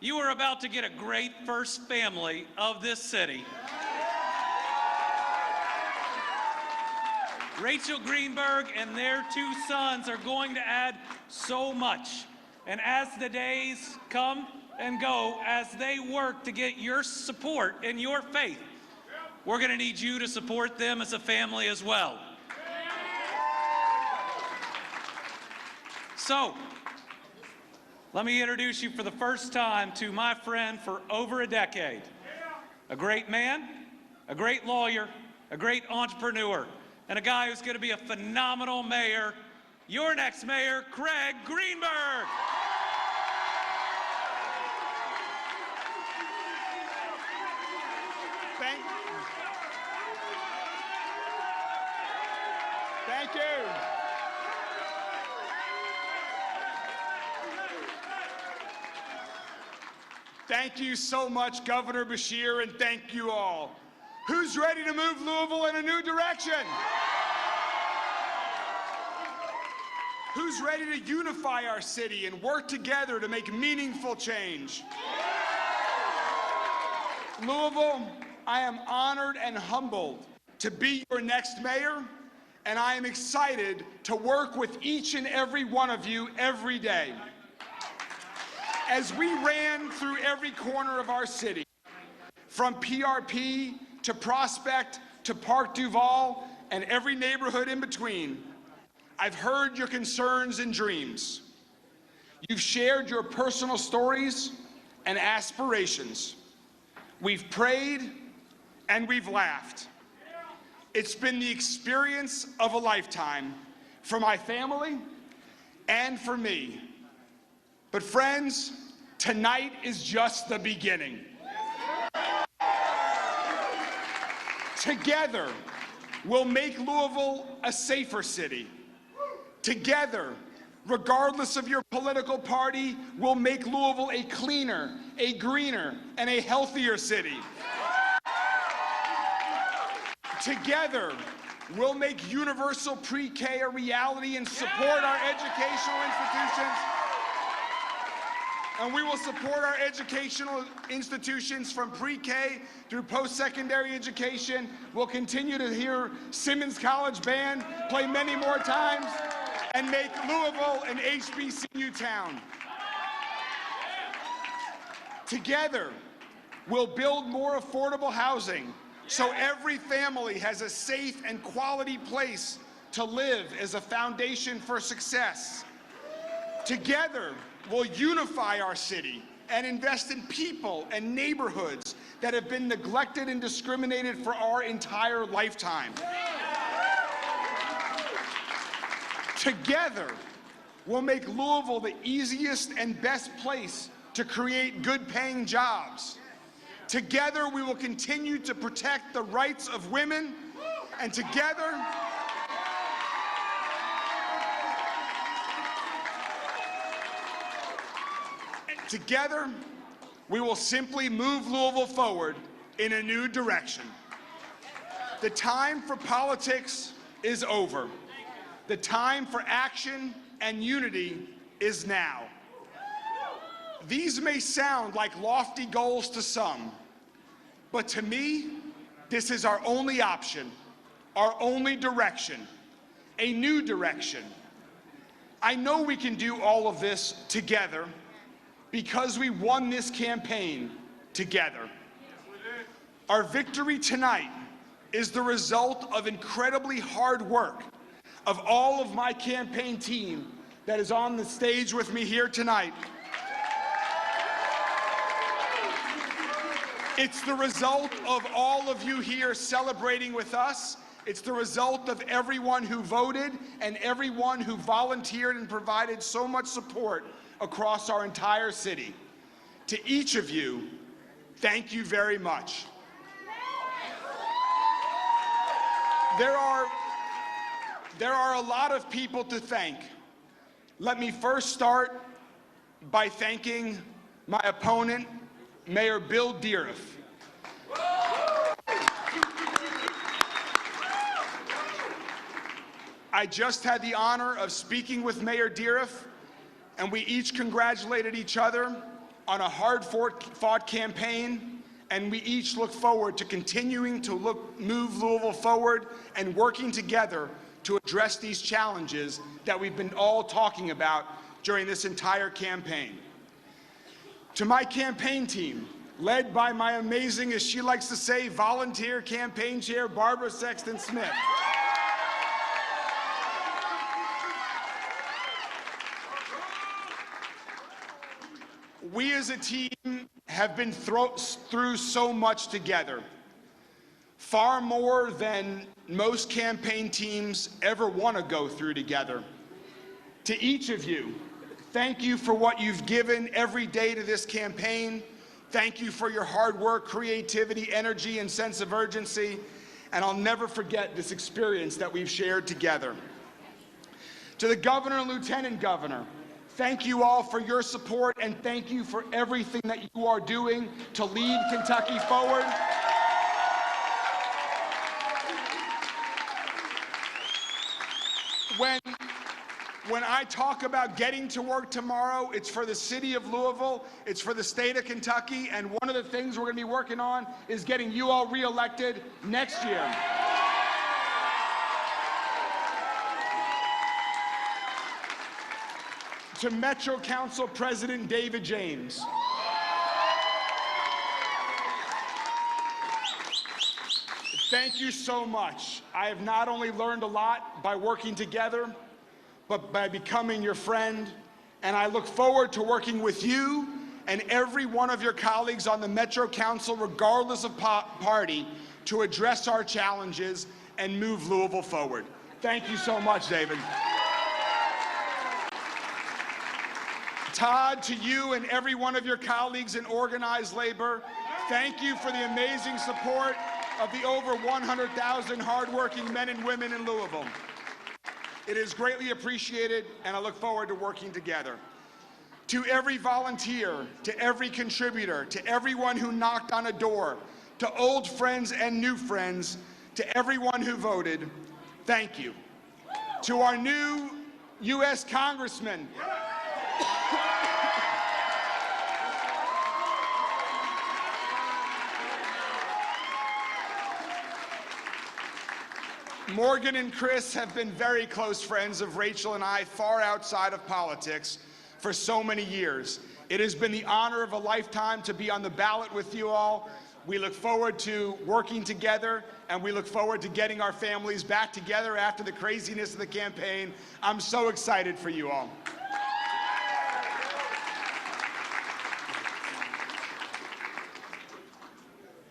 [SPEAKER 12] You are about to get a great first family of this city. Rachel Greenberg and their two sons are going to add so much. And as the days come and go, as they work to get your support and your faith, we're going to need you to support them as a family as well. So, let me introduce you for the first time to my friend for over a decade. A great man, a great lawyer, a great entrepreneur, and a guy who's going to be a phenomenal mayor. Your next mayor, Craig Greenberg.
[SPEAKER 14] Thank you. Thank you so much, Governor Beshear, and thank you all. Who's ready to move Louisville in a new direction? Who's ready to unify our city and work together to make meaningful change? Louisville, I am honored and humbled to be your next mayor, and I am excited to work with each and every one of you every day. As we ran through every corner of our city, from PRP to Prospect to Park Duval and every neighborhood in between, I've heard your concerns and dreams. You've shared your personal stories and aspirations. We've prayed and we've laughed. It's been the experience of a lifetime for my family and for me. But friends, tonight is just the beginning. Together, we'll make Louisville a safer city. Together, regardless of your political party, we'll make Louisville a cleaner, a greener, and a healthier city. Together, we'll make universal pre-K a reality and support our educational institutions. And we will support our educational institutions from pre-K through post-secondary education. We'll continue to hear Simmons College Band play many more times and make Louisville an HBCU town. Together, we'll build more affordable housing so every family has a safe and quality place to live as a foundation for success. Together, we'll unify our city and invest in people and neighborhoods that have been neglected and discriminated for our entire lifetime. Together, we'll make Louisville the easiest and best place to create good-paying jobs. Together, we will continue to protect the rights of women, and together, we will simply move Louisville forward in a new direction. The time for politics is over. The time for action and unity is now. These may sound like lofty goals to some, but to me, this is our only option, our only direction, a new direction. I know we can do all of this together because we won this campaign together. Our victory tonight is the result of incredibly hard work of all of my campaign team that is on the stage with me here tonight. It's the result of all of you here celebrating with us. It's the result of everyone who voted and everyone who volunteered and provided so much support across our entire city. To each of you, thank you very much. There are a lot of people to thank. Let me first start by thanking my opponent, Mayor Bill Deariff. I just had the honor of speaking with Mayor Deariff, and we each congratulated each other on a hard-fought campaign, and we each look forward to continuing to move Louisville forward and working together to address these challenges that we've been all talking about during this entire campaign. To my campaign team, led by my amazing, as she likes to say, volunteer campaign chair, Barbara Sexton Smith. We as a team have been through so much together, far more than most campaign teams ever want to go through together. To each of you, thank you for what you've given every day to this campaign. Thank you for your hard work, creativity, energy, and sense of urgency. And I'll never forget this experience that we've shared together. To the governor and lieutenant governor, thank you all for your support, and thank you for everything that you are doing to lead Kentucky forward. When I talk about getting to work tomorrow, it's for the city of Louisville, it's for the state of Kentucky, and one of the things we're going to be working on is getting you all reelected next year. To Metro Council President David James. Thank you so much. I have not only learned a lot by working together, but by becoming your friend, and I look forward to working with you and every one of your colleagues on the Metro Council, regardless of party, to address our challenges and move Louisville forward. Thank you so much, David. Todd, to you and every one of your colleagues in organized labor, thank you for the amazing support of the over 100,000 hardworking men and women in Louisville. It is greatly appreciated, and I look forward to working together. To every volunteer, to every contributor, to everyone who knocked on a door, to old friends and new friends, to everyone who voted, thank you. To our new U.S. Congressman, Morgan and Chris have been very close friends of Rachel and I, far outside of politics, for so many years. It has been the honor of a lifetime to be on the ballot with you all. We look forward to working together, and we look forward to getting our families back together after the craziness of the campaign. I'm so excited for you all.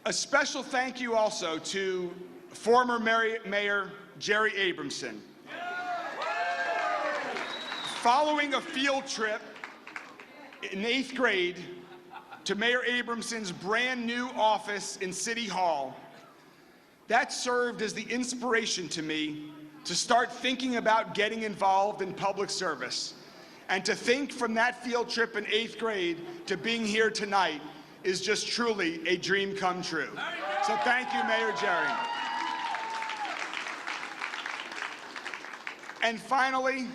[SPEAKER 14] A special thank you also to former Mayor Jerry Abramson. Following a field trip in 8th grade to Mayor Abramson's brand new office in City Hall, that served as the inspiration to me to start thinking about getting involved in public service. And to think from that field trip in 8th grade to being here tonight is just truly a dream come true. So thank you, Mayor Jerry. And finally,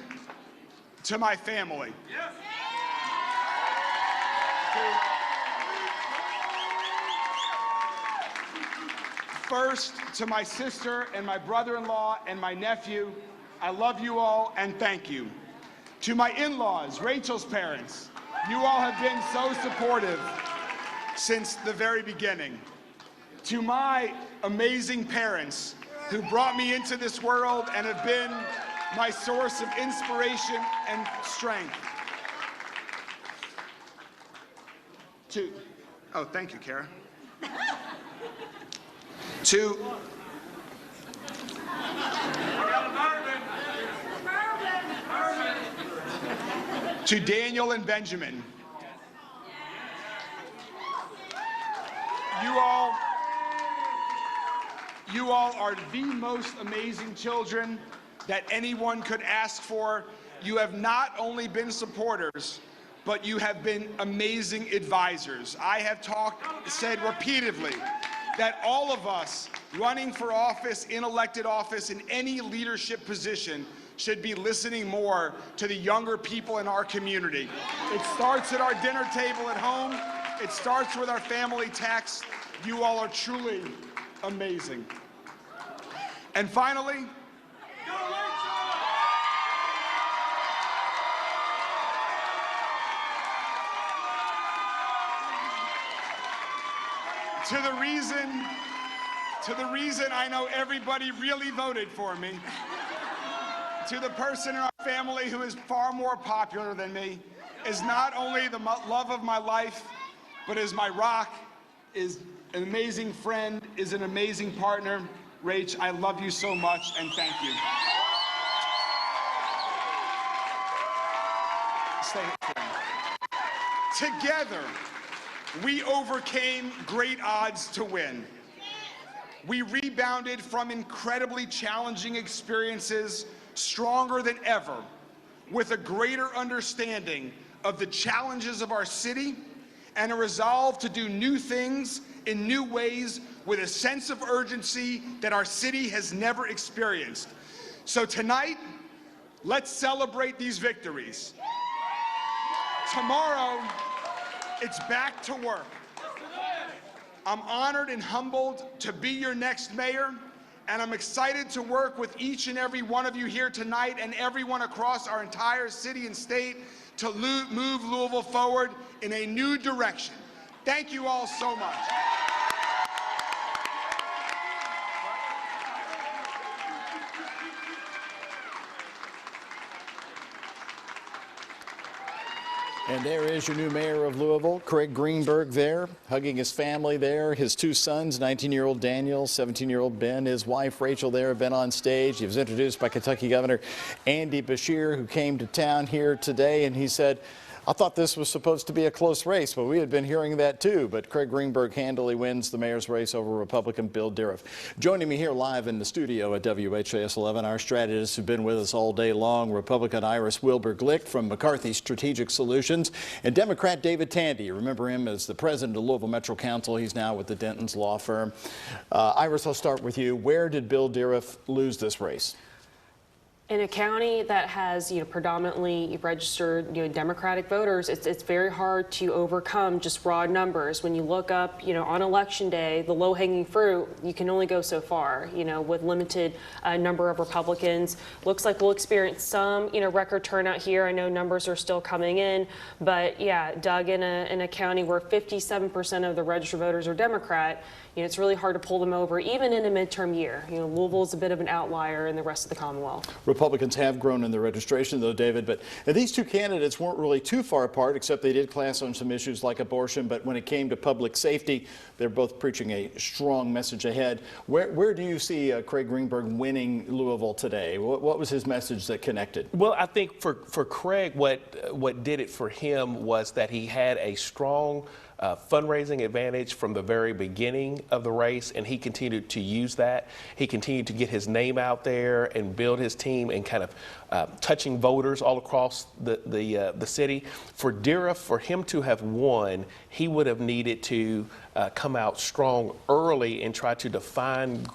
[SPEAKER 14] to my family. First, to my sister and my brother-in-law and my nephew, I love you all and thank you. To my in-laws, Rachel's parents, you all have been so supportive since the very beginning. To my amazing parents who brought me into this world and have been my source of inspiration and strength. Oh, thank you, Kara. To Daniel and Benjamin. You all are the most amazing children that anyone could ask for. You have not only been supporters, but you have been amazing advisors. I have said repeatedly that all of us running for office, in elected office, in any leadership position should be listening more to the younger people in our community. It starts at our dinner table at home. It starts with our family texts. You all are truly amazing. And finally, to the reason I know everybody really voted for me, to the person in our family who is far more popular than me, is not only the love of my life, but is my rock, is an amazing friend, is an amazing partner. Rach, I love you so much, and thank you. Stay here. Together, we overcame great odds to win. We rebounded from incredibly challenging experiences stronger than ever, with a greater understanding of the challenges of our city and a resolve to do new things in new ways with a sense of urgency that our city has never experienced. So tonight, let's celebrate these victories. Tomorrow, it's back to work. I'm honored and humbled to be your next mayor, and I'm excited to work with each and every one of you here tonight and everyone across our entire city and state to move Louisville forward in a new direction. Thank you all so much.
[SPEAKER 7] And there is your new mayor of Louisville, Craig Greenberg there, hugging his family there. His two sons, 19-year-old Daniel, 17-year-old Ben, his wife Rachel there have been on stage. He was introduced by Kentucky Governor Andy Beshear, who came to town here today, and he said, I thought this was supposed to be a close race, but we had been hearing that too. But Craig Greenberg handily wins the mayor's race over Republican Bill Deriff. Joining me here live in the studio at WHAS 11, our strategists who've been with us all day long, Republican Iris Wilbur-Glick from McCarthy Strategic Solutions, and Democrat David Tandy. You remember him as the president of Louisville Metro Council. He's now with the Denton's law firm. Iris, I'll start with you. Where did Bill Deriff lose this race?
[SPEAKER 2] In a county that has, predominantly registered, Democratic voters, it's very hard to overcome just raw numbers. When you look up, on election day, the low-hanging fruit, you can only go so far, with limited number of Republicans. Looks like we'll experience some, record turnout here. I know numbers are still coming in, but yeah, Doug, in a county where 57% of the registered voters are Democrat, it's really hard to pull them over, even in a midterm year. Louisville is a bit of an outlier in the rest of the Commonwealth.
[SPEAKER 7] Republicans have grown in their registration, though, David, but these two candidates weren't really too far apart, except they did clash on some issues like abortion. But when it came to public safety, they're both preaching a strong message ahead. Where do you see Craig Greenberg winning Louisville today? What was his message that connected?
[SPEAKER 15] Well, I think for Craig, what did it for him was that he had a strong fundraising advantage from the very beginning of the race, and he continued to use that. He continued to get his name out there and build his team and kind of touching voters all across the city. For Deriff, for him to have won, he would have needed to come out strong early and try to define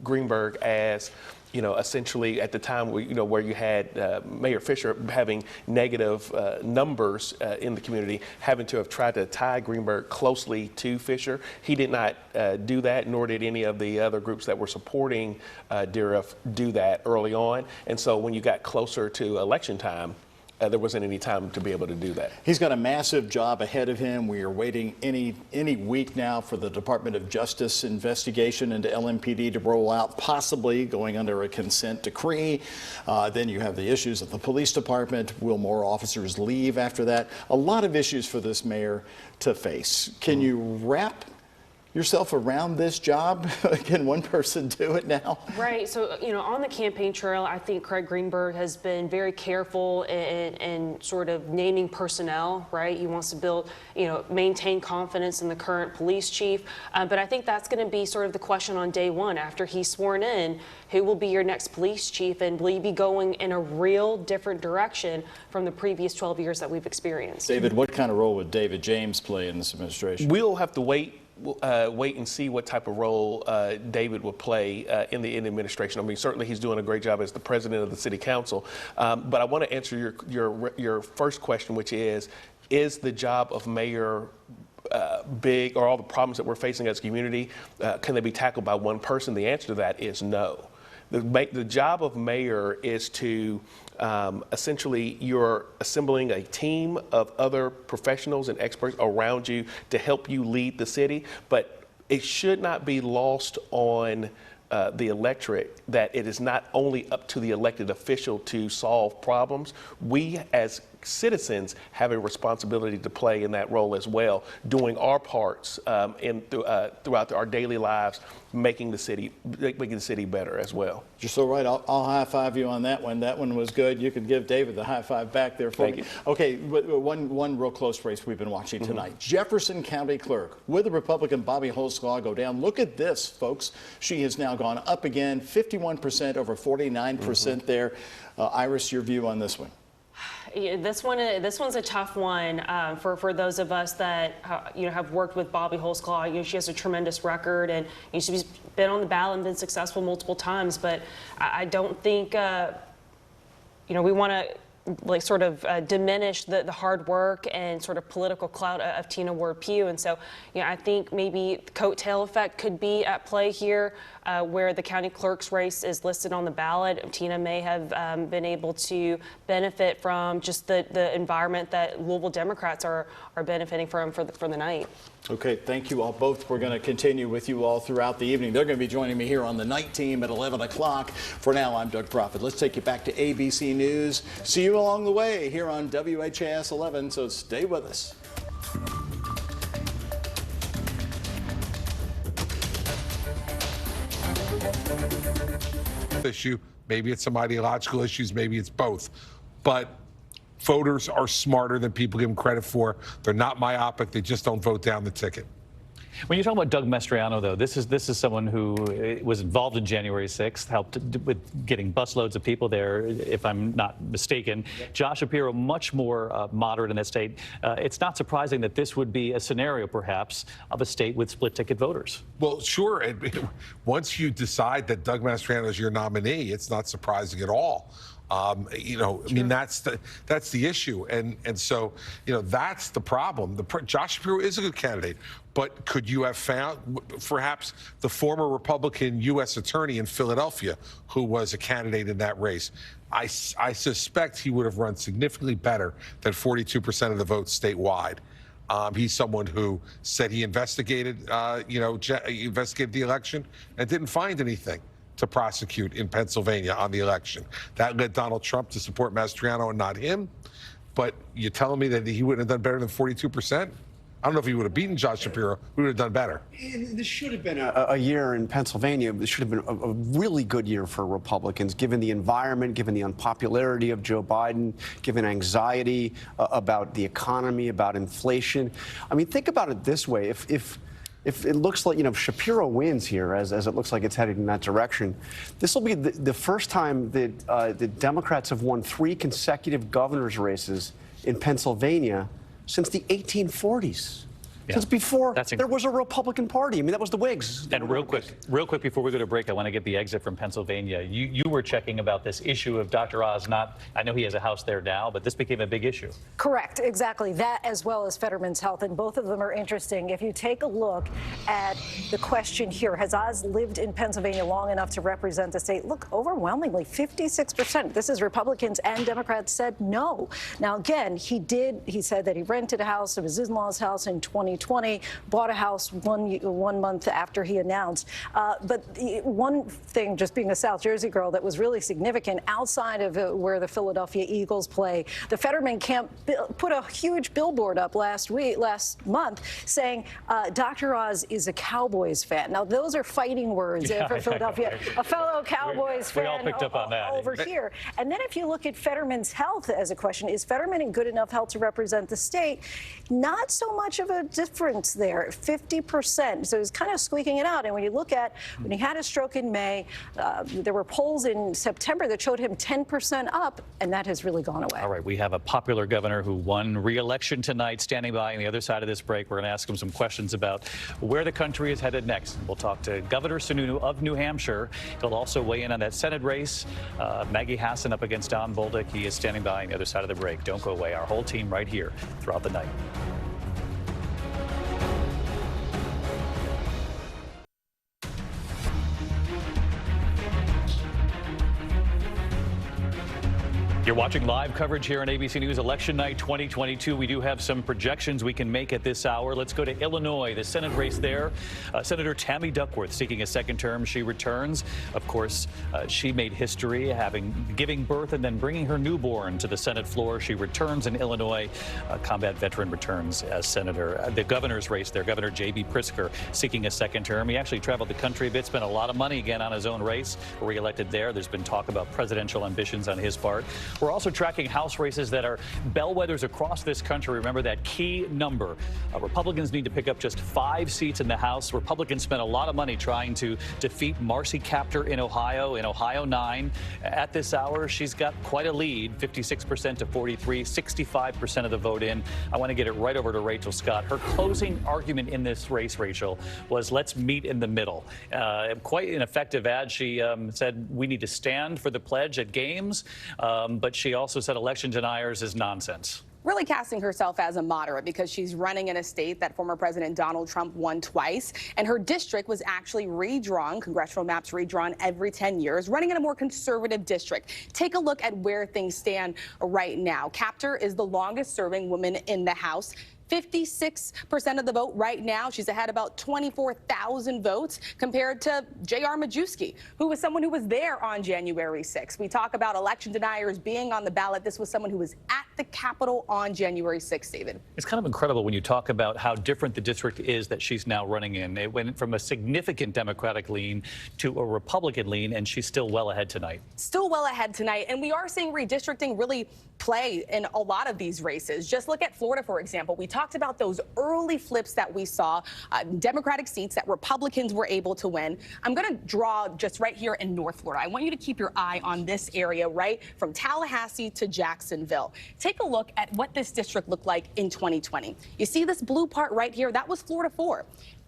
[SPEAKER 15] Greenberg as essentially at the time, where you had Mayor Fisher having negative numbers in the community, having to have tried to tie Greenberg closely to Fisher. He did not do that, nor did any of the other groups that were supporting Deriff do that early on. And so when you got closer to election time, there wasn't any time to be able to do that.
[SPEAKER 7] He's got a massive job ahead of him. We are waiting any week now for the Department of Justice investigation into LMPD to roll out, possibly going under a consent decree. Then you have the issues of the police department. Will more officers leave after that? A lot of issues for this mayor to face. Can you wrap yourself around this job? Can one person do it now?
[SPEAKER 2] Right. So, on the campaign trail, I think Craig Greenberg has been very careful in sort of naming personnel, right? He wants to build, maintain confidence in the current police chief. But I think that's going to be sort of the question on day one after he's sworn in. Who will be your next police chief, and will you be going in a real different direction from the previous 12 years that we've experienced?
[SPEAKER 7] David, what kind of role would David James play in this administration?
[SPEAKER 15] We'll have to wait and see what type of role David will play in the administration. I mean, certainly he's doing a great job as the president of the city council. But I want to answer your first question, which is the job of mayor big, or all the problems that we're facing as a community, can they be tackled by one person? The answer to that is no. The job of mayor is to essentially, you're assembling a team of other professionals and experts around you to help you lead the city, but it should not be lost on the electorate that it is not only up to the elected official to solve problems. We as citizens have a responsibility to play in that role as well, doing our parts throughout our daily lives, making the city better as well.
[SPEAKER 7] You're so right. I'll high five you on that one. That one was good. You can give David the high five back there for
[SPEAKER 15] Thank
[SPEAKER 7] me.
[SPEAKER 15] you.
[SPEAKER 7] Okay, one real close race we've been watching tonight. Jefferson County Clerk. Will the Republican Bobby Holzclaw go down? Look at this, folks. She has now gone up again, 51% over 49% there. Iris, your view on this one?
[SPEAKER 2] Yeah, this one's a tough one for those of us that have worked with Bobby Holzclaw. She has a tremendous record, and she's been on the ballot and been successful multiple times. But I don't think we want to sort of diminish the hard work and sort of political clout of Tina Ward Pugh. And so, I think maybe the coattail effect could be at play here, where the county clerk's race is listed on the ballot. Tina may have been able to benefit from just the environment that Louisville Democrats are benefiting from for the night.
[SPEAKER 7] Okay, thank you all both. We're going to continue with you all throughout the evening. They're going to be joining me here on the night team at 11 o'clock. For now, I'm Doug Profit. Let's take you back to ABC News. See you along the way here on WHAS 11, so stay with us.
[SPEAKER 3] Issue. Maybe it's some ideological issues, maybe it's both. But voters are smarter than people give them credit for. They're not myopic. They just don't vote down the ticket.
[SPEAKER 1] When you talk about Doug Mastriano, though, this is someone who was involved in January 6th, helped with getting busloads of people there, if I'm not mistaken. Josh Shapiro, much more moderate in that state. It's not surprising that this would be a scenario, perhaps, of a state with split-ticket voters.
[SPEAKER 3] Well, sure. Once you decide that Doug Mastriano is your nominee, it's not surprising at all. I mean, that's the issue, and so that's the problem. Josh Shapiro is a good candidate, but could you have found perhaps the former Republican U.S. attorney in Philadelphia, who was a candidate in that race? I suspect he would have run significantly better than 42% of the votes statewide. He's someone who said he investigated, investigated the election and didn't find anything to prosecute in Pennsylvania on the election. That led Donald Trump to support Mastriano and not him. But you're telling me that he wouldn't have done better than 42%? I don't know if he would have beaten Josh Shapiro. We would have done better.
[SPEAKER 9] This should have been a year in Pennsylvania. This should have been a really good year for Republicans, given the environment, given the unpopularity of Joe Biden, given anxiety about the economy, about inflation. I mean, think about it this way. If it looks like, if Shapiro wins here, as it looks like it's headed in that direction, this will be the first time that the Democrats have won 3 consecutive governor's races in Pennsylvania since the 1840s.
[SPEAKER 1] Yeah.
[SPEAKER 9] Since before there was a Republican Party. I mean, that was the Whigs.
[SPEAKER 1] And real quick before we go to break, I want to get the exit from Pennsylvania. You were checking about this issue of Dr. Oz. I know he has a house there now, but this became a big issue.
[SPEAKER 24] Correct, exactly. That as well as Fetterman's health, and both of them are interesting. If you take a look at the question here, has Oz lived in Pennsylvania long enough to represent the state? Look, overwhelmingly, 56%. This is Republicans and Democrats said no. Now, again, he said that he rented a house, it was his in-law's house in 2020, bought a house one month after he announced. But one thing, just being a South Jersey girl, that was really significant outside of where the Philadelphia Eagles play, the Fetterman camp put a huge billboard up last month saying Dr. Oz is a Cowboys fan. Now, those are fighting words for Philadelphia. A fellow Cowboys fan
[SPEAKER 1] we all picked up on that.
[SPEAKER 24] over here. And then if you look at Fetterman's health as a question, is Fetterman in good enough health to represent the state? Not so much of a difference there, 50%. So he's kind of squeaking it out. And when you look at when he had a stroke in May, there were polls in September that showed him 10% up, and that has really gone away.
[SPEAKER 1] All right, we have a popular governor who won re-election tonight standing by on the other side of this break. We're going to ask him some questions about where the country is headed next. We'll talk to Governor Sununu of New Hampshire. He'll also weigh in on that Senate race. Maggie Hassan up against Don Bolduc. He is standing by on the other side of the break. Don't go away. Our whole team right here throughout the night. You're watching live coverage here on ABC News Election Night 2022. We do have some projections we can make at this hour. Let's go to Illinois, the Senate race there. Senator Tammy Duckworth seeking a second term. She returns. Of course, she made history giving birth and then bringing her newborn to the Senate floor. She returns in Illinois. A combat veteran returns as senator. The governor's race there, Governor J.B. Pritzker seeking a second term. He actually traveled the country a bit, spent a lot of money again on his own race. Re-elected there. There's been talk about presidential ambitions on his part. We're also tracking House races that are bellwethers across this country. Remember that key number. Republicans need to pick up just 5 seats in the House. Republicans spent a lot of money trying to defeat Marcy Kaptur in Ohio 9. At this hour, she's got quite a lead, 56% to 43, 65% of the vote in. I want to get it right over to Rachel Scott. Her closing argument in this race, Rachel, was let's meet in the middle. Quite an effective ad. She said we need to stand for the pledge at games. But she also said election deniers is nonsense.
[SPEAKER 5] Really casting herself as a moderate because she's running in a state that former President Donald Trump won twice, and her district was actually redrawn, congressional maps redrawn every 10 years, running in a more conservative district. Take a look at where things stand right now. Kaptur is the longest serving woman in the House. 56% of the vote right now. She's ahead about 24,000 votes compared to J.R. Majewski, who was someone who was there on January 6th. We talk about election deniers being on the ballot. This was someone who was at the Capitol on January 6th, David.
[SPEAKER 1] It's kind of incredible when you talk about how different the district is that she's now running in. It went from a significant Democratic lean to a Republican lean, and she's still well ahead tonight.
[SPEAKER 5] Still well ahead tonight, and we are seeing redistricting really play in a lot of these races. Just look at Florida, for example. We talked about those early flips that we saw, Democratic seats that Republicans were able to win. I'm going to draw just right here in North Florida. I want you to keep your eye on this area, right from Tallahassee to Jacksonville. Take a look at what this district looked like in 2020. You see this blue part right here? That was Florida 4.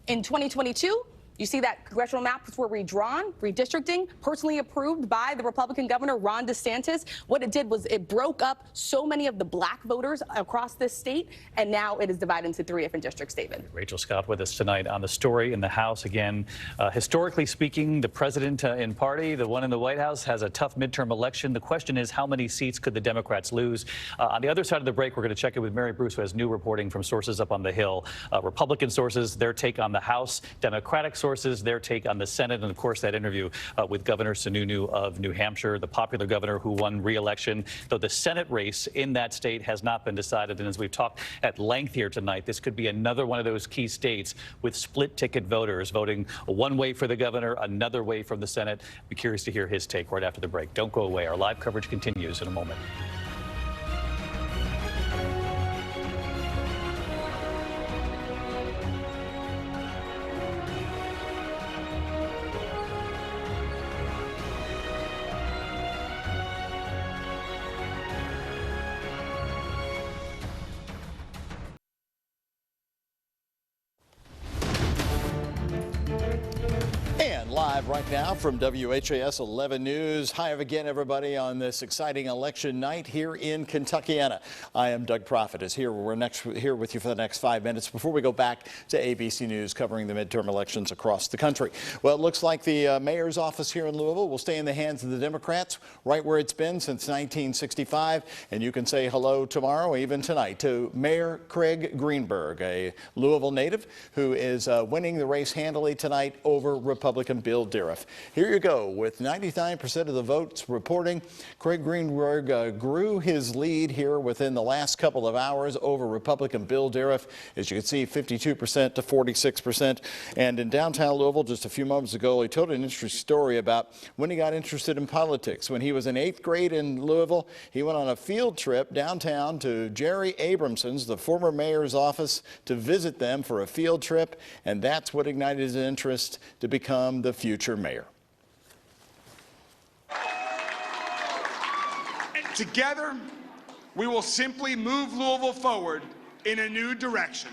[SPEAKER 5] In 2022, you see that congressional maps were redrawn, redistricting, personally approved by the Republican governor, Ron DeSantis. What it did was it broke up so many of the black voters across this state, and now it is divided into 3 different districts, David.
[SPEAKER 1] Rachel Scott with us tonight on the story in the House. Again, historically speaking, the president in party, the one in the White House, has a tough midterm election. The question is, how many seats could the Democrats lose? On the other side of the break, we're going to check in with Mary Bruce, who has new reporting from sources up on the Hill. Republican sources, their take on the House. Democratic sources, their take on the Senate, and of course that interview with Governor Sununu of New Hampshire, the popular governor who won re-election, though the Senate race in that state has not been decided. And as we've talked at length here tonight, this could be another one of those key states with split ticket voters voting one way for the governor, another way from the Senate. Be curious to hear his take right after the break. Don't go away. Our live coverage continues in a moment.
[SPEAKER 7] Live right now from WHAS 11 News. Hi again, everybody, on this exciting election night here in Kentuckiana. I am Doug Profit. We're here with you for the next 5 minutes before we go back to ABC News covering the midterm elections across the country. Well, it looks like the mayor's office here in Louisville will stay in the hands of the Democrats, right where it's been since 1965. And you can say hello tomorrow, even tonight, to Mayor Craig Greenberg, a Louisville native who is winning the race handily tonight over Republican Bill Deriff. Here you go. With 99% of the votes reporting, Craig Greenberg grew his lead here within the last couple of hours over Republican Bill Deriff. As you can see, 52% to 46%. And in downtown Louisville just a few moments ago, he told an interesting story about when he got interested in politics. When he was in 8th grade in Louisville, he went on a field trip downtown to Jerry Abramson's, the former mayor's office, to visit them for a field trip. And that's what ignited his interest to become the future mayor.
[SPEAKER 14] Together, we will simply move Louisville forward in a new direction.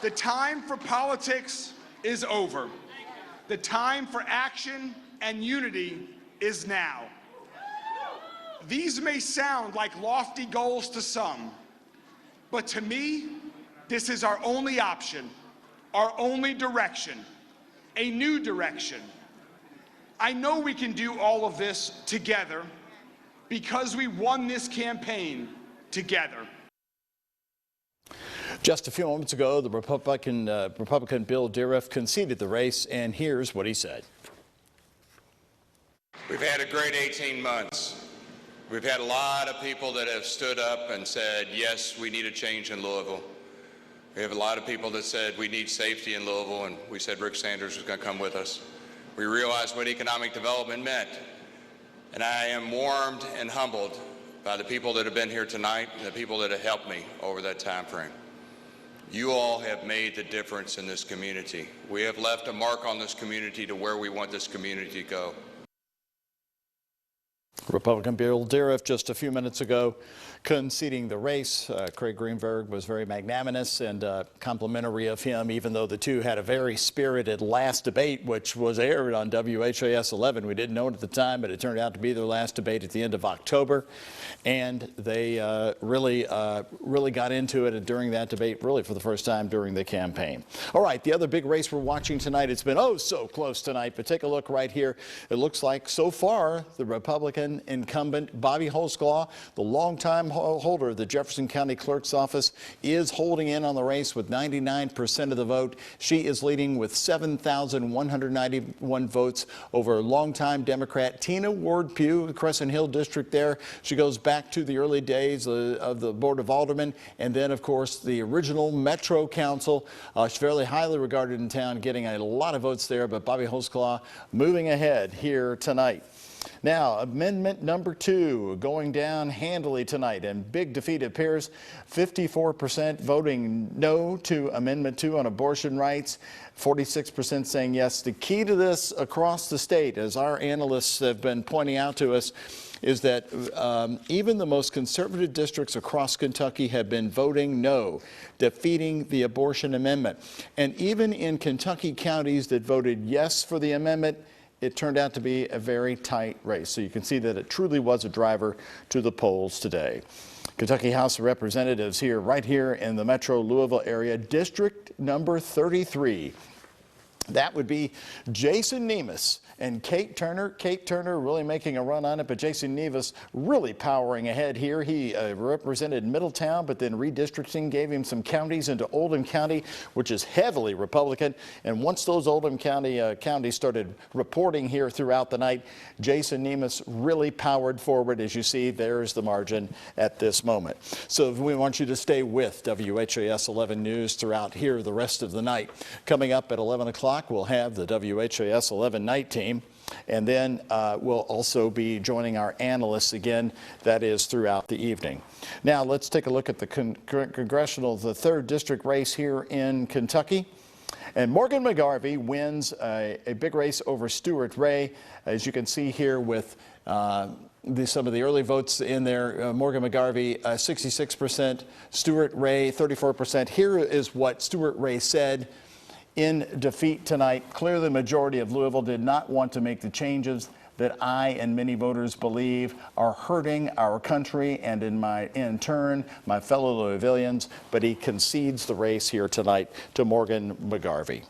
[SPEAKER 14] The time for politics is over. The time for action and unity is now. These may sound like lofty goals to some, but to me, this is our only option, our only direction, a new direction. I know we can do all of this together, because we won this campaign together.
[SPEAKER 7] Just a few moments ago, the Republican Bill Deriff conceded the race, and here's what he said.
[SPEAKER 18] We've had a great 18 months. We've had a lot of people that have stood up and said, yes, we need a change in Louisville. We have a lot of people that said we need safety in Louisville, and we said Rick Sanders was going to come with us. We realized what economic development meant, and I am warmed and humbled by the people that have been here tonight and the people that have helped me over that time frame. You all have made the difference in this community. We have left a mark on this community to where we want this community to go.
[SPEAKER 7] Republican Bill Deriff just a few minutes ago conceding the race. Craig Greenberg was very magnanimous and complimentary of him, even though the two had a very spirited last debate, which was aired on WHAS 11. We didn't know it at the time, but it turned out to be their last debate at the end of October. And they really got into it during that debate, really for the first time during the campaign. All right, the other big race we're watching tonight, it's been oh so close tonight, but take a look right here. It looks like so far the Republican incumbent Bobby Holsclaw, the longtime holder of the Jefferson County Clerk's Office, is holding in on the race with 99% of the vote. She is leading with 7,191 votes over longtime Democrat Tina Ward Pugh, Crescent Hill district there. She goes back to the early days of the Board of Aldermen, and then, of course, the original Metro Council. She's fairly highly regarded in town, getting a lot of votes there, but Bobby Holsclaw moving ahead here tonight. Now, amendment number 2 going down handily tonight, and big defeat appears. 54% voting no to amendment 2 on abortion rights, 46% saying yes. The key to this across the state, as our analysts have been pointing out to us, is that even the most conservative districts across Kentucky have been voting no, defeating the abortion amendment. And even in Kentucky counties that voted yes for the amendment, it turned out to be a very tight race. So you can see that it truly was a driver to the polls today. Kentucky House of Representatives here, right here in the metro Louisville area, district number 33. That would be Jason Nemus and Kate Turner. Kate Turner really making a run on it, but Jason Nemus really powering ahead here. He represented Middletown, but then redistricting gave him some counties into Oldham County, which is heavily Republican. And once those Oldham County counties started reporting here throughout the night, Jason Nemus really powered forward. As you see, there's the margin at this moment. So we want you to stay with WHAS 11 News throughout here the rest of the night. Coming up at 11 o'clock, we'll have the WHAS 11 night team. And then we'll also be joining our analysts again, that is throughout the evening. Now let's take a look at the congressional, the 3rd district race here in Kentucky. And Morgan McGarvey wins a big race over Stuart Ray. As you can see here with some of the early votes in there, Morgan McGarvey, 66%, Stuart Ray, 34%. Here is what Stuart Ray said in defeat tonight. Clearly, the majority of Louisville did not want to make the changes that I and many voters believe are hurting our country and in turn, my fellow Louisvillians, but he concedes the race here tonight to Morgan McGarvey.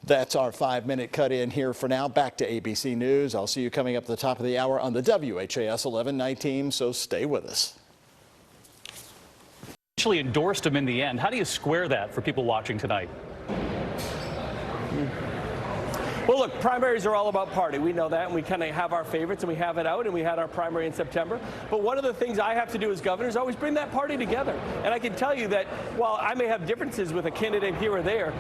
[SPEAKER 7] That's our 5-minute cut in here for now. Back to ABC News. I'll see you coming up at the top of the hour on the WHAS 11 night team, so stay with us.
[SPEAKER 1] Actually endorsed him in the end. How do you square that for people watching tonight?
[SPEAKER 19] Well, look, primaries are all about party. We know that, and we kind of have our favorites, and we have it out, and we had our primary in September. But one of the things I have to do as governor is always bring that party together. And I can tell you that while I may have differences with a candidate here or there,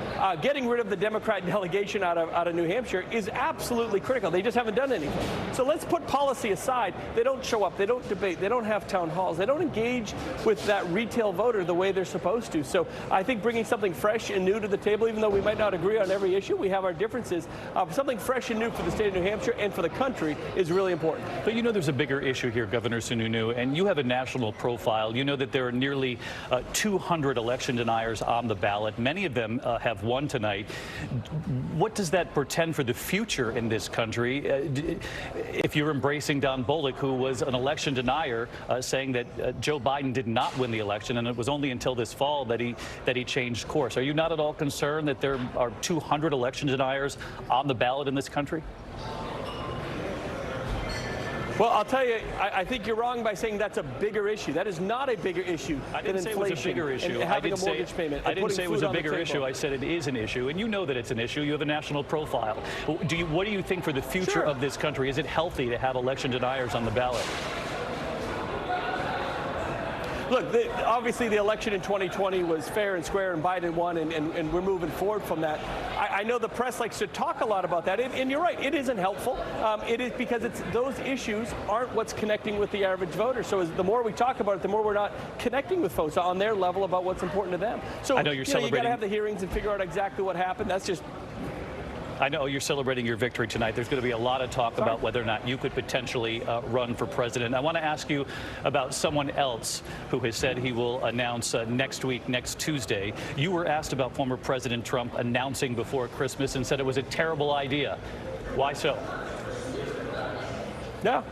[SPEAKER 19] getting rid of the Democrat delegation out of New Hampshire is absolutely critical. They just haven't done anything. So let's put policy aside. They don't show up. They don't debate. They don't have town halls. They don't engage with that retail voter the way they're supposed to. So I think bringing something fresh and new to the table, even though we might not agree on every issue, we have our differences. Something fresh and new for the state of New Hampshire and for the country is really important.
[SPEAKER 1] But you know there's a bigger issue here, Governor Sununu, and you have a national profile. You know that there are nearly 200 election deniers on the ballot. Many of them have won tonight. What does that portend for the future in this country? If you're embracing Don Bullock, who was an election denier, saying that Joe Biden did not win the election, and it was only until this fall that he changed course. Are you not at all concerned that there are 200 election deniers on the ballot in this country?
[SPEAKER 19] Well, I'll tell you, I think you're wrong by saying that's a bigger issue. That is not a bigger issue than inflation.
[SPEAKER 1] I didn't say it was a bigger issue.
[SPEAKER 19] And having a mortgage payment.
[SPEAKER 1] I didn't say it was a bigger issue. I said it is an issue, and you know that it's an issue. You have a national profile. What do you think for the future of this country? Is it healthy to have election deniers on the ballot?
[SPEAKER 19] Look, obviously the election in 2020 was fair and square, and Biden won, and we're moving forward from that. I know the press likes to talk a lot about that, and you're right, it isn't helpful. It is because those issues aren't what's connecting with the average voter. So the more we talk about it, the more we're not connecting with folks on their level about what's important to them. So
[SPEAKER 1] I know you're celebrating.
[SPEAKER 19] You got to have the hearings and figure out exactly what happened. That's just.
[SPEAKER 1] I know you're celebrating your victory tonight. There's going to be a lot of talk about whether or not you could potentially run for president. I want to ask you about someone else who has said he will announce next week, next Tuesday. You were asked about former President Trump announcing before Christmas and said it was a terrible idea. Why so?
[SPEAKER 19] No.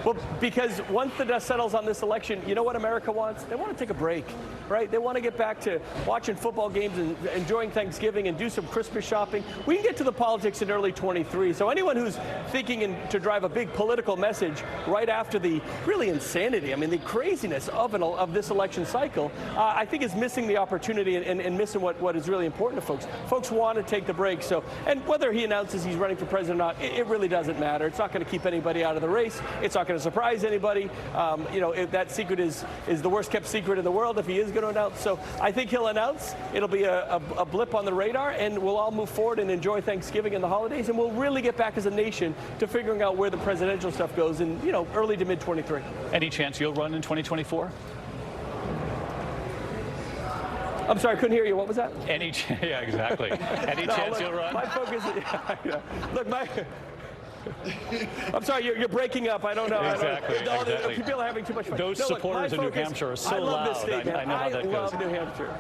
[SPEAKER 19] Well, because once the dust settles on this election, you know what America wants? They want to take a break, right? They want to get back to watching football games and enjoying Thanksgiving and do some Christmas shopping. We can get to the politics in early 23. So anyone who's thinking to drive a big political message right after the really insanity, I mean, the craziness of this election cycle, I think is missing the opportunity and missing what is really important to folks. Folks want to take the break. So, and whether he announces he's running for president or not, it really doesn't matter. It's not going to keep anybody out of the race. It's not going to surprise anybody. You know, if that secret is the worst kept secret in the world if he is going to announce. So I think he'll announce. It'll be a blip on the radar, and we'll all move forward and enjoy Thanksgiving and the holidays, and we'll really get back as a nation to figuring out where the presidential stuff goes in, you know, early to mid 23.
[SPEAKER 1] Any chance you'll run in 2024?
[SPEAKER 19] I'm sorry, I couldn't hear you. What was that?
[SPEAKER 1] Yeah, exactly. Any chance you'll run?
[SPEAKER 19] My focus is, look, I'm sorry, you're breaking up. I don't know.
[SPEAKER 1] Exactly.
[SPEAKER 19] People are having too much fun.
[SPEAKER 1] Those supporters in New Hampshire are so loud. I know how that goes.
[SPEAKER 19] I love New Hampshire.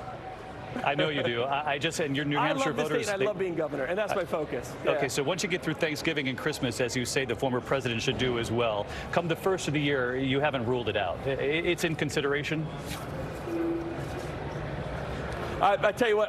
[SPEAKER 1] I know you do. And your New Hampshire voters.
[SPEAKER 19] I love the state. I love being governor, and that's my focus. Yeah.
[SPEAKER 1] Okay, so once you get through Thanksgiving and Christmas, as you say, the former president should do as well. Come the first of the year, you haven't ruled it out. It's in consideration.
[SPEAKER 19] I tell you what,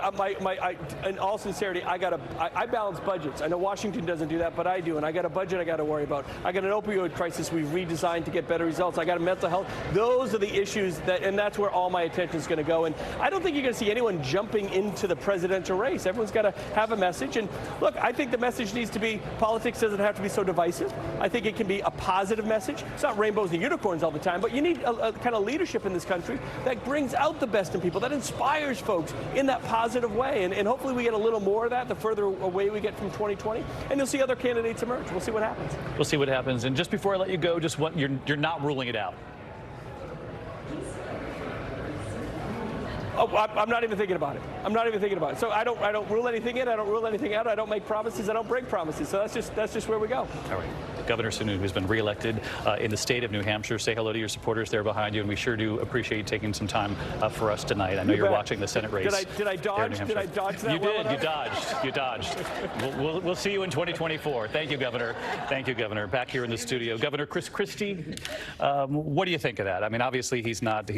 [SPEAKER 19] in all sincerity, I balance budgets. I know Washington doesn't do that, but I do, and I got a budget I got to worry about. I got an opioid crisis we've redesigned to get better results. I got a mental health. Those are the issues and that's where all my attention is going to go. And I don't think you're going to see anyone jumping into the presidential race. Everyone's got to have a message. And look, I think the message needs to be politics doesn't have to be so divisive. I think it can be a positive message. It's not rainbows and unicorns all the time, but you need a kind of leadership in this country that brings out the best in people, that inspires folks in that positive way. And hopefully we get a little more of that the further away we get from 2020. And you'll see other candidates emerge. We'll see what happens.
[SPEAKER 1] We'll see what happens. And just before I let you go, just what you're not ruling it out.
[SPEAKER 19] Oh, I'm not even thinking about it. I'm not even thinking about it. So I don't rule anything in. I don't rule anything out. I don't make promises. I don't break promises. So that's just where we go.
[SPEAKER 1] All right. Governor Sununu, who's been reelected in the state of New Hampshire. Say hello to your supporters there behind you, and we sure do appreciate you taking some time for us tonight. I know you're watching the Senate race.
[SPEAKER 19] Did I dodge? Did I dodge that?
[SPEAKER 1] You did. You dodged. You dodged. We'll see you in 2024. Thank you, Governor. Thank you, Governor. Back here in the studio, Governor Chris Christie. What do you think of that? I mean, obviously he's not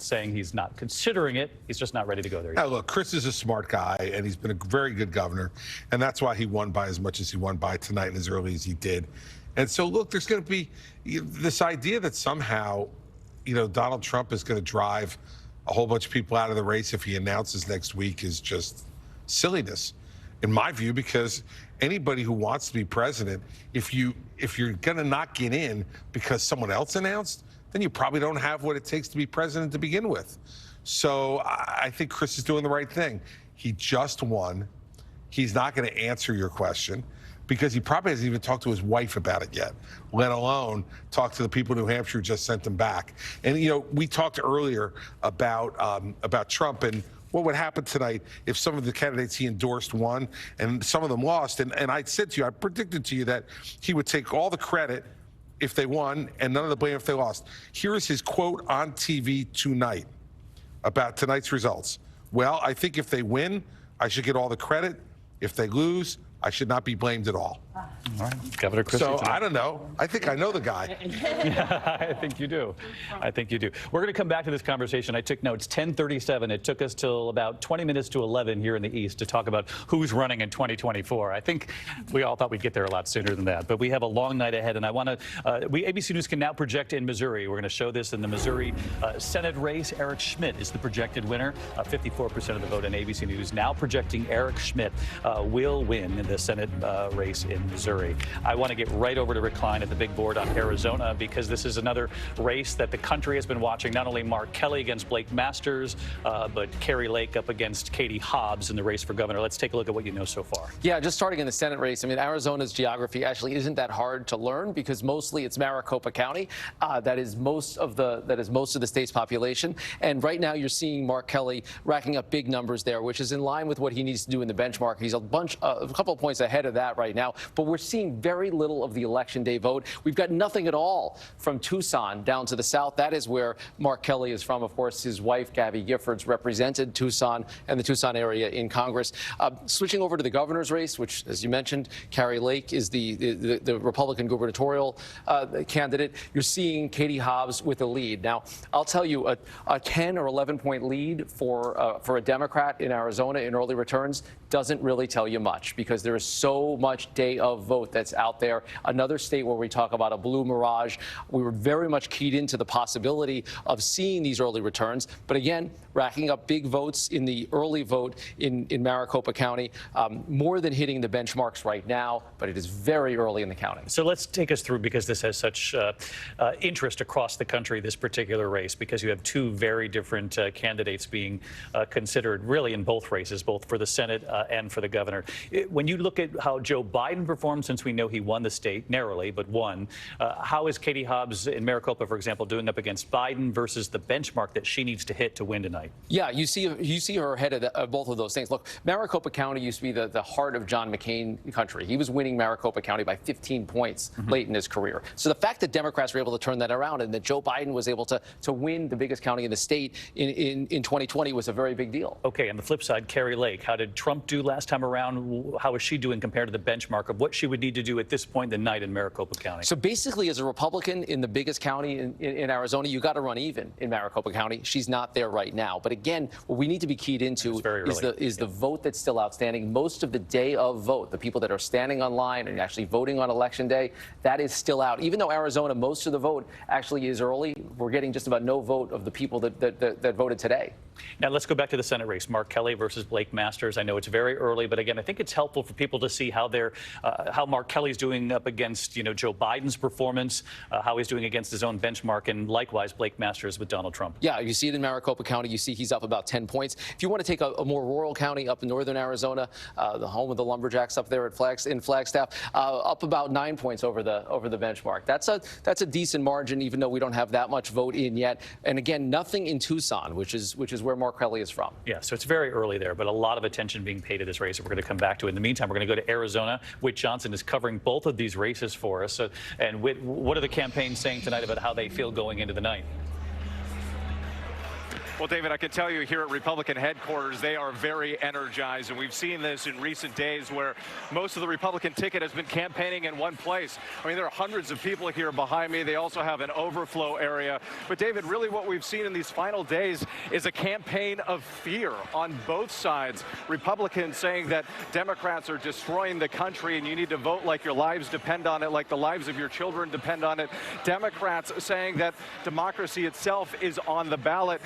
[SPEAKER 1] saying he's not considering it. He's just not ready to go there yet.
[SPEAKER 3] Yeah, look, Chris is a smart guy, and he's been a very good governor, and that's why he won by as much as he won by tonight and as early as he did. And so, look, there's going to be this idea that somehow, Donald Trump is going to drive a whole bunch of people out of the race if he announces next week is just silliness, in my view, because anybody who wants to be president, if you're going to not get in because someone else announced, then you probably don't have what it takes to be president to begin with. So I think Chris is doing the right thing. He just won. He's not going to answer your question, because he probably hasn't even talked to his wife about it yet, let alone talk to the people in New Hampshire who just sent him back. And, we talked earlier about Trump and what would happen tonight if some of the candidates he endorsed won and some of them lost. And I said to you, I predicted to you that he would take all the credit if they won and none of the blame if they lost. Here is his quote on TV tonight about tonight's results. Well, I think if they win, I should get all the credit. If they lose, I should not be blamed at all.
[SPEAKER 1] All right, Governor Christie.
[SPEAKER 3] So I don't know. I think I know the guy.
[SPEAKER 1] Yeah, I think you do. I think you do. We're going to come back to this conversation. I took notes. 10:37. It took us till about 20 minutes to 11 here in the East to talk about who's running in 2024. I think we all thought we'd get there a lot sooner than that, but we have a long night ahead, and I want to. ABC News can now project in Missouri. We're going to show this in the Missouri Senate race. Eric Schmidt is the projected winner. 54% of the vote in ABC News now projecting Eric Schmidt will win in the Senate race in Missouri. I want to get right over to Rick Klein at the big board on Arizona, because this is another race that the country has been watching. Not only Mark Kelly against Blake Masters, but Kari Lake up against Katie Hobbs in the race for governor. Let's take a look at what you know so far.
[SPEAKER 4] Yeah, just starting in the Senate race. I mean, Arizona's geography actually isn't that hard to learn, because mostly it's Maricopa County. That is most of the state's population. And right now you're seeing Mark Kelly racking up big numbers there, which is in line with what he needs to do in the benchmark. He's a couple of points ahead of that right now. But we're seeing very little of the election day vote. We've got nothing at all from Tucson down to the south. That is where Mark Kelly is from. Of course, his wife, Gabby Giffords, represented Tucson and the Tucson area in Congress. Switching over to the governor's race, which, as you mentioned, Kari Lake is the Republican gubernatorial candidate. You're seeing Katie Hobbs with a lead. Now, I'll tell you, a 10 or 11-point lead for a Democrat in Arizona in early returns doesn't really tell you much, because there is so much day of vote that's out there. Another state where we talk about a blue mirage. We were very much keyed into the possibility of seeing these early returns. But again, racking up big votes in the early vote in Maricopa County, more than hitting the benchmarks right now, but it is very early in the counting.
[SPEAKER 1] So let's take us through, because this has such interest across the country, this particular race, because you have two very different candidates being considered really in both races, both for the Senate and for the governor. When you look at how Joe Biden performed, since we know he won the state narrowly, but won, how is Katie Hobbs in Maricopa, for example, doing up against Biden versus the benchmark that she needs to hit to win tonight?
[SPEAKER 4] Yeah, you see her ahead of both of those things. Look, Maricopa County used to be the heart of John McCain country. He was winning Maricopa County by 15 points late in his career. So the fact that Democrats were able to turn that around, and that Joe Biden was able to win the biggest county in the state in 2020 was a very big deal.
[SPEAKER 1] Okay, on the flip side, Kari Lake, how did Trump do last time around? How is she doing compared to the benchmark of what she would need to do at this point in the night in Maricopa County?
[SPEAKER 4] So basically, as a Republican in the biggest county in Arizona, you got to run even in Maricopa County. She's not there right now. But again, what we need to be keyed into is the vote that's still outstanding. Most of the day of vote, the people that are standing online and actually voting on Election Day, that is still out. Even though Arizona, most of the vote actually is early, we're getting just about no vote of the people that voted today.
[SPEAKER 1] Now let's go back to the Senate race. Mark Kelly versus Blake Masters. I know it's very early, but again, I think it's helpful for people to see how how Mark Kelly's doing up against Joe Biden's performance, how he's doing against his own benchmark, and likewise Blake Masters with Donald Trump.
[SPEAKER 4] Yeah, you see it in Maricopa County. You see he's up about 10 points. If you want to take a more rural county up in northern Arizona, the home of the Lumberjacks up there in Flagstaff, up about 9 points over the benchmark. That's a decent margin, even though we don't have that much vote in yet. And again, nothing in Tucson, which is where Mark Kelly is from.
[SPEAKER 1] Yeah, so it's very early there, but a lot of attention being paid to this race that we're going to come back to. In the meantime, we're going to go to Arizona. Whit Johnson is covering both of these races for us. And Whit, what are the campaigns saying tonight about how they feel going into the night?
[SPEAKER 6] Well, David, I can tell you here at Republican headquarters, they are very energized, and we've seen this in recent days where most of the Republican ticket has been campaigning in one place. I mean, there are hundreds of people here behind me. They also have an overflow area. But, David, really what we've seen in these final days is a campaign of fear on both sides. Republicans saying that Democrats are destroying the country and you need to vote like your lives depend on it, like the lives of your children depend on it. Democrats saying that democracy itself is on the ballot.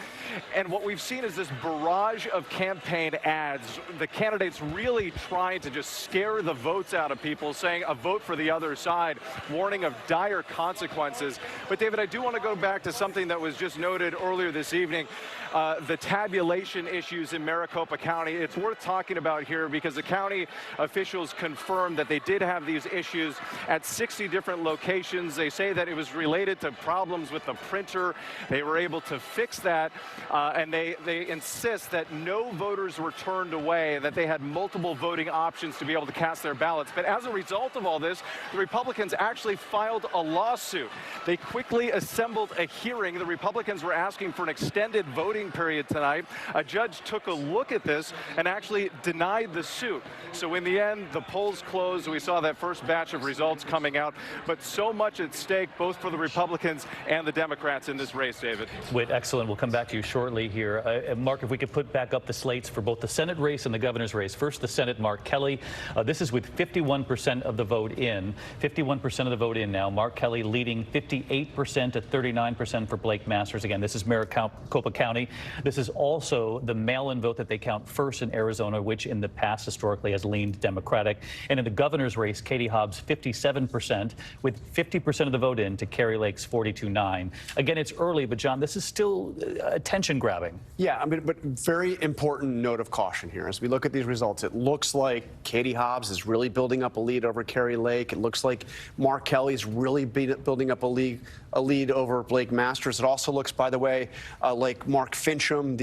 [SPEAKER 6] And what we've seen is this barrage of campaign ads, the candidates really trying to just scare the votes out of people, saying a vote for the other side, warning of dire consequences. But, David, I do want to go back to something that was just noted earlier this evening, the tabulation issues in Maricopa County. It's worth talking about here because the county officials confirmed that they did have these issues at 60 different locations. They say that it was related to problems with the printer. They were able to fix that. and they insist that no voters were turned away, that they had multiple voting options to be able to cast their ballots. But as a result of all this, the Republicans actually filed a lawsuit. They quickly assembled a hearing. The Republicans were asking for an extended voting period tonight. A judge took a look at this and actually denied the suit. So in the end, the polls closed. We saw that first batch of results coming out, but so much at stake, both for the Republicans and the Democrats in this race, David.
[SPEAKER 1] Whit, excellent. We'll come back to you shortly here. Mark, if we could put back up the slates for both the Senate race and the governor's race. First, the Senate, Mark Kelly. This is with 51% of the vote in. 51% of the vote in now. Mark Kelly leading 58% to 39% for Blake Masters. Again, this is Maricopa County. This is also the mail-in vote that they count first in Arizona, which in the past historically has leaned Democratic. And in the governor's race, Katie Hobbs 57% with 50% of the vote in to Kari Lake's 42.9. Again, it's early, but John, this is still attention grabbing.
[SPEAKER 9] Yeah, I mean, but very important note of caution here. As we look at these results, it looks like Katie Hobbs is really building up a lead over Kari Lake. It looks like Mark Kelly's really building up a lead over Blake Masters. It also looks, by the way, like Mark Fincham,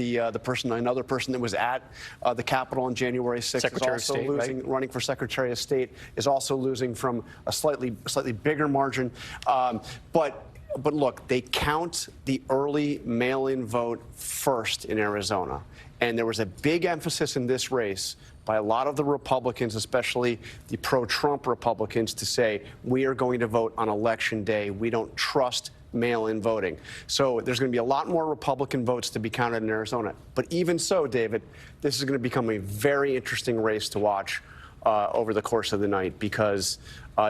[SPEAKER 9] another person that was at the Capitol on January 6th,
[SPEAKER 1] Secretary
[SPEAKER 9] is also
[SPEAKER 1] of State,
[SPEAKER 9] losing,
[SPEAKER 1] right?
[SPEAKER 9] running for Secretary of State, is also losing from a slightly bigger margin. But look, they count the early mail-in vote first in Arizona. And there was a big emphasis in this race by a lot of the Republicans, especially the pro-Trump Republicans, to say, we are going to vote on Election Day. We don't trust mail-in voting. So there's going to be a lot more Republican votes to be counted in Arizona. But even so, David, this is going to become a very interesting race to watch over the course of the night, because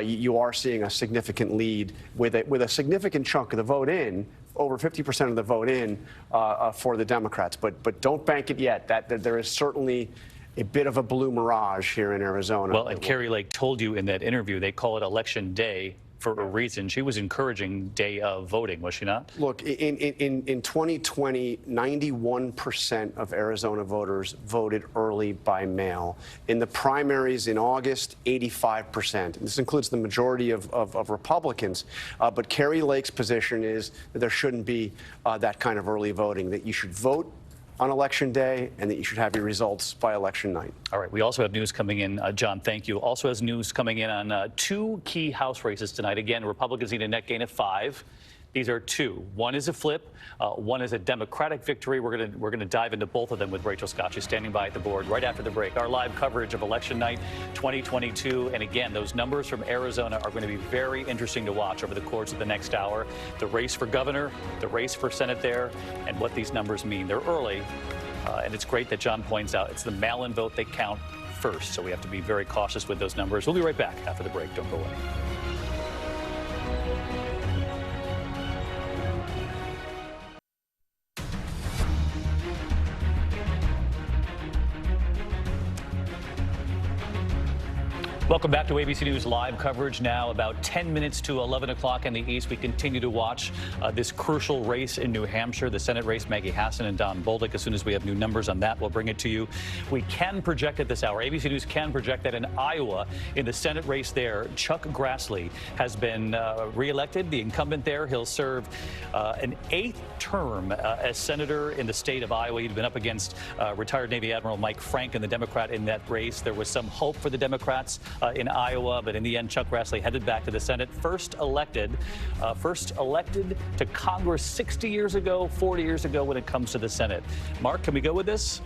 [SPEAKER 9] you are seeing a significant lead with a significant chunk of the vote in, over 50% of the vote in for the Democrats. But don't bank it yet. That there is certainly a bit of a blue mirage here in Arizona.
[SPEAKER 1] Well, and Kari Lake told you in that interview they call it Election Day for a reason. She was encouraging day of voting, was she not?
[SPEAKER 9] Look, in 2020, 91% of Arizona voters voted early by mail. In the primaries in August, 85%. This includes the majority of Republicans. But Kari Lake's position is that there shouldn't be that kind of early voting, that you should vote on Election Day and that you should have your results by Election night.
[SPEAKER 1] All right, we also have news coming in. John, thank you. Also has news coming in on two key House races tonight. Again, Republicans need a net gain of 5. These are two. One is a flip. One is a Democratic victory. We're gonna dive into both of them with Rachel Scott. She's standing by at the board right after the break. Our live coverage of Election Night 2022. And again, those numbers from Arizona are going to be very interesting to watch over the course of the next hour. The race for governor, the race for Senate there, and what these numbers mean. They're early, and it's great that John points out it's the mail-in vote they count first. So we have to be very cautious with those numbers. We'll be right back after the break. Don't go away. Welcome back to ABC News live coverage now about 10 minutes to 11 o'clock in the East. We continue to watch this crucial race in New Hampshire, the Senate race, Maggie Hassan and Don Bolduc. As soon as we have new numbers on that, we'll bring it to you. We can project at this hour. ABC News can project that in Iowa, in the Senate race there, Chuck Grassley has been reelected, the incumbent there. He'll serve an 8th term as senator in the state of Iowa. He'd been up against retired Navy Admiral Mike Franken, the Democrat in that race. There was some hope for the Democrats in Iowa, but in the end, Chuck Grassley headed back to the Senate, first elected to Congress 60 years ago, 40 years ago when it comes to the Senate. Mark, can we go with this?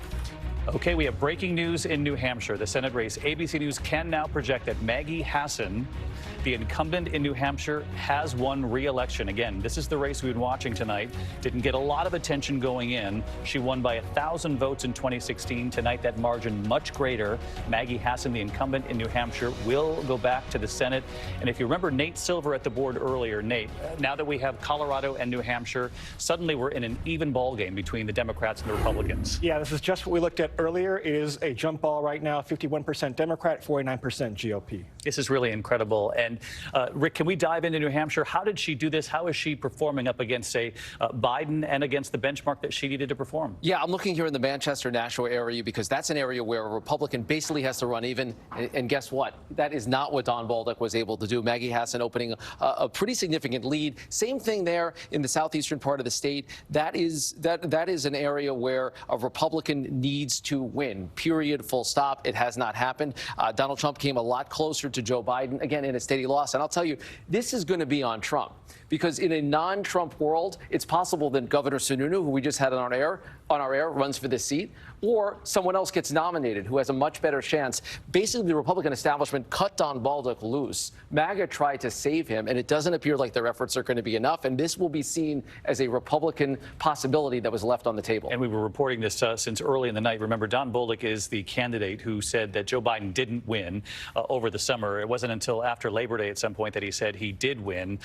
[SPEAKER 1] Okay, we have breaking news in New Hampshire, the Senate race. ABC News can now project that Maggie Hassan, the incumbent in New Hampshire, has won re-election. Again, this is the race we've been watching tonight. Didn't get a lot of attention going in. She won by 1,000 votes in 2016. Tonight, that margin much greater. Maggie Hassan, the incumbent in New Hampshire, will go back to the Senate. And if you remember Nate Silver at the board earlier, Nate, now that we have Colorado and New Hampshire, suddenly we're in an even ball game between the Democrats and the Republicans.
[SPEAKER 8] Yeah, this is just what we looked at earlier. It is a jump ball right now, 51% Democrat, 49% GOP.
[SPEAKER 1] This is really incredible. And And Rick, can we dive into New Hampshire? How did she do this? How is she performing up against, say, Biden and against the benchmark that she needed to perform?
[SPEAKER 4] Yeah, I'm looking here in the Manchester, Nashua area because that's an area where a Republican basically has to run even. And guess what? That is not what Don Bolduc was able to do. Maggie Hassan opening a pretty significant lead. Same thing there in the southeastern part of the state. That is an area where a Republican needs to win, period, full stop. It has not happened. Donald Trump came a lot closer to Joe Biden, again, in a state he lost. And I'll tell you, this is going to be on Trump. Because in a non-Trump world, it's possible that Governor Sununu, who we just had on our air, runs for this seat, or someone else gets nominated who has a much better chance. Basically, the Republican establishment cut Don Bolduc loose. MAGA tried to save him, and it doesn't appear like their efforts are going to be enough. And this will be seen as a Republican possibility that was left on the table.
[SPEAKER 1] And we were reporting this since early in the night. Remember, Don Bolduc is the candidate who said that Joe Biden didn't win over the summer. It wasn't until after Labor Day at some point that he said he did win.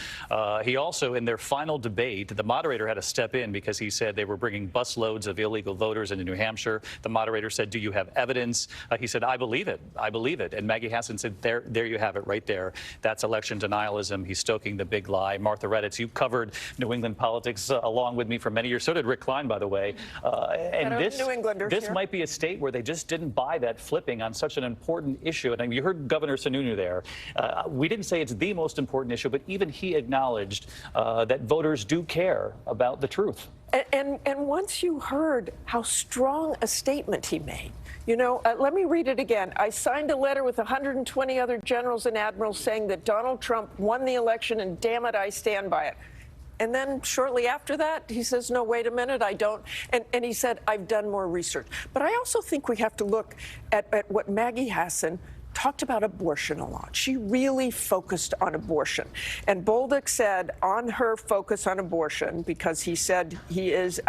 [SPEAKER 1] He also, in their final debate, the moderator had to step in because he said they were bringing busloads of illegal voters into New Hampshire. The moderator said, "Do you have evidence?" He said, "I believe it. I believe it." And Maggie Hassan said, there you have it right there. That's election denialism. He's stoking the big lie. Martha Redditz, you covered New England politics along with me for many years. So did Rick Klein, by the way. And this might be a state where they just didn't buy that flipping on such an important issue. And I mean, you heard Governor Sununu there. We didn't say it's the most important issue, but even he acknowledged that voters do care about the truth.
[SPEAKER 16] And once you heard how strong a statement he made, you know, let me read it again. I signed a letter with 120 other generals and admirals saying that Donald Trump won the election, and damn it, I stand by it. And then shortly after that, he says, no, wait a minute, I don't. And he said, I've done more research. But I also think we have to look at what Maggie Hassan talked about abortion a lot. She really focused on abortion. And Bolduc said on her focus on abortion, because he said he is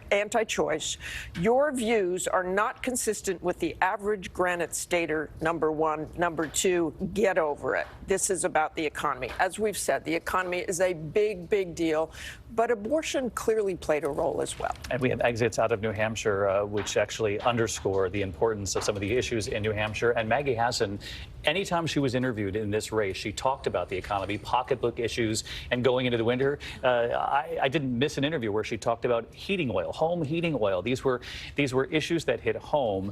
[SPEAKER 16] anti-choice, your views are not consistent with the average Granite Stater, number one. Number two, get over it. This is about the economy. As we've said, the economy is a big, big deal. But abortion clearly played a role as well.
[SPEAKER 1] And we have exits out of New Hampshire, which actually underscore the importance of some of the issues in New Hampshire. And Maggie Hassan, anytime she was interviewed in this race, she talked about the economy, pocketbook issues, and going into the winter. I didn't miss an interview where she talked about heating oil, home heating oil. These were issues that hit home,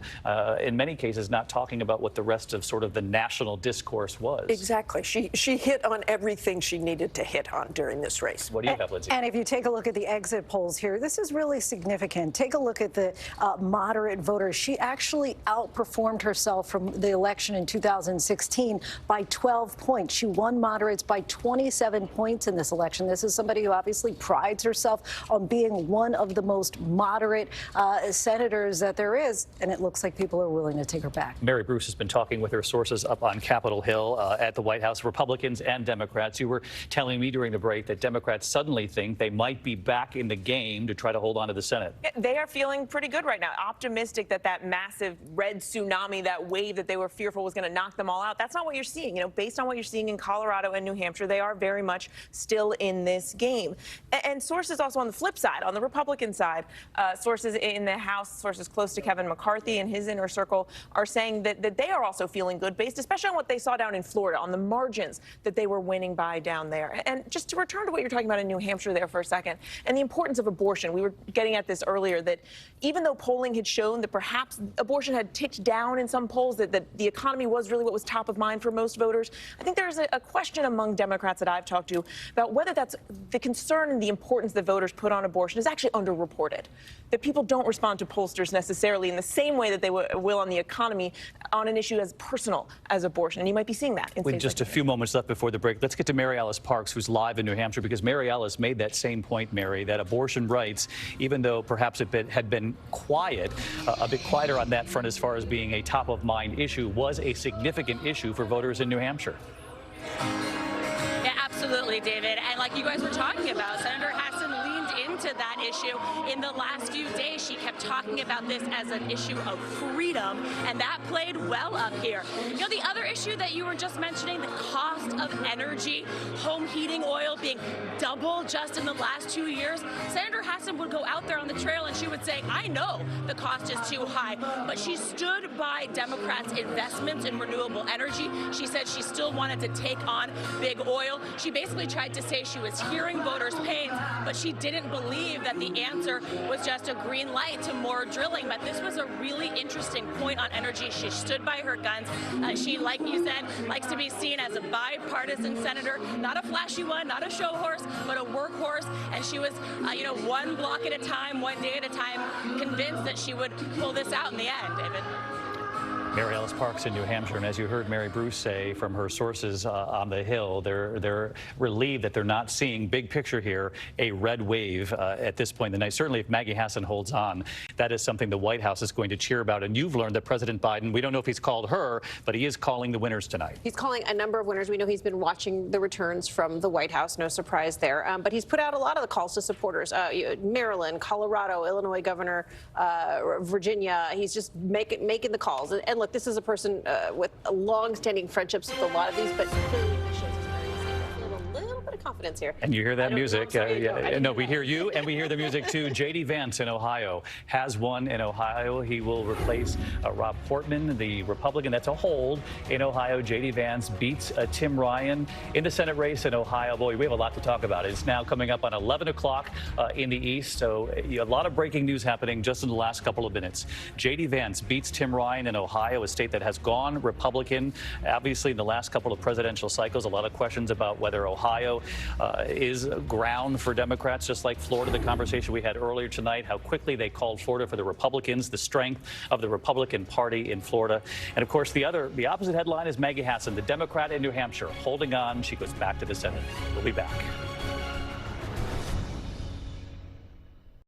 [SPEAKER 1] in many cases not talking about what the rest of sort of the national discourse was.
[SPEAKER 16] Exactly. She hit on everything she needed to hit on during this race.
[SPEAKER 1] What do you have, Lindsay?
[SPEAKER 24] And if you take a look at the exit polls here, this is really significant. Take a look at the moderate voters. She actually outperformed herself from the election in 2016 by 12 points. She won moderates by 27 points in this election. This is somebody who obviously prides herself on being one of the most moderate senators that there is, and it looks like people are willing to take her back.
[SPEAKER 1] Mary Bruce has been talking with her sources up on Capitol Hill at the White House, Republicans and Democrats. You were telling me during the break that Democrats suddenly think they might be back in the game to try to hold on to the Senate.
[SPEAKER 17] They are feeling pretty good right now, optimistic that that massive red tsunami, that wave that they were fearful was going to knock them all out. That's not what you're seeing. You know, based on what you're seeing in Colorado and New Hampshire, they are very much still in this game. And sources also on the flip side, on the Republican side, sources in the House, sources close to Kevin McCarthy and his inner circle are saying that they are also feeling good, based especially on what they saw down in Florida, on the margins that they were winning by down there. And just to return to what you're talking about in New Hampshire there for a second, and the importance of abortion. We were getting at this earlier, that even though polling had shown that perhaps abortion had ticked down in some polls, that the economy was really what was top of mind for most voters, I think there's a question among Democrats that I've talked to about whether that's the concern and the importance that voters put on abortion is actually underreported. That people don't respond to pollsters necessarily in the same way that they will on the economy on an issue as personal as abortion. And you might be seeing that in
[SPEAKER 1] With just a few moments left before the break, let's get to Mary Alice Parks, who's live in New Hampshire, because Mary Alice made that same point, Mary, that abortion rights, even though perhaps it had been quiet, a bit quieter on that front as far as being a top-of-mind issue, was a significant issue for voters in New Hampshire.
[SPEAKER 20] Yeah, absolutely, David. And like you guys were talking about, Senator Hassan leaned into that issue. In the last few days, she kept talking about this as an issue of freedom, and that played well up here. You know, the other issue that you were just mentioning, the cost of energy, home heating oil being double just in the last 2 years. Senator Hassan would go out there on the trail and she would say, I know the cost is too high, but she stood by Democrats' investments in renewable energy. She said she still wanted to take on big oil. She basically tried to say she was hearing voters' pains, but she didn't believe that the answer was just a green light to more drilling. But this was a really interesting point on energy. She stood by her guns. She, like you said, likes to be seen as a bipartisan senator, not a flashy one, not a show horse, but a workhorse. And she was, one block at a time, one day at a time, convinced that she would pull this out in the end, David.
[SPEAKER 1] Mary Ellis Parks in New Hampshire, and as you heard Mary Bruce say from her sources on the Hill, they're relieved that they're not seeing, big picture here, a red wave at this point in the night. Certainly if Maggie Hassan holds on, that is something the White House is going to cheer about. And you've learned that President Biden, we don't know if he's called her, but he is calling the winners tonight.
[SPEAKER 13] He's calling a number of winners. We know he's been watching the returns from the White House, no surprise there. But he's put out a lot of the calls to supporters. Maryland, Colorado, Illinois governor, Virginia. He's just making the calls. And look, this is a person with long-standing friendships with a lot of these, but clearly shows us a little bit of confidence here.
[SPEAKER 1] And you hear that music. No, we hear you, and we hear the music too. J.D. Vance in Ohio has won in Ohio. He will replace Rob Portman, the Republican. That's a hold in Ohio. J.D. Vance beats Tim Ryan in the Senate race in Ohio. Boy, we have a lot to talk about. It's now coming up on 11 o'clock in the East. So a lot of breaking news happening just in the last couple of minutes. J.D. Vance beats Tim Ryan in Ohio, a state that has gone Republican. Obviously, in the last couple of presidential cycles, a lot of questions about whether Ohio is ground for Democrats, just like Florida. The conversation we had earlier tonight, how quickly they called Florida for the Republicans, the strength of the Republican Party in Florida. And of course, the opposite headline is Maggie Hassan, the Democrat in New Hampshire, holding on. She goes back to the Senate. We'll be back.